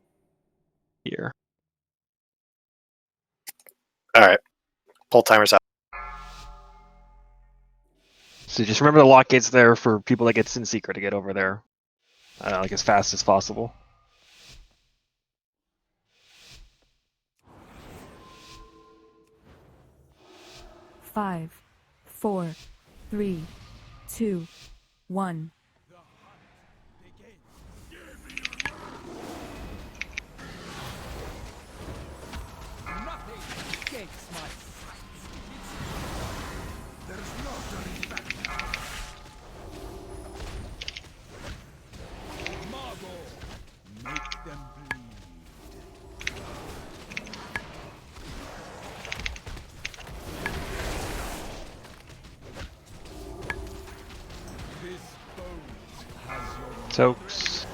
Here. All right, pull timer's out. So just remember the lock gate's there for people that get in secret to get over there, like as fast as possible. Five, 4, 3, 2, 1. Nothing escapes my sight. There's no turning back now. Margot, make them bleed. This boat has your Soaks.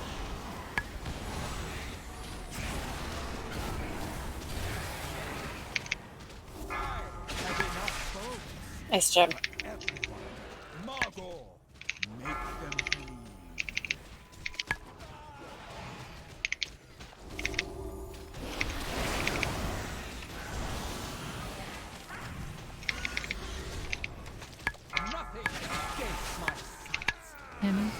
Nice job. Margot, make them bleed. Nothing escapes my sight. Hammy.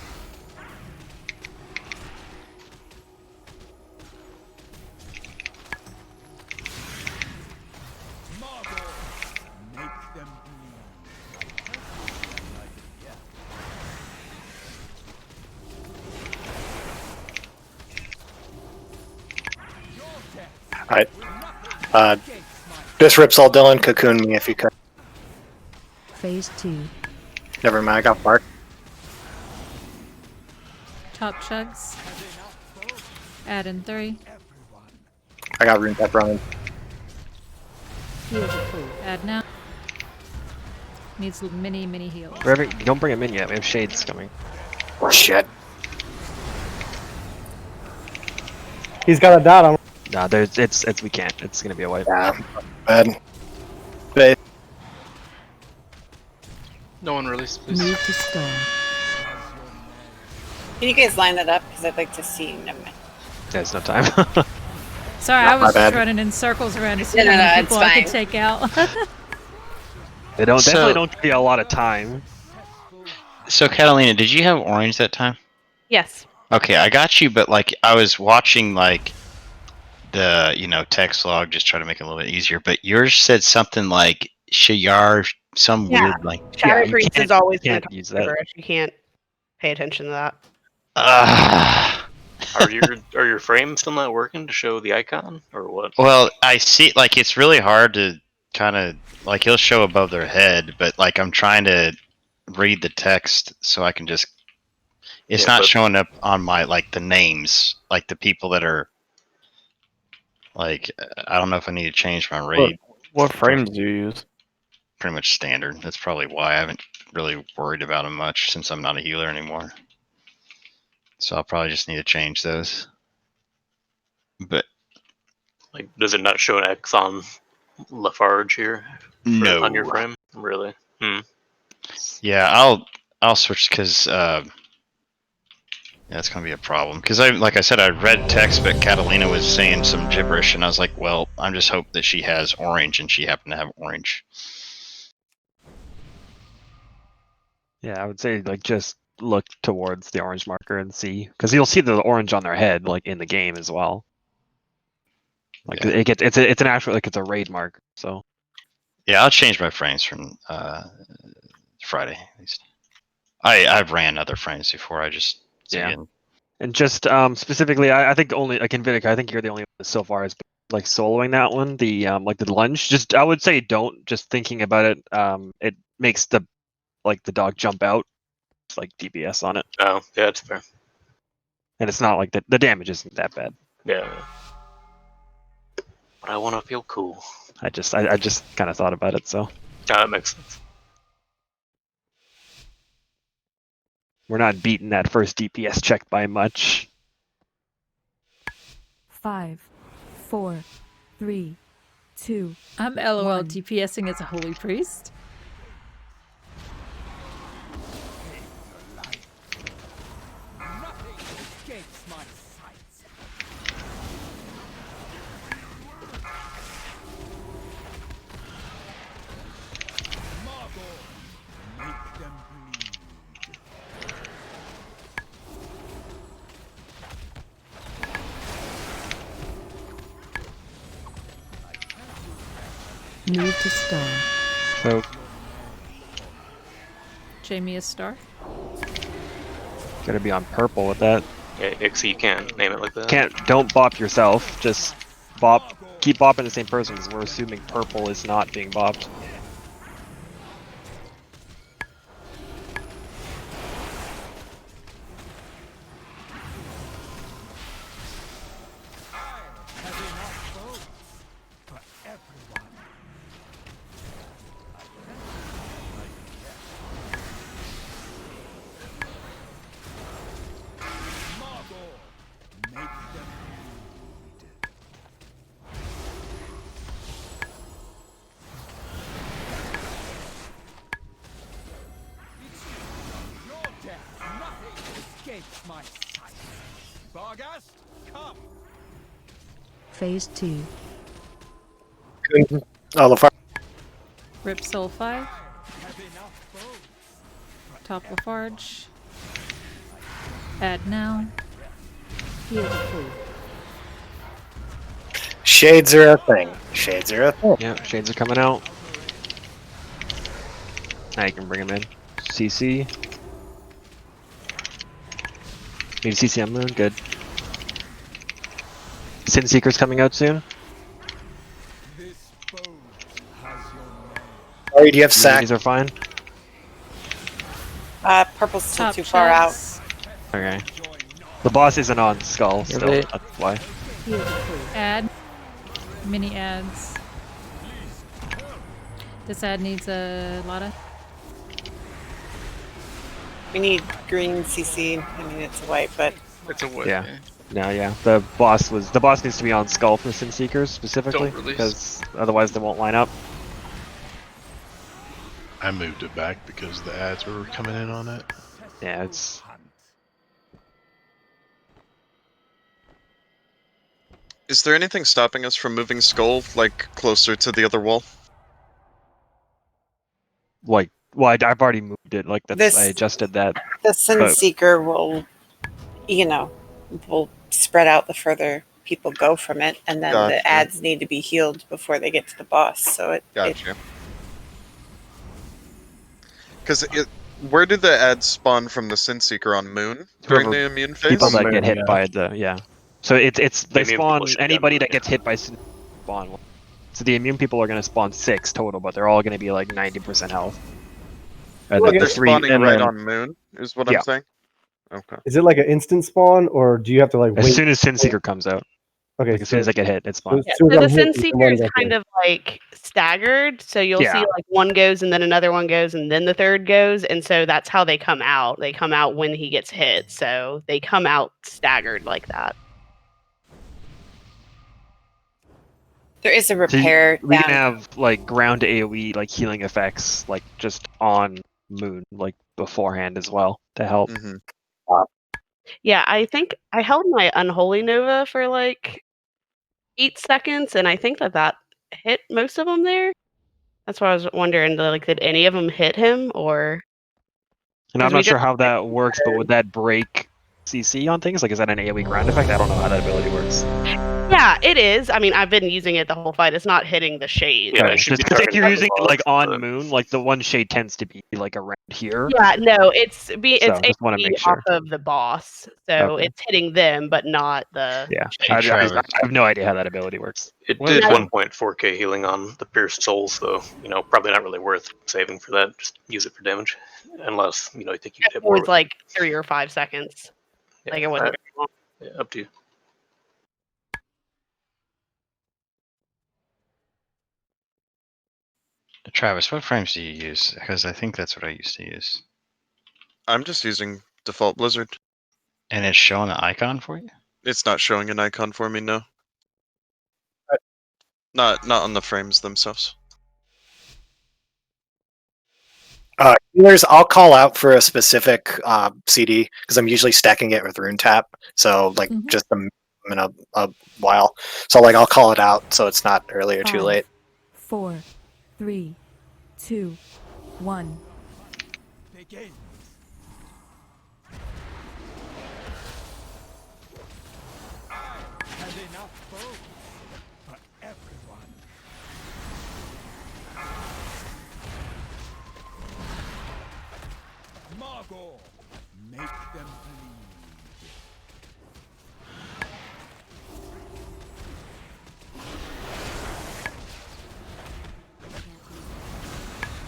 Margot, make them bleed. All right. This rips all Dylan. Cocoon me if you could. Phase 2. Never mind. I got Bark. Top chugs. Add in 3. I got Rune Pep running. Heal deployed. Add now. Needs mini heals. Wherever, don't bring him in yet. We have shades coming. Oh shit. He's got a dot on. Nah, there's it's we can't. It's gonna be a wipe. Yeah, bad. Bad. No one release, please. Move to stall. Can you guys line that up? Because I'd like to see. Never mind. There's no time. Sorry, Not I was my just bad. running in circles around to see No, how no, many no, people it's I could fine. take out. They definitely don't give you a lot of time. So Catalina, did you have orange that time? Yes. Okay, I got you, but like I was watching like the text log, just try to make it a little bit easier. But yours said something like Shayar, some Yeah. weird like. Shadow you Priest can't- is always you going can't to use talk that. gibberish. You can't pay attention to that. Are your frames still not working to show the icon or what? Well, I see. Like it's really hard to kind of like he'll show above their head, but like I'm trying to read the text so I can just. It's not showing up on my like the names, like the people that are. Like I don't know if I need to change my raid. What frames do you use? Pretty much standard. That's probably why I haven't really worried about them much since I'm not a healer anymore. So I'll probably just need to change those. But Like, does it not show an X on Lafarge here? No. On your frame? Really? Yeah, I'll switch because that's gonna be a problem. Because like I said, I read text, but Catalina was saying some gibberish, and I was like, well, I'm just hope that she has orange, and she happened to have orange. Yeah, I would say like just look towards the orange marker and see, because you'll see the orange on their head like in the game as well. Like it gets it's an actual like it's a raid mark. So yeah, I'll change my frames from Friday at least. I've ran other frames before. I just yeah. And just specifically, I think only like in Vidic, I think you're the only one so far as like soloing that one. The like the lunge. Just I would say don't just thinking about it. It makes the dog jump out. It's like DPS on it. Oh, yeah, that's fair. And it's not like the damage isn't that bad. Yeah. But I want to feel cool. I just kind of thought about it, so. That makes sense. We're not beating that first DPS check by much. 5, 4, 3, 2. I'm LOL DPSing as a holy priest. my sights. Margot, make them bleed. Move to star. So Jamie is star. gotta be on purple with that. Yeah, Ixie, you can't name it like that. Don't bop yourself. Just bop. Keep bopping the same person because we're assuming purple is not being bopped. My sight. Barghast, come. Phase 2. Oh, the far. Rip Sulfide. Top Lafarge. Add now. Heal the fool. Shades are a thing. Shades are a thing. Yeah, shades are coming out. Now you can bring them in. CC. Need CC on Moon, good. Sin Seeker's coming out soon. Or do you have sack? These are fine. Purple's still Top too far out. checks. Okay. The boss isn't on Skull still. Really? That's why. Heal the fool. Add. Mini ads. This ad needs a lot of. We need green CC. I mean, it's a white, but It's a wood. Yeah. No, yeah. The boss needs to be on Skull for Sin Seekers specifically Don't release. because otherwise they won't line up. I moved it back because the ads were coming in on it. Yeah, it's. Is there anything stopping us from moving Skull, like, closer to the other wall? Like, well, I've already moved it. Like, that's I adjusted that. the Sin But- Seeker will, will spread out the further people go from it, and then Gotcha. the ads need to be healed before they get to the boss. So it Gotcha. Because where do the ads spawn from the Sin Seeker on Moon during Whoever- the immune phase? People that Moon, get hit yeah. by So it's they Immune spawn people should be on anybody Moon, that gets hit by Sin spawn. So the immune people are going to spawn 6 total, but they're all going to be like 90% health. And But then they're the 3 spawning and right then- on Moon, is what Yeah. I'm saying? Okay. Is it like an instant spawn, or do you have to like as wait? soon as Sin Seeker comes out. Okay, Like as soon as I get hit, it spawns. Yeah, soon as so the I'm hit, Sin you can Seeker run is back in. kind of like staggered. So you'll see Yeah. like one goes and then another one goes and then the third goes. And so that's how they come out. They come out when he gets hit. So they come out staggered like that. there is a So repair we down. can have like ground AoE like healing effects like just on Moon like beforehand as well to help. Mm-hmm. Yeah, I think I held my Unholy Nova for like 8 seconds. And I think that hit most of them there. That's why I was wondering, like, did any of them hit him or? And I'm 'Cause we not sure just- how that works, but would that break CC on things? Like, is that an AoE ground effect? I don't know how that ability works. Yeah, it is. I mean, I've been using it the whole fight. It's not hitting the shade. Yeah, Okay, it should be just 'cause if targeted you're by the using it boss, like on but- Moon, like the one shade tends to be like around here. Yeah, no, it's So, just wanna AoE make sure. off of the boss, so Okay. it's hitting them, but not the. Yeah, Hey, Trevor. I have no idea how that ability works. It What did is- 1.4k healing on the pierced souls, though. Probably not really worth saving for that. Just use it for damage, unless you think you could hit It more. was with like 3 or 5 seconds. Yeah, Like it wasn't very long. Yeah, up to you. Travis, what frames do you use? Because I think that's what I used to use. I'm just using default Blizzard. And it's showing the icon for you? It's not showing an icon for me, no. Not on the frames themselves. Healers, I'll call out for a specific CD because I'm usually stacking it with Rune Tap. So like just in a while. So like I'll call it out so it's not early or too 5, late. 4, 3, 2, 1. Begin. I have enough bones for everyone. Margot, make them bleed.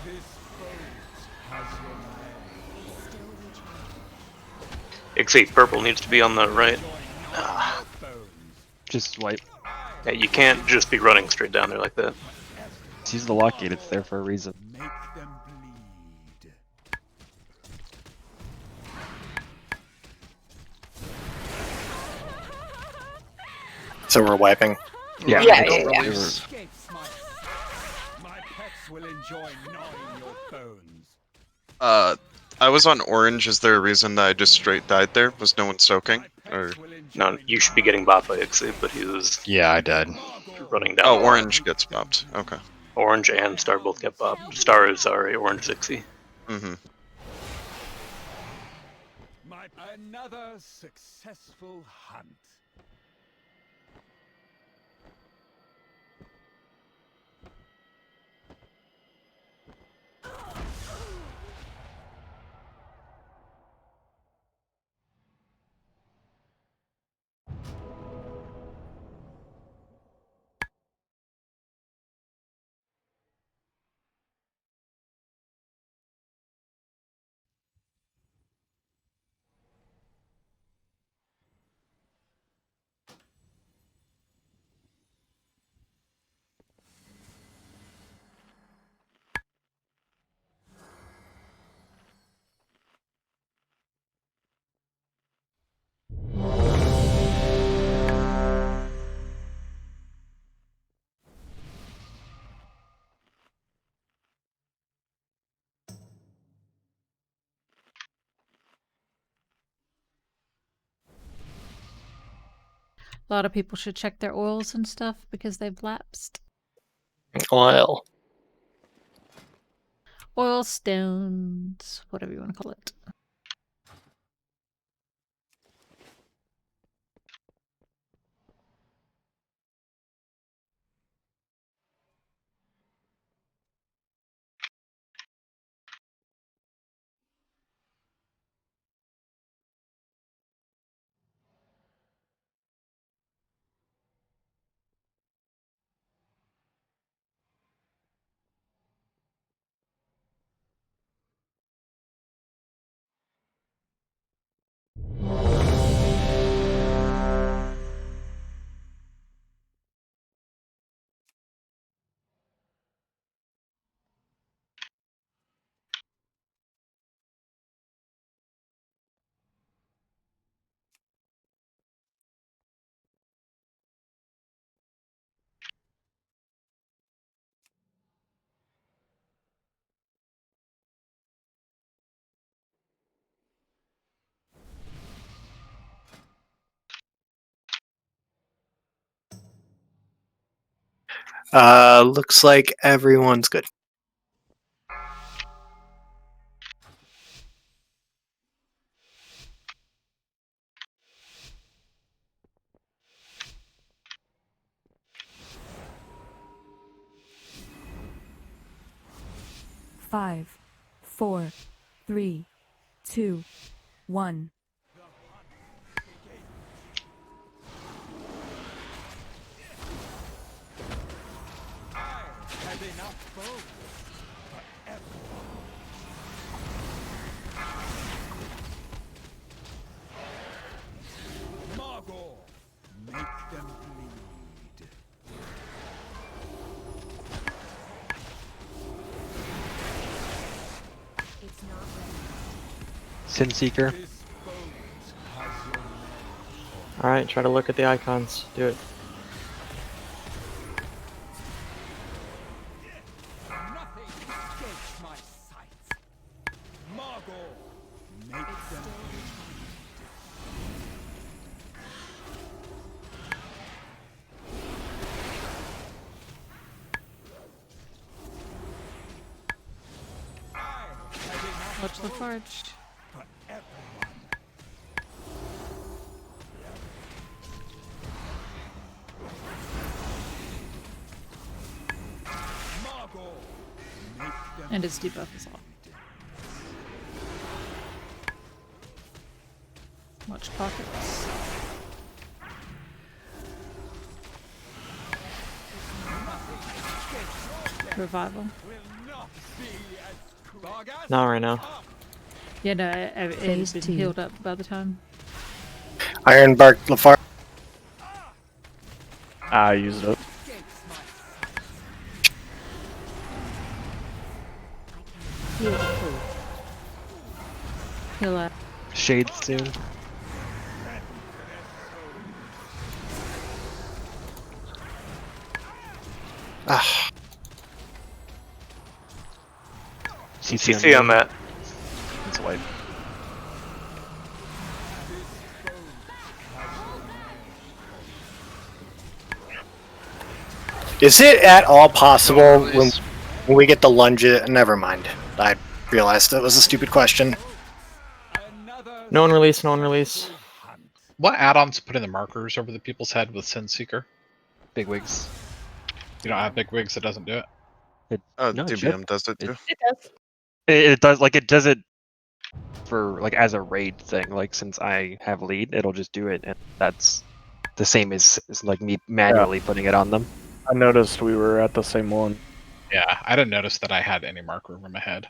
This boat has your name. Ixie, purple needs to be on the right. Just wipe. Yeah, you can't just be running straight down there like that. Use the lock gate, it's there for a reason. Make them bleed. So we're wiping. Yeah. Escapes my pets will enjoy gnawing your bones. I was on orange. Is there a reason that I just straight died there? Was no one soaking? Or No, you should be getting bopped by Ixie, but he was. Yeah, I died. Running down. Oh, the orange line. gets bopped. Okay. Orange and Star both get bopped. Star is sorry, orange is Ixie. Mm-hmm. Another successful hunt. A lot of people should check their oils and stuff because they've lapsed. Oil. Oil stones, whatever you want to call it. Looks like everyone's good. Five, 4, 3, 2, 1. Have enough bones for everyone. Margot, make them bleed. It's not ready. Sin Seeker. Alright, try to look at the icons. Do it. Nothing escapes my sight. Watch the forge. And its debuff is off. Watch pockets. Revival. Not right now. Yeah, no, it had been healed up by the time. Ironbark Lafar. I used it. Heal up. Shade soon. Ah. CC on that. It's white. Is it at all possible when we get the lunge? Never mind. I realized it was a stupid question. No one release, no one release. What add-ons put in the markers over the people's head with Sin Seeker? Big wigs. You don't have big wigs that doesn't do it? No, it DBM should. does it too. It does. It does, like, it does it for, like, as a raid thing. Like, since I have lead, it'll just do it, and that's the same as like me manually putting it on them. I noticed we were at the same one. Yeah, I didn't notice that I had any marker over my head.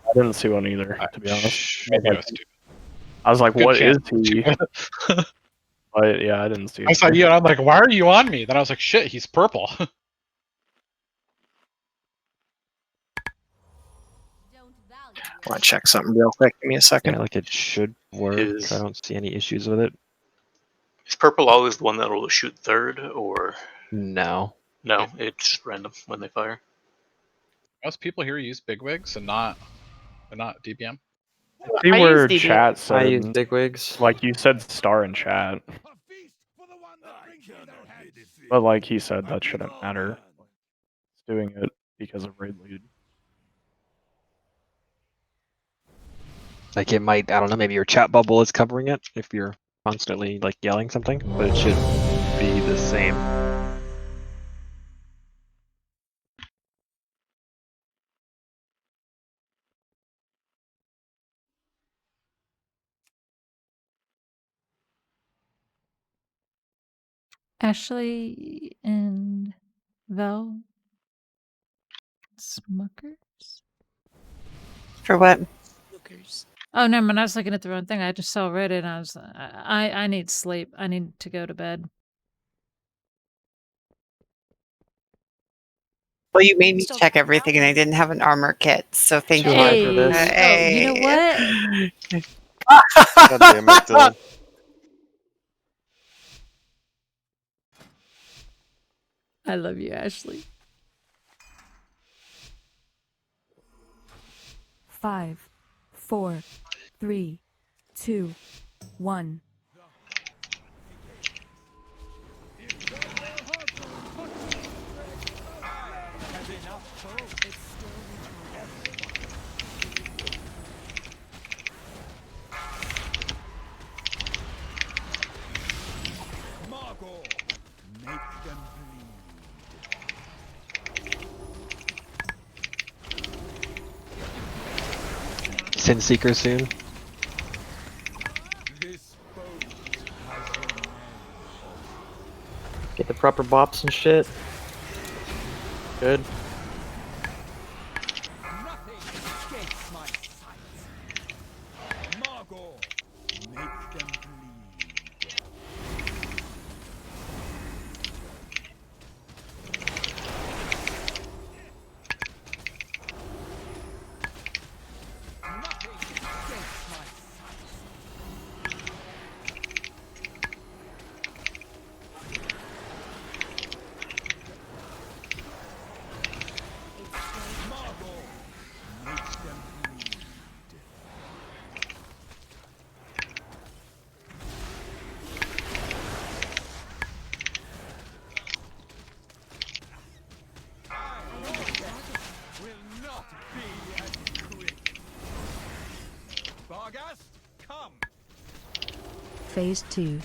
I didn't see one either, to be honest. Maybe I was stupid. I was like, Good what is chance. he? But yeah, I didn't see it. I saw you and I'm like, why are you on me? Then I was like, shit, he's purple. I want to check something real quick. Give me a second. Yeah, like it should work. I don't see any issues with it. Is purple always the one that'll shoot third, or no? No, it's just random when they fire. Most people here use big wigs and not DBM. See I where use DBM. chat said, I use big wigs. like you said star in chat. But like he said, that shouldn't matter. It's doing it because of raid lead. Like it might, I don't know, maybe your chat bubble is covering it if you're constantly like yelling something, but it should be the same. Ashley and Val Smuckers? For what? Oh, never mind. I was looking at the wrong thing. I just saw Reddit and I was I need sleep. I need to go to bed. Well, you made me check everything, and I didn't have an armor kit, so thank you. Hey. for this. Oh, you know what? God damn it, Dylan. I love you, Ashley. 5, 4, 3, 2, 1. Sin Seeker soon. Get the proper bops and shit. Good. Phase 2.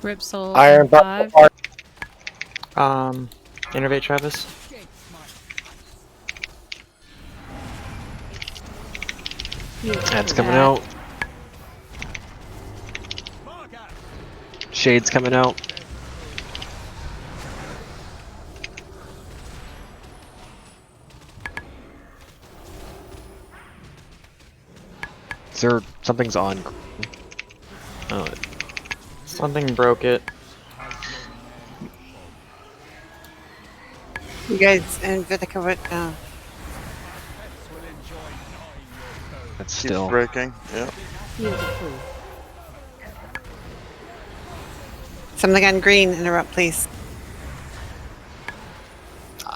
Rip Soul. Iron in 5. Innervate Travis. That's coming out. Shade's coming out. Is there something's on? Oh, Something broke it. You guys and Vitica, what? it's Keeps still breaking. Yeah. Something on green. Interrupt, please.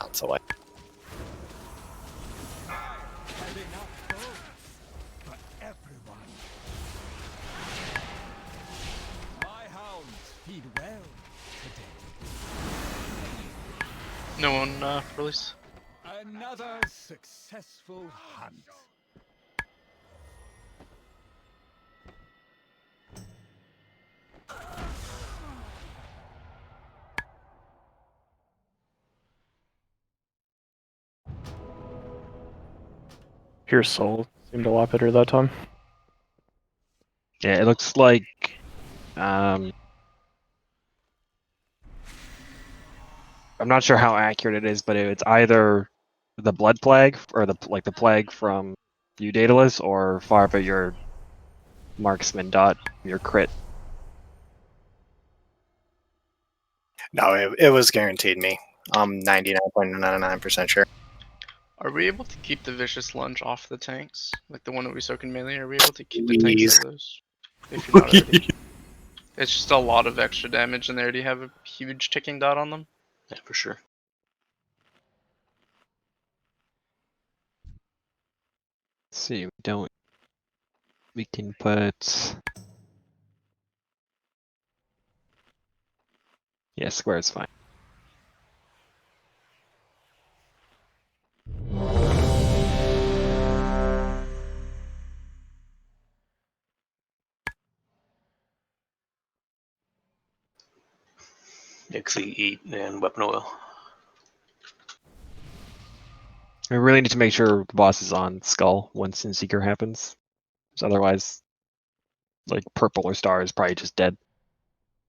It's away. No one release. Another successful hunt. Pure Soul seemed a lot better that time. yeah. It looks like I'm not sure how accurate it is, but it's either the blood plague or the plague from you, Daedalus, or Farva, your marksman dot, your crit. No, it was guaranteed me. I'm 99.99% sure. Are we able to keep the vicious lunge off the tanks? Like the one that we soak in melee? Are we able to keep the tanks out of those? If you're not already. It's just a lot of extra damage and they already have a huge ticking dot on them. Yeah, for sure. Let's see, we can put, yeah, square is fine. Nixie, eat, and weapon oil. We really need to make sure the boss is on Skull once Seeker happens. So otherwise, like purple or star is probably just dead.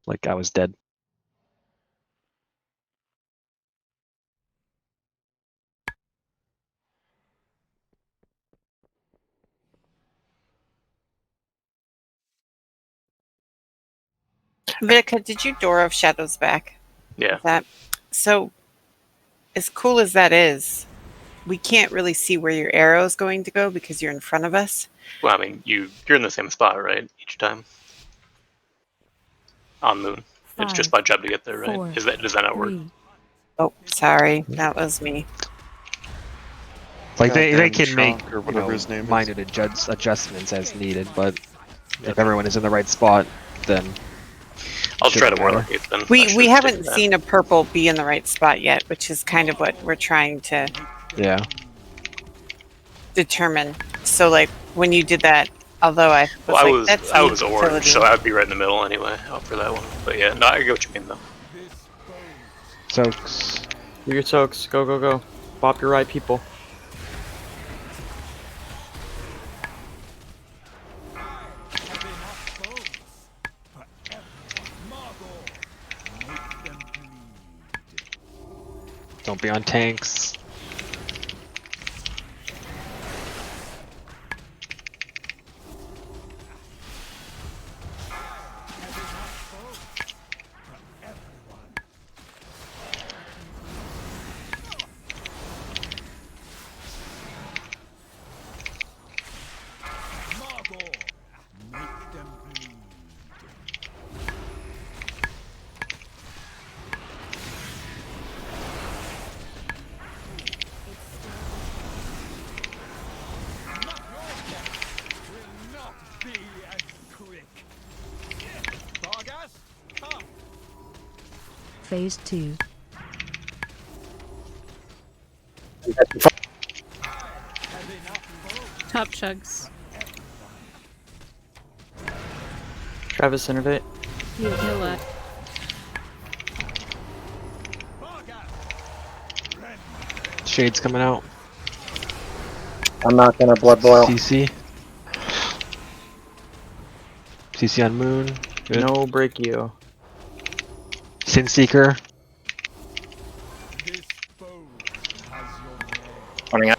Like I was dead. Vitica, did you Door of Shadows back? Yeah. That. So, as cool as that is, we can't really see where your arrow is going to go because you're in front of us. Well, I mean, you're in the same spot, right? Each time. On Moon. It's just my job to get there, right? 4, Does that not work? Oh, sorry, that was me. Like they Goddamn can make Chalk or whatever his name is. minor adjustments as needed, but if everyone is in the right spot, then I'll try to warlock it then. We haven't seen a purple be in the right spot yet, which is kind of what we're trying to determine. So, like when you did that, although I was orange, so I'd be right in the middle anyway for that one. But yeah, no, I get what you mean though. Soaks. Do your soaks. Go, go, go. Bop your right people. Don't be on tanks. Phase 2. Top chugs. Travis Innervate. Heal it. Shade's coming out. I'm not gonna blood boil. CC. CC on Moon. Good. No break you. Sin Seeker. Coming out.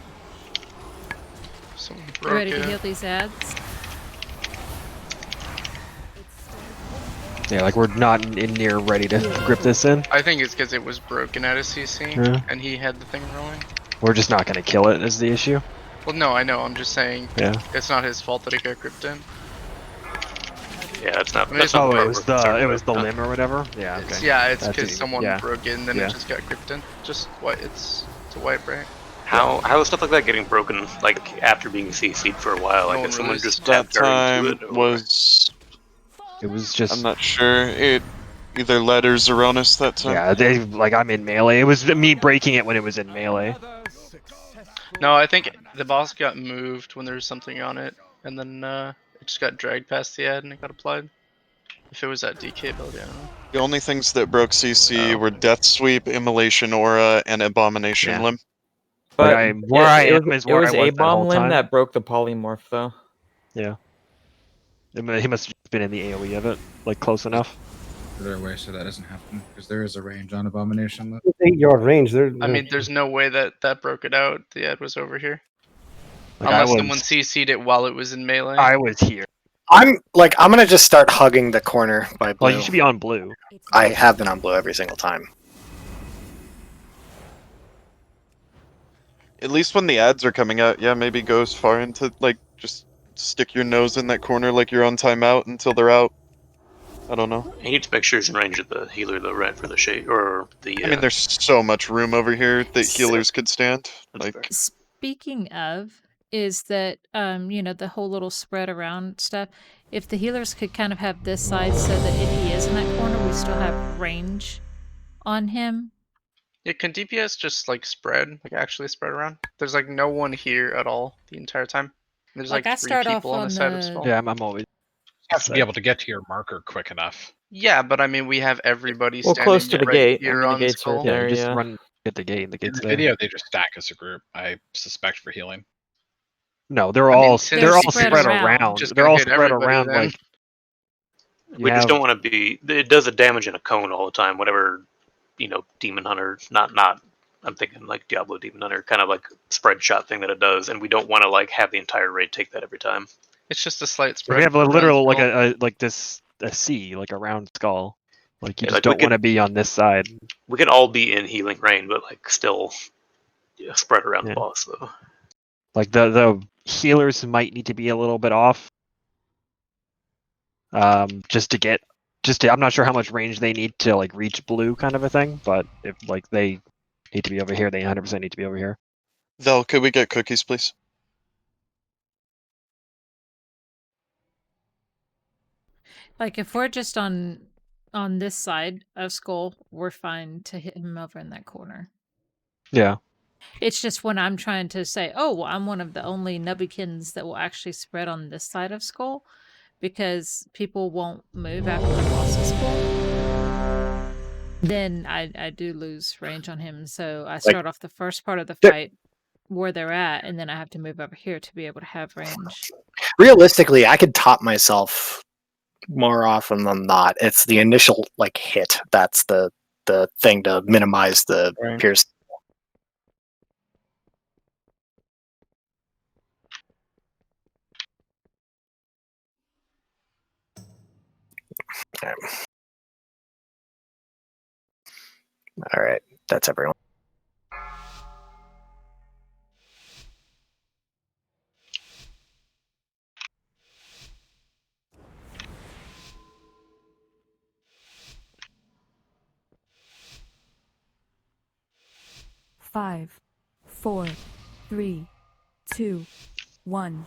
Someone You broke ready to it. heal these ads? Yeah, like we're not in near ready to grip this in. I think it's because it was broken at a CC, Yeah. and he had the thing rolling. We're just not gonna kill it is the issue. Well, no, I know. I'm just saying. Yeah. It's not his fault that it got gripped in. Yeah, it's not. I mean, That's it's not Oh, the it part was we're concerned the about. limb or whatever. Yeah. It's, Okay. yeah, it's That's because what you mean. someone Yeah. broke in, then Yeah. it just got gripped in. Just white. It's a white break. How is stuff like that getting broken like after being CC'd for a while? Like No if one someone really just That tapped right into time it, or was. It was just. I'm not sure. It either led or Zeronis that time. Yeah, they like I'm in melee. It was me breaking it when it was in melee. No, I think the boss got moved when there was something on it, and then it just got dragged past the ad and it got applied. If it was that DK ability, I don't know. The only things that broke CC Oh. were Death Sweep, Immolation Aura, and Abomination Yeah. Limb. But Like where I am is where I was a that whole bomb limb time. that broke the polymorph though. Yeah. He must have been in the AoE of it, like close enough. Further away so that doesn't happen because there is a range on Abomination. It's 8-yard range. There. I mean, there's no way that broke it out. The ad was over here. Like Unless I was, someone CC'd it while it was in melee. I was here. I'm gonna just start hugging the corner by blue. Well, you should be on blue. I have been on blue every single time. At least when the ads are coming out, yeah, maybe go as far into, like, just stick your nose in that corner like you're on timeout until they're out. I don't know. he needs to make sure he's in range of the healer, the red for the shade, or the. I mean, there's so much room over here that healers could stand. Like, Speaking of, is that the whole little spread around stuff. If the healers could kind of have this side so that if he is in that corner, we still have range on him. Yeah, can DPS just like spread, like actually spread around? There's like no one here at all the entire time. There's Like, like I 3 start off people on on the side of the- Skull. Yeah, I'm always. You have to be able to get to your marker quick enough. Yeah, but I mean, we have everybody Well, standing close to the right gate. I here mean, the on gate's Skull. right Yeah, there. you just Yeah. run at the gate. The In gate's the there. video, they just stack as a group. I suspect for healing. No, they're I mean, all since they're all he's spread around. around. Just They're gonna all hit spread everybody around then. like. we just don't want to be. It does a damage in a cone all the time. Whatever, Demon Hunter, not. I'm thinking like Diablo Demon Hunter, kind of like spread shot thing that it does, and we don't want to like have the entire raid take that every time. It's just a slight So spread. we have a around literal like Skull. a C like a round skull. Like you Yeah, just like, we don't want to could- be on this side. We can all be in healing range, but like still spread around Yeah. the boss though. Like the healers might need to be a little bit off. I'm not sure how much range they need to like reach blue kind of a thing, but if like they need to be over here, they 100% need to be over here. Vel, could we get cookies, please? Like if we're just on this side of Skull, we're fine to hit him over in that corner. Yeah. It's just when I'm trying to say, oh, well, I'm one of the only Nubbykins that will actually spread on this side of Skull, because people won't move after the boss is full. Then I do lose range on him, so I start off the first part of the fight where they're at, and then I have to move over here to be able to have range. Realistically, I could top myself more often than not. It's the initial like hit that's the thing to minimize the pierce. All right, that's everyone. Five, 4, 3, 2, 1.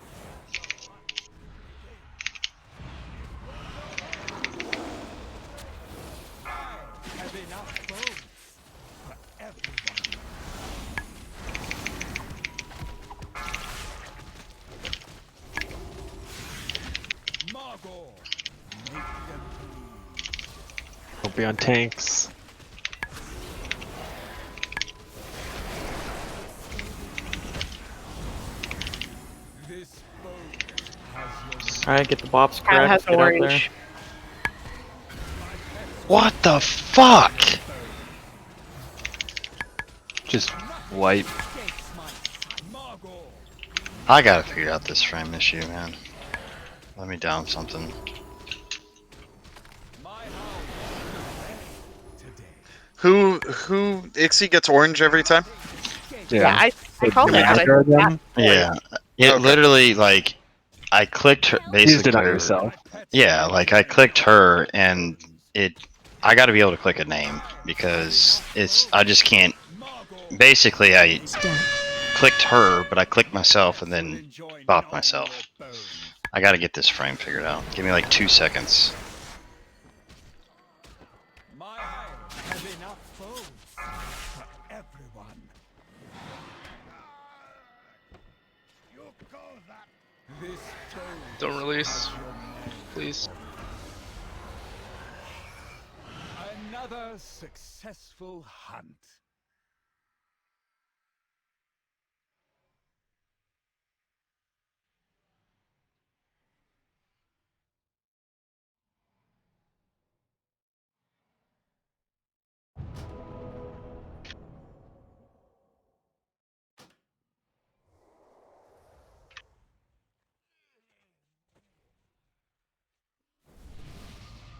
Have enough bones for everyone. Margot, make them Don't be on tanks. Alright, get the bops Cat correct. has Get out there. orange. What the fuck? Just wipe. I gotta figure out this frame issue, man. Let me down something. Who Ixie gets orange every time? Yeah, I called it. But I think that, Yeah, it literally like I clicked her basically. Used it on yourself. Yeah, like I clicked her and I got to be able to click a name because I just can't. Basically, I clicked her, but I clicked myself and then bopped myself. I got to get this frame figured out. Give me like 2 seconds. Don't release, please. Another successful hunt.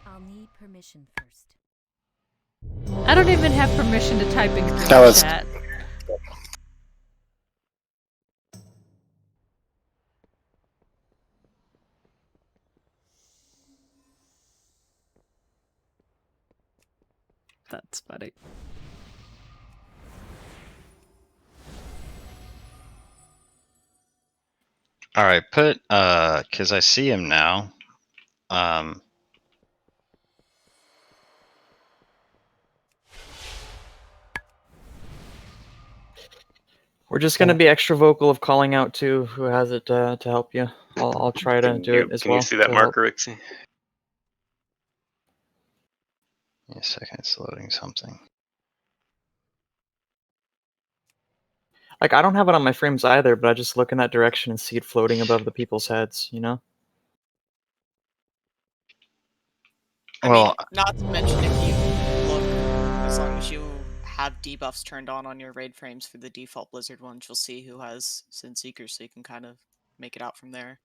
I'll need permission first. I don't even have permission to type in That was- chat. That's funny. All right, put because I see him now. We're just gonna be extra vocal of calling out to who has it to help you. I'll try to do it as Can well. you see that to help. marker, Ixie? Give me a second, it's loading something. Like I don't have it on my frames either, but I just look in that direction and see it floating above the people's heads. You know. I mean, not to mention if you look, as long as you have debuffs turned on your raid frames for the default Blizzard ones, you'll see who has Sin Seekers, so you can kind of make it out from there.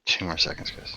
Two more seconds, guys.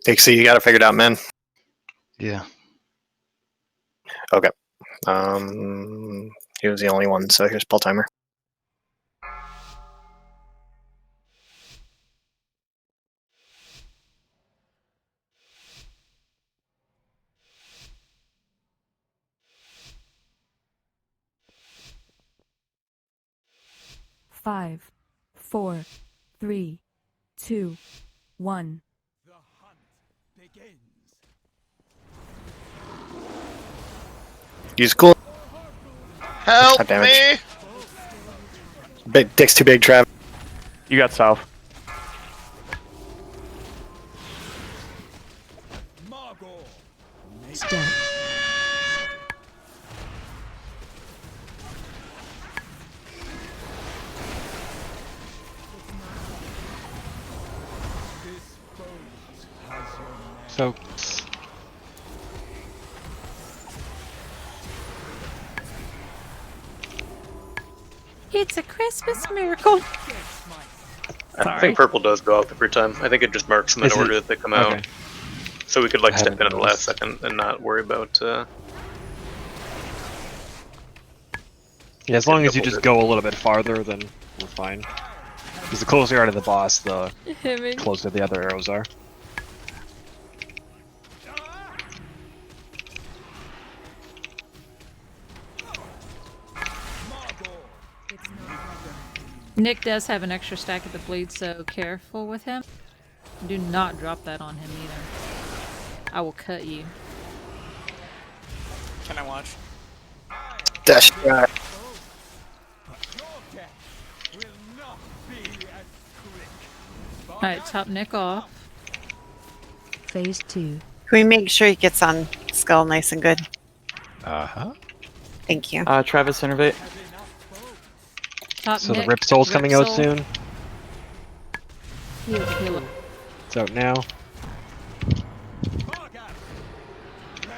Dixie, you got it figured out, man. Yeah. Okay. He was the only one, so here's Paul timer. Five, 4, 3, 2, 1. Use cool. Help God damn it. me! Big Dick's too big, Trav. You got south. Step. So. It's a Christmas miracle. I think purple does go off every time. I think it just marks them in Is it? order that they come out. Okay. So we could like I step haven't in at the last noticed. second and not worry about. Yeah, as long as you just go a little bit farther, then we're fine. Because the closer you are to the boss, the closer the other arrows are. Nick does have an extra stack of the bleed, so careful with him. Do not drop that on him either. I will cut you. Can I watch? Dash. Alright, top Nick off. Phase 2. Can we make sure he gets on skull nice and good? Uh-huh. Thank you. Travis innervate. Top So Nick, the Rip Soul's Rip coming out Soul. soon. Heal up. It's out now.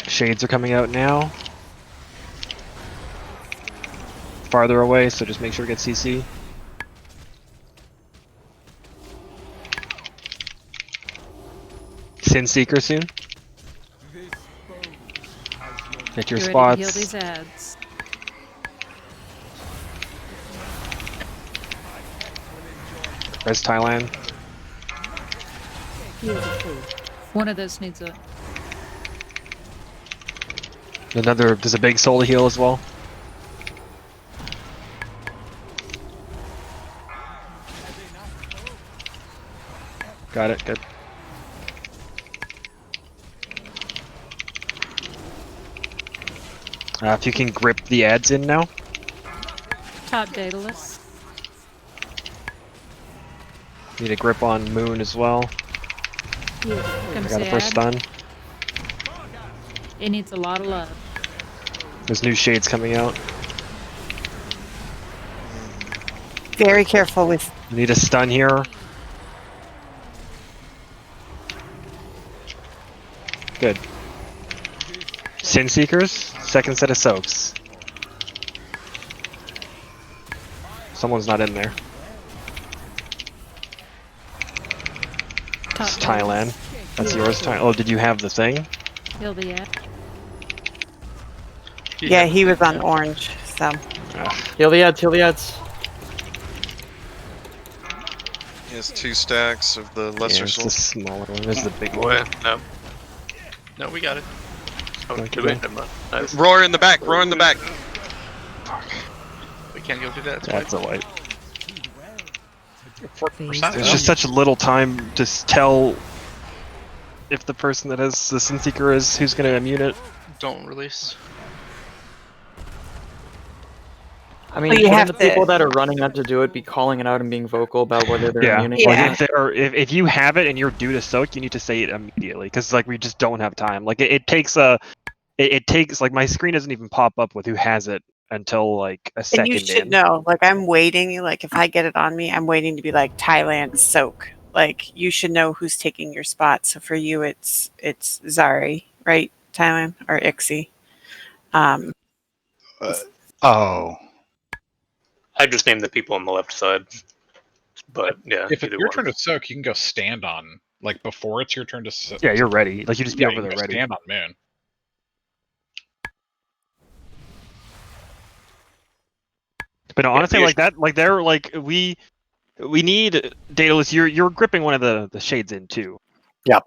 Shades are coming out now. Farther away, so just make sure to get CC. Sin Seeker soon. Get your Get spots. ready to heal these ads. Res Thailand. One of those needs a. There's a big soul to heal as well. Got it, good. If you can grip the ads in now. Top Daedalus. Need a grip on Moon as well. I Comes got a the first ad. stun. It needs a lot of love. There's new shades coming out. Very careful with. You need a stun here. Good. Sin Seekers, second set of soaks. Someone's not in there. It's Thailand. That's yours, Thailand. Oh, did you have the thing? Heal the ad. Yeah, he was on orange, so. Heal the ads, heal the ads. He has 2 stacks of the lesser it's soul. the smaller one. There's the big Boy, one. no. No, we got it. Oh, Okay. do we? Never mind. Nice. Roar in the back, roar in the back. We can't go do that. That's a light. We're There's just such little time to tell if the person that has the Sin Seeker is who's going to immune it. Don't release. I mean, Well, you shouldn't have the to- people that are running up to do it be calling it out and being vocal about whether they're Yeah. immuning? Like if you have it and you're due to soak, you need to say it immediately because like we just don't have time. Like it takes it takes like my screen doesn't even pop up with who has it until like a second And you should in. know, like I'm waiting, like if I get it on me, I'm waiting to be like Thailand soak. Like you should know who's taking your spot. So for you it's Zari, right? Thailand or Ixie. Oh. I just named the people on the left side. But yeah, If it's either your one. turn to soak, you can go stand on Like before it's your turn to. Yeah, you're ready. Like you just be Yeah, over you there just ready. stand on Moon. But no, honestly, like that, like they're like we need Daedalus. You're gripping one of the shades in too. Yeah.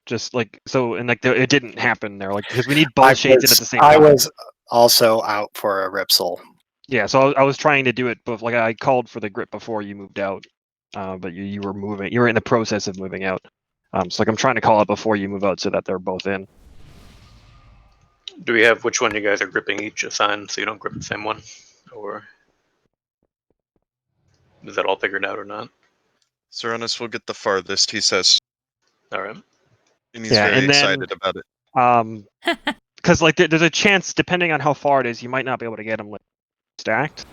Just like so, and like it didn't happen there, like because we need both shades in at the same I time. was also out for a Ripsol. Yeah, so I was trying to do it, but like I called for the grip before you moved out, but you were moving. You were in the process of moving out. So like I'm trying to call it before you move out so that they're both in. Do we have which one you guys are gripping each assigned so you don't grip the same one? Or is that all figured out or not? Serenus will get the farthest, he says. Alright. And he's very excited about it. Because like there's a chance, depending on how far it is, you might not be able to get them like stacked.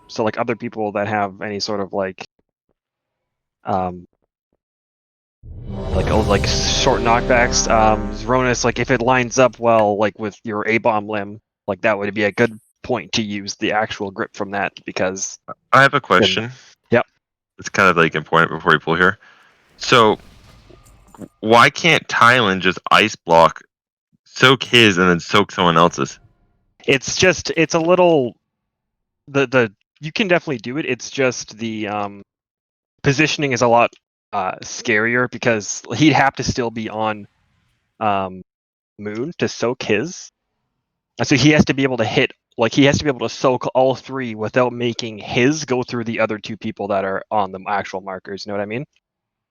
So like other people that have any sort of like short knockbacks, Zronus, like if it lines up well, like with your A-bomb limb, like that would be a good point to use the actual grip from that because. I have a question. Yep. It's kind of like important before we pull here. So, why can't Thailand just ice block, soak his, and then soak someone else's? It's a little. The you can definitely do it. It's just the positioning is a lot scarier because he'd have to still be on Moon to soak his. So he has to be able to hit, like he has to be able to soak all three without making his go through the other two people that are on the actual markers. You know what I mean?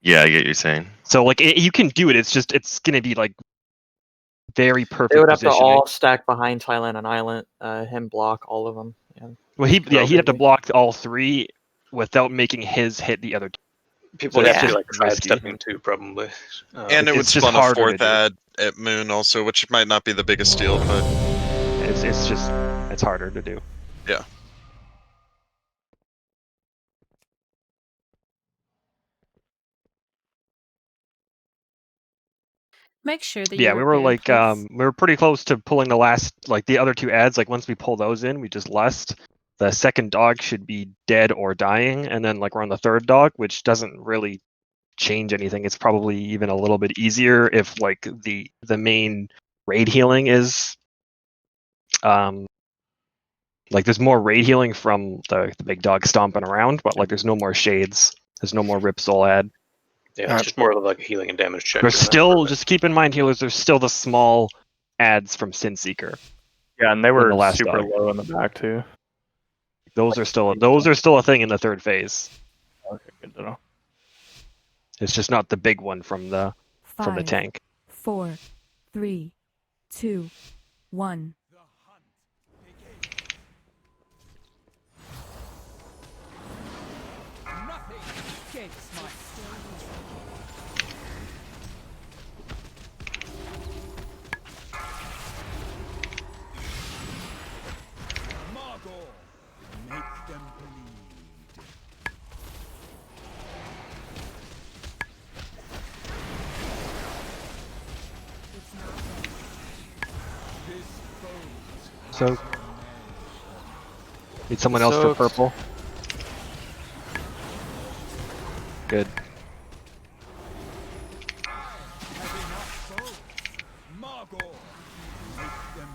Yeah, I get what you're saying. So like you can do it. It's just it's gonna be like very perfect. They would have to positioning. all stack behind Thailand and Island, him block all of them. Yeah. Well, he'd have to block all three without making his hit the other two. People So have to it's be like risky. sidestepping too, probably. And it would it's just spawn a harder to fourth do. ad at Moon also, which might not be the biggest deal, but it's harder to do. Yeah. Make sure that Yeah, you're we were repaired, like please. we were pretty close to pulling the last, like the other two ads. Like once we pull those in, we just lust. The second dog should be dead or dying, and then like we're on the third dog, which doesn't really change anything. It's probably even a little bit easier if like the main raid healing is like there's more raid healing from the big dog stomping around, but like there's no more shades, there's no more rip soul ad. Yeah, it's just more of like a healing and damage check. There's still, just keep in mind, healers, there's still the small ads from Sin Seeker. Yeah, and they in were the last super dog. low in the back too. Those are still a thing in the third phase. Okay, good to know. It's just not the big one from the 5, tank. 4, 3, 2, 1. Nothing escapes my Margot, make them bleed. So need someone else for Soaked. purple. Good. Margot, make them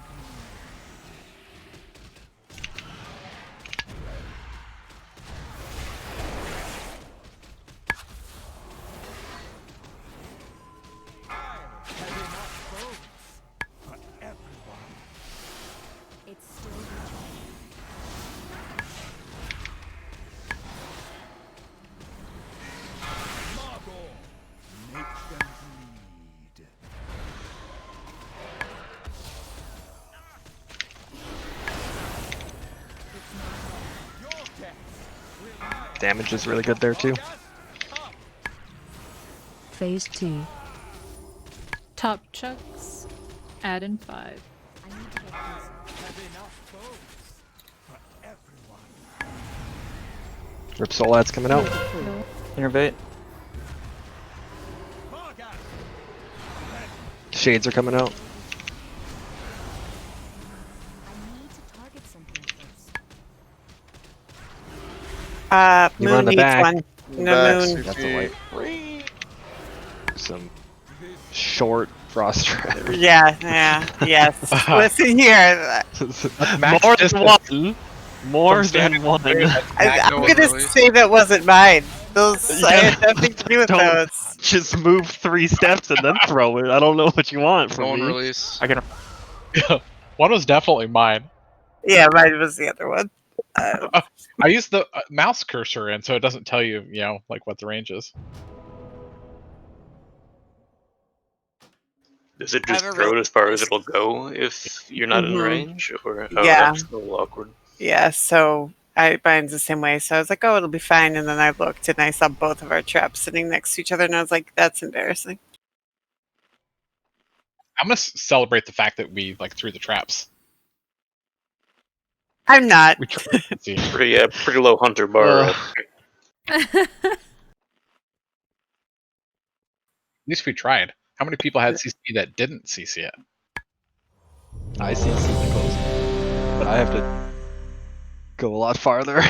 It's still Margot, make them bleed. Damage is really good there too. Phase 2. Top chucks. Add in 5. I need to get have enough bones for everyone. Rip soul ads coming out. Innervate. Shades are coming out. I need to target something first. You run Moon the needs back. one. No Back, Moon. Sufi. That's a white. some short frost traps. Yes. Listen here. More than one. More than one. I'm gonna say that wasn't mine. Those I had nothing to do with Don't those. just move 3 steps and then throw it. I don't know what you want from Go and me. release. I can. One was definitely mine. Yeah, mine was the other one. I used the mouse cursor in, so it doesn't tell you, like what the range is. Does it I just have a throw real it as far as it'll go if you're not in Mhm. range? Or Yeah. that's a little awkward. Yeah, so mine's the same way. So I was like, oh, it'll be fine. And then I looked and I saw both of our traps sitting next to each other, and I was like, that's embarrassing. I'm gonna celebrate the fact that we threw the traps. I'm not. We tried to see. Pretty low hunter bar. At least we tried. How many people had CC that didn't CC it? I see super close, but I have to go a lot farther.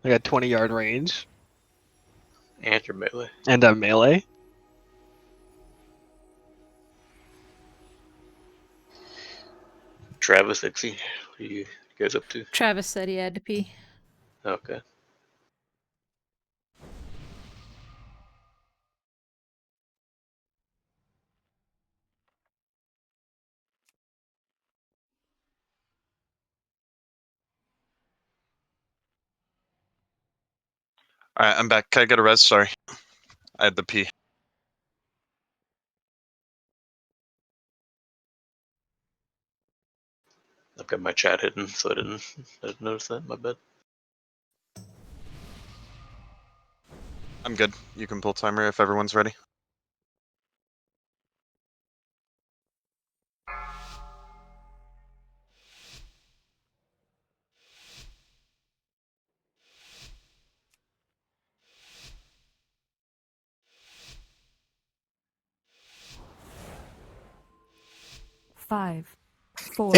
I got 20-yard range. And your melee. And a melee. Travis, Ixie, what are you guys up to? Travis said he had to pee. Okay. Alright, I'm back. Can I get a res? Sorry. I had the pee. I've got my chat hidden, so I didn't notice that. My bad. I'm good. You can pull timer if everyone's ready. Five, 4,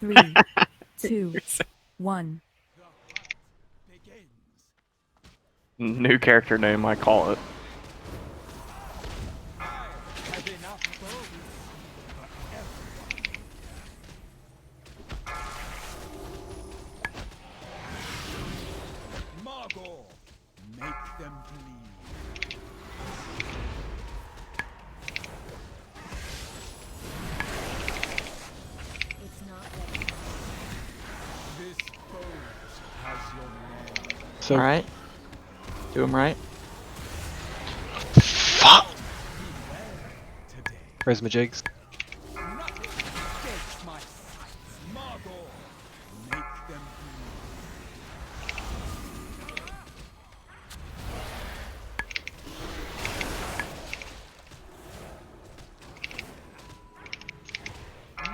3, 2, 1. New character name, I call it. Make them bleed. It's not ready. This boat has your name. So, alright. Do him right. Fuck! Where's my jigs? Escapes my sights. Margot, make them bleed.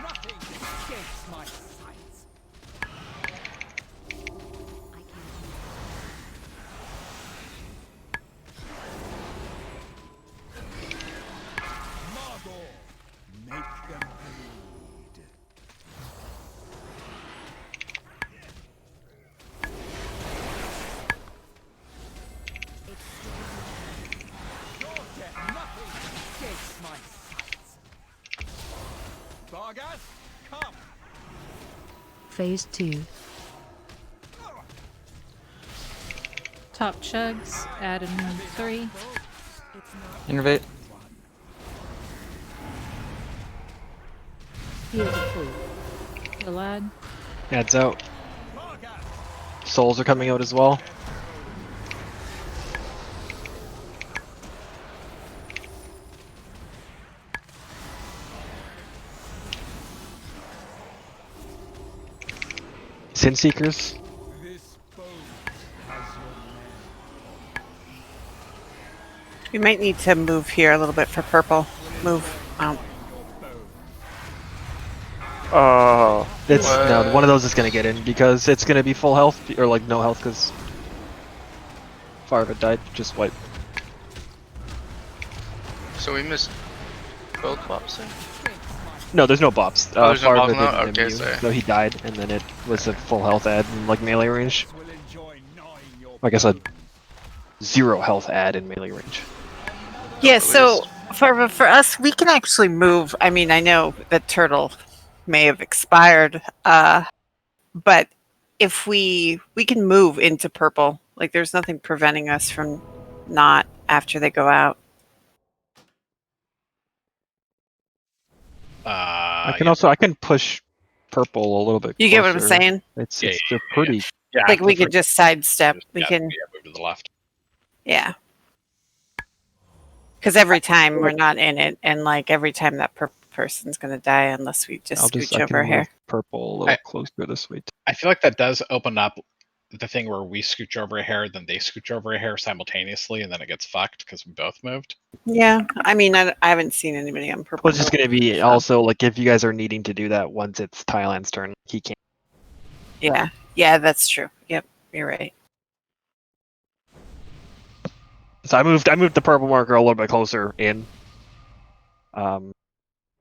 Nothing escapes my sights. Margot, make them bleed. Your death, nothing escapes my sights. Vargas, come. Phase 2. Top chugs, add in 3. Innervate. Heal the food. The lad. Adds out. Souls are coming out as well. Sin Seekers. You might need to move here a little bit for purple. Move. It's no, one of those is gonna get in because it's gonna be full health or like no health because Farva died. Just wipe. So we missed both bops there? No, there's no bops. Oh, there's no Farva bops now? didn't Okay, immune, sorry. so he died, and then it was a full health ad in like melee range. Like I said, 0 health ad in melee range. Yeah, so for us, we can actually move. I mean, I know the turtle may have expired, but if we can move into purple, like there's nothing preventing us from not after they go out. I can push purple a little bit. You get what I'm closer. saying? It's Yeah, they're pretty. Yeah, Like we could just sidestep. We yeah, can, move to the left. yeah. Because every time we're not in it, and like every time that person's gonna die unless we just scooch over move here. purple a little closer this way. I feel like that does open up the thing where we scooch over a hair, then they scooch over a hair simultaneously, and then it gets fucked because we both moved. Yeah, I mean, I haven't seen anybody on purple. Well, it's just gonna be also like if you guys are needing to do that once it's Thailand's turn, he can't. Yeah, yeah, that's true. Yep, you're right. So I moved the purple marker a little bit closer in.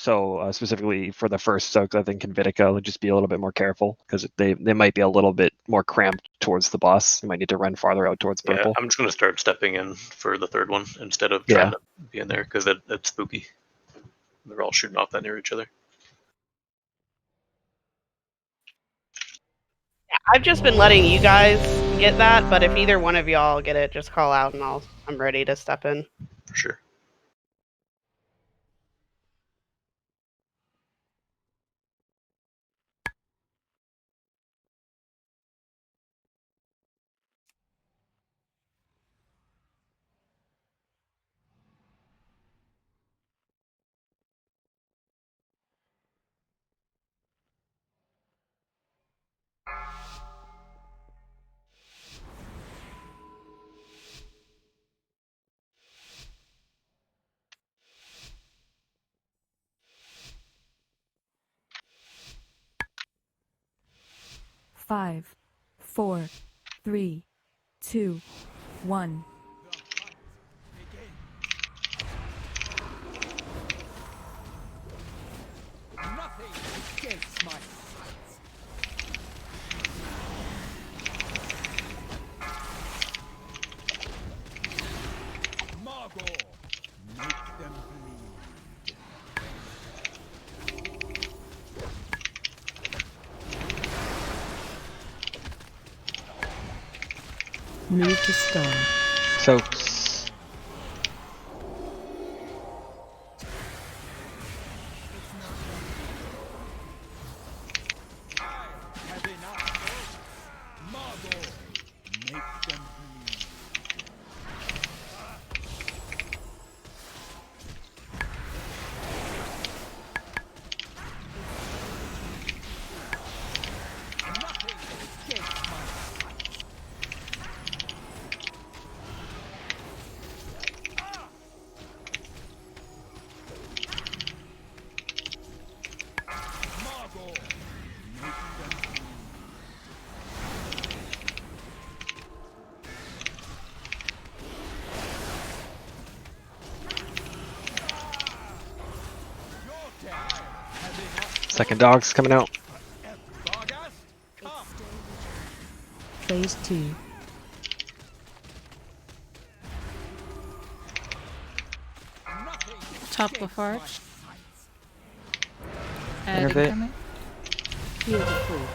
So specifically for the first soak, I think Convitica would just be a little bit more careful because they might be a little bit more cramped towards the boss. You might need to run farther out towards purple. Yeah, I'm just going to start stepping in for the third one instead of trying to be in there because that's spooky. They're all shooting off that near each other. I've just been letting you guys get that, but if either one of y'all get it, just call out and I'm ready to step in. For sure. Five, 4, 3, 2, 1. Nothing escapes my sights. Margot, make them bleed. Move to stone. Soaks. Have enough. Margot, make them bleed. Nothing escapes my sight. Margot, make them bleed. Your death has enough. Second dog's coming out. Phase 2. Top of arch. Add Innervate. incoming. Heal the fool.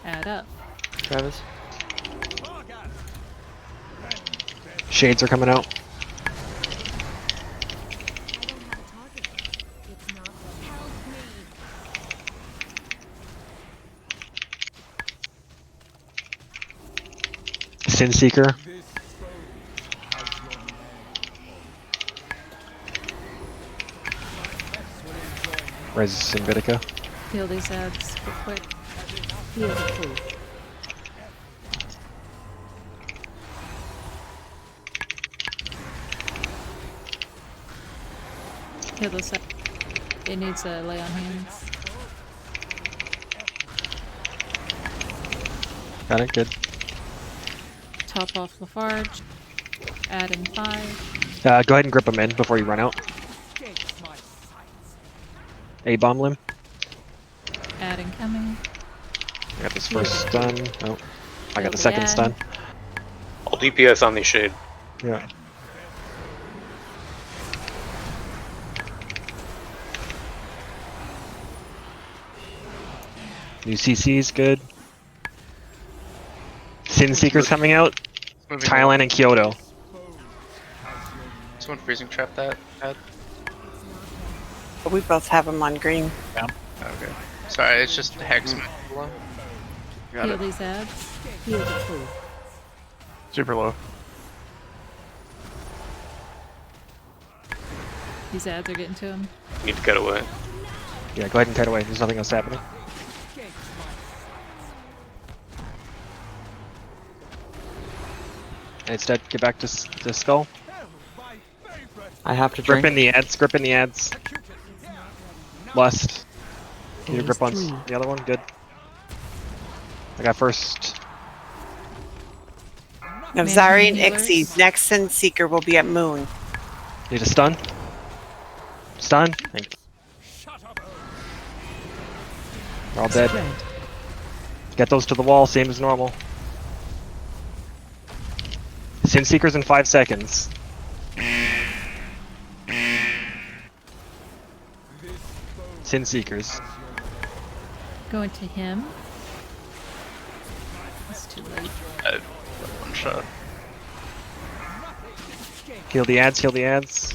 Add up. Travis. Shades are coming out. Sin Seeker. Res Sinvitica. Heal these ads real quick. Heal the fool. Heal this ad. It needs a lay on hands. Got it, good. Top off Lafarge. Add in 5. Go ahead and grip him in before you run out. A-bomb limb. Add incoming. I got this first stun. Oh, I got the second Add. stun. All DPS on the shade. Yeah. New CC's good. Sin Seeker's coming out. Moving Thailand on. and Kyoto. Someone freezing trap that ad. We both have them on green. Yeah. Okay. Sorry, it's just Hex. Got Heal it. these ads. Heal the pool. Super low. These ads are getting to him. Need to cut away. Yeah, go ahead and cut away. There's nothing else happening. And instead, get back to Skull. I have to Grip drink. in the ads. Grip in the ads. Lust. Get your grip on the other one. Good. I got first. Navzari and Ixie's next Sin Seeker will be at Moon. Need a stun. Stun. Thank you. They're all dead. Get those to the wall, same as normal. Sin Seekers in 5 seconds. Sin Seekers. Going to him. It's too late. One shot. Heal the ads, heal the ads.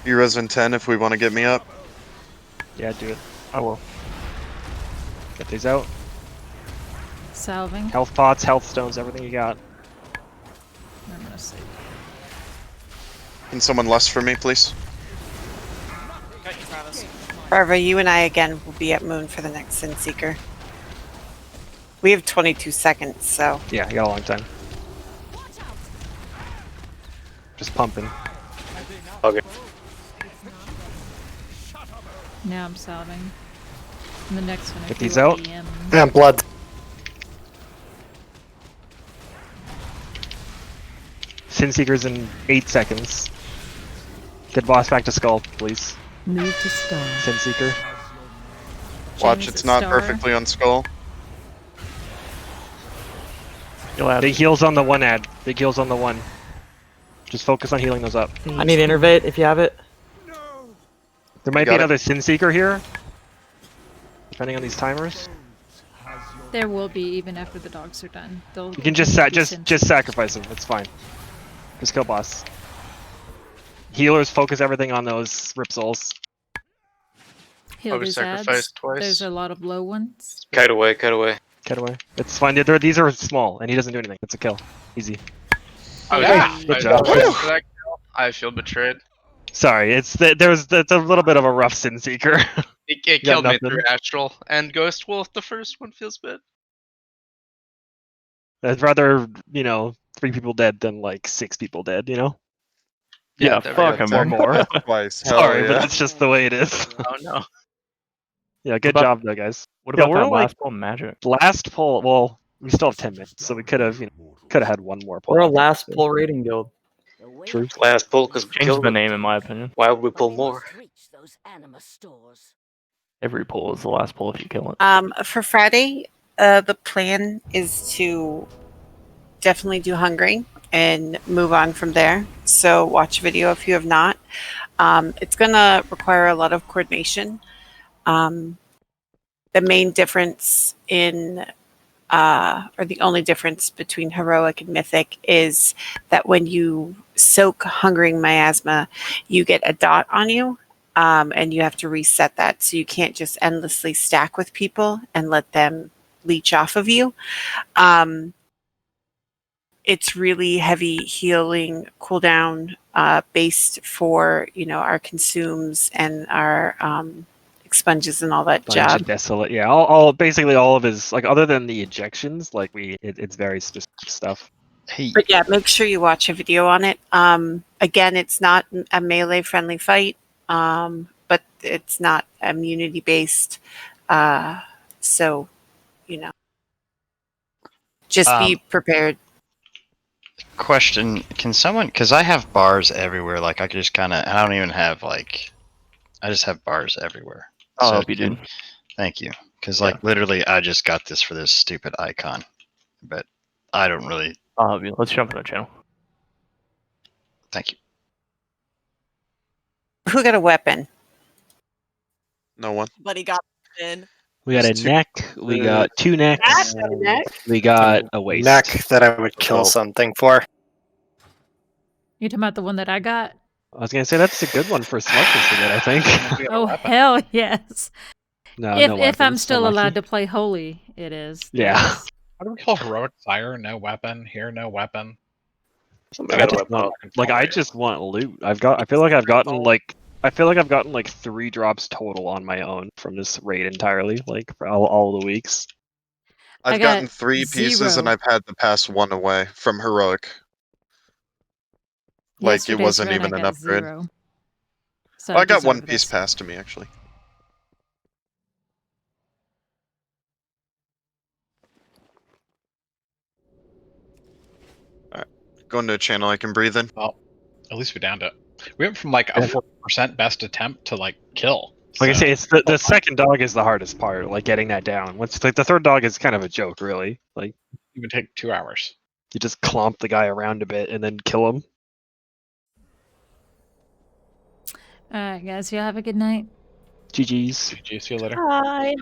You res in 10 if we want to get me up. Yeah, do it. I will. Get these out. Salving. Health pots, health stones, everything you got. I'm gonna save. Can someone lust for me, please? Got you, Travis. Barbara, you and I again will be at Moon for the next Sin Seeker. We have 22 seconds, so. Yeah, I got a long time. Just pumping. Okay. Now I'm salving. And the next one. Get these out. And blood. Sin Seekers in 8 seconds. Get boss back to Skull, please. Move to star. Sin Seeker. Watch, James it's not Star. perfectly on Skull. Big heals on the one ad. Big heals on the one. Just focus on healing those up. I need Innervate if you have it. There might be Got it. another Sin Seeker here. Depending on these timers. There will be even after the dogs are done. They'll You can just sacrifice them. It's fine. Just kill boss. Healers focus everything on those Rip Souls. heal Probably these sacrificed ads. twice. There's a lot of low ones. Kite away, kite away. Get away. It's fine. These are small, and he doesn't do anything. It's a kill. Easy. Oh, Yeah. Good job. For that kill, I feel betrayed. Sorry, it's a little bit of a rough Sin Seeker. It got killed me nothing. through Astral and Ghost Wolf. The first one feels bad. I'd rather 3 people dead than like 6 people dead. Yeah, there we fuck go. him or more. Twice. Hell Sorry, but yeah. that's just the way it is. Oh no. Yeah, good What job though, guys. What Yeah, about we're that like- last pull magic? Last poll. Well, we still have 10 minutes, so we could have had one more poll. We're a last pull rating guild. True. Last pull because we Change killed the him. name, in my opinion. Why would we pull more? Every pull is the last pull if you kill it. For Friday, the plan is to definitely do hungering and move on from there. So watch a video if you have not. It's going to require a lot of coordination. The main difference or the only difference between heroic and mythic is that when you soak hungering miasma, you get a dot on you, and you have to reset that. So you can't just endlessly stack with people and let them leech off of you. It's really heavy healing cooldown based for our consumes and our expunges and all that job. Desolate. Yeah, all basically all of his other than the ejections, it's very specific stuff. Hey, But yeah, make sure you watch a video on it. Again, it's not a melee friendly fight, but it's not immunity based. So, just be prepared. question: Can someone? Because I have bars everywhere. Like I could just kind of. I don't even have I just have bars everywhere. I'll help you, dude. Thank you. Because literally, I just got this for this stupid icon, but I don't really. I'll help you. Let's jump in the channel. Thank you. Who got a weapon? No one. But he got weapon. We got a neck. We got two necks. Neck, got a neck. We got a waist. Neck that I would kill something for. You talking about the one that I got? I was gonna say that's a good one for Slugfist to get, I think. Oh hell yes! No, if no I'm weapons, still unlucky. allowed to play holy, it is. Yeah. Yes. How do we call heroic fire? No weapon. Here, no weapon. I just want, I just want loot. I feel like I've gotten like 3 drops total on my own from this raid entirely, like for all the weeks. I've got gotten 3 pieces 0. and I've had to pass 1 away from heroic. Like it Yesterday's wasn't run, even I an got upgrade. 0. So Well, I got 1 deserve piece this. passed to me actually. Alright. Going to a channel I can breathe in. Well, at least we downed it. We went from like a 40% best attempt to like kill. Like I so- say, it's the second dog is the hardest part, like getting that down. Once like the third dog is kind of a joke, really. Like it would take 2 hours. You just clomp the guy around a bit and then kill him. All right, guys. Y'all have a good night. GG's. GG. See you later. Bye.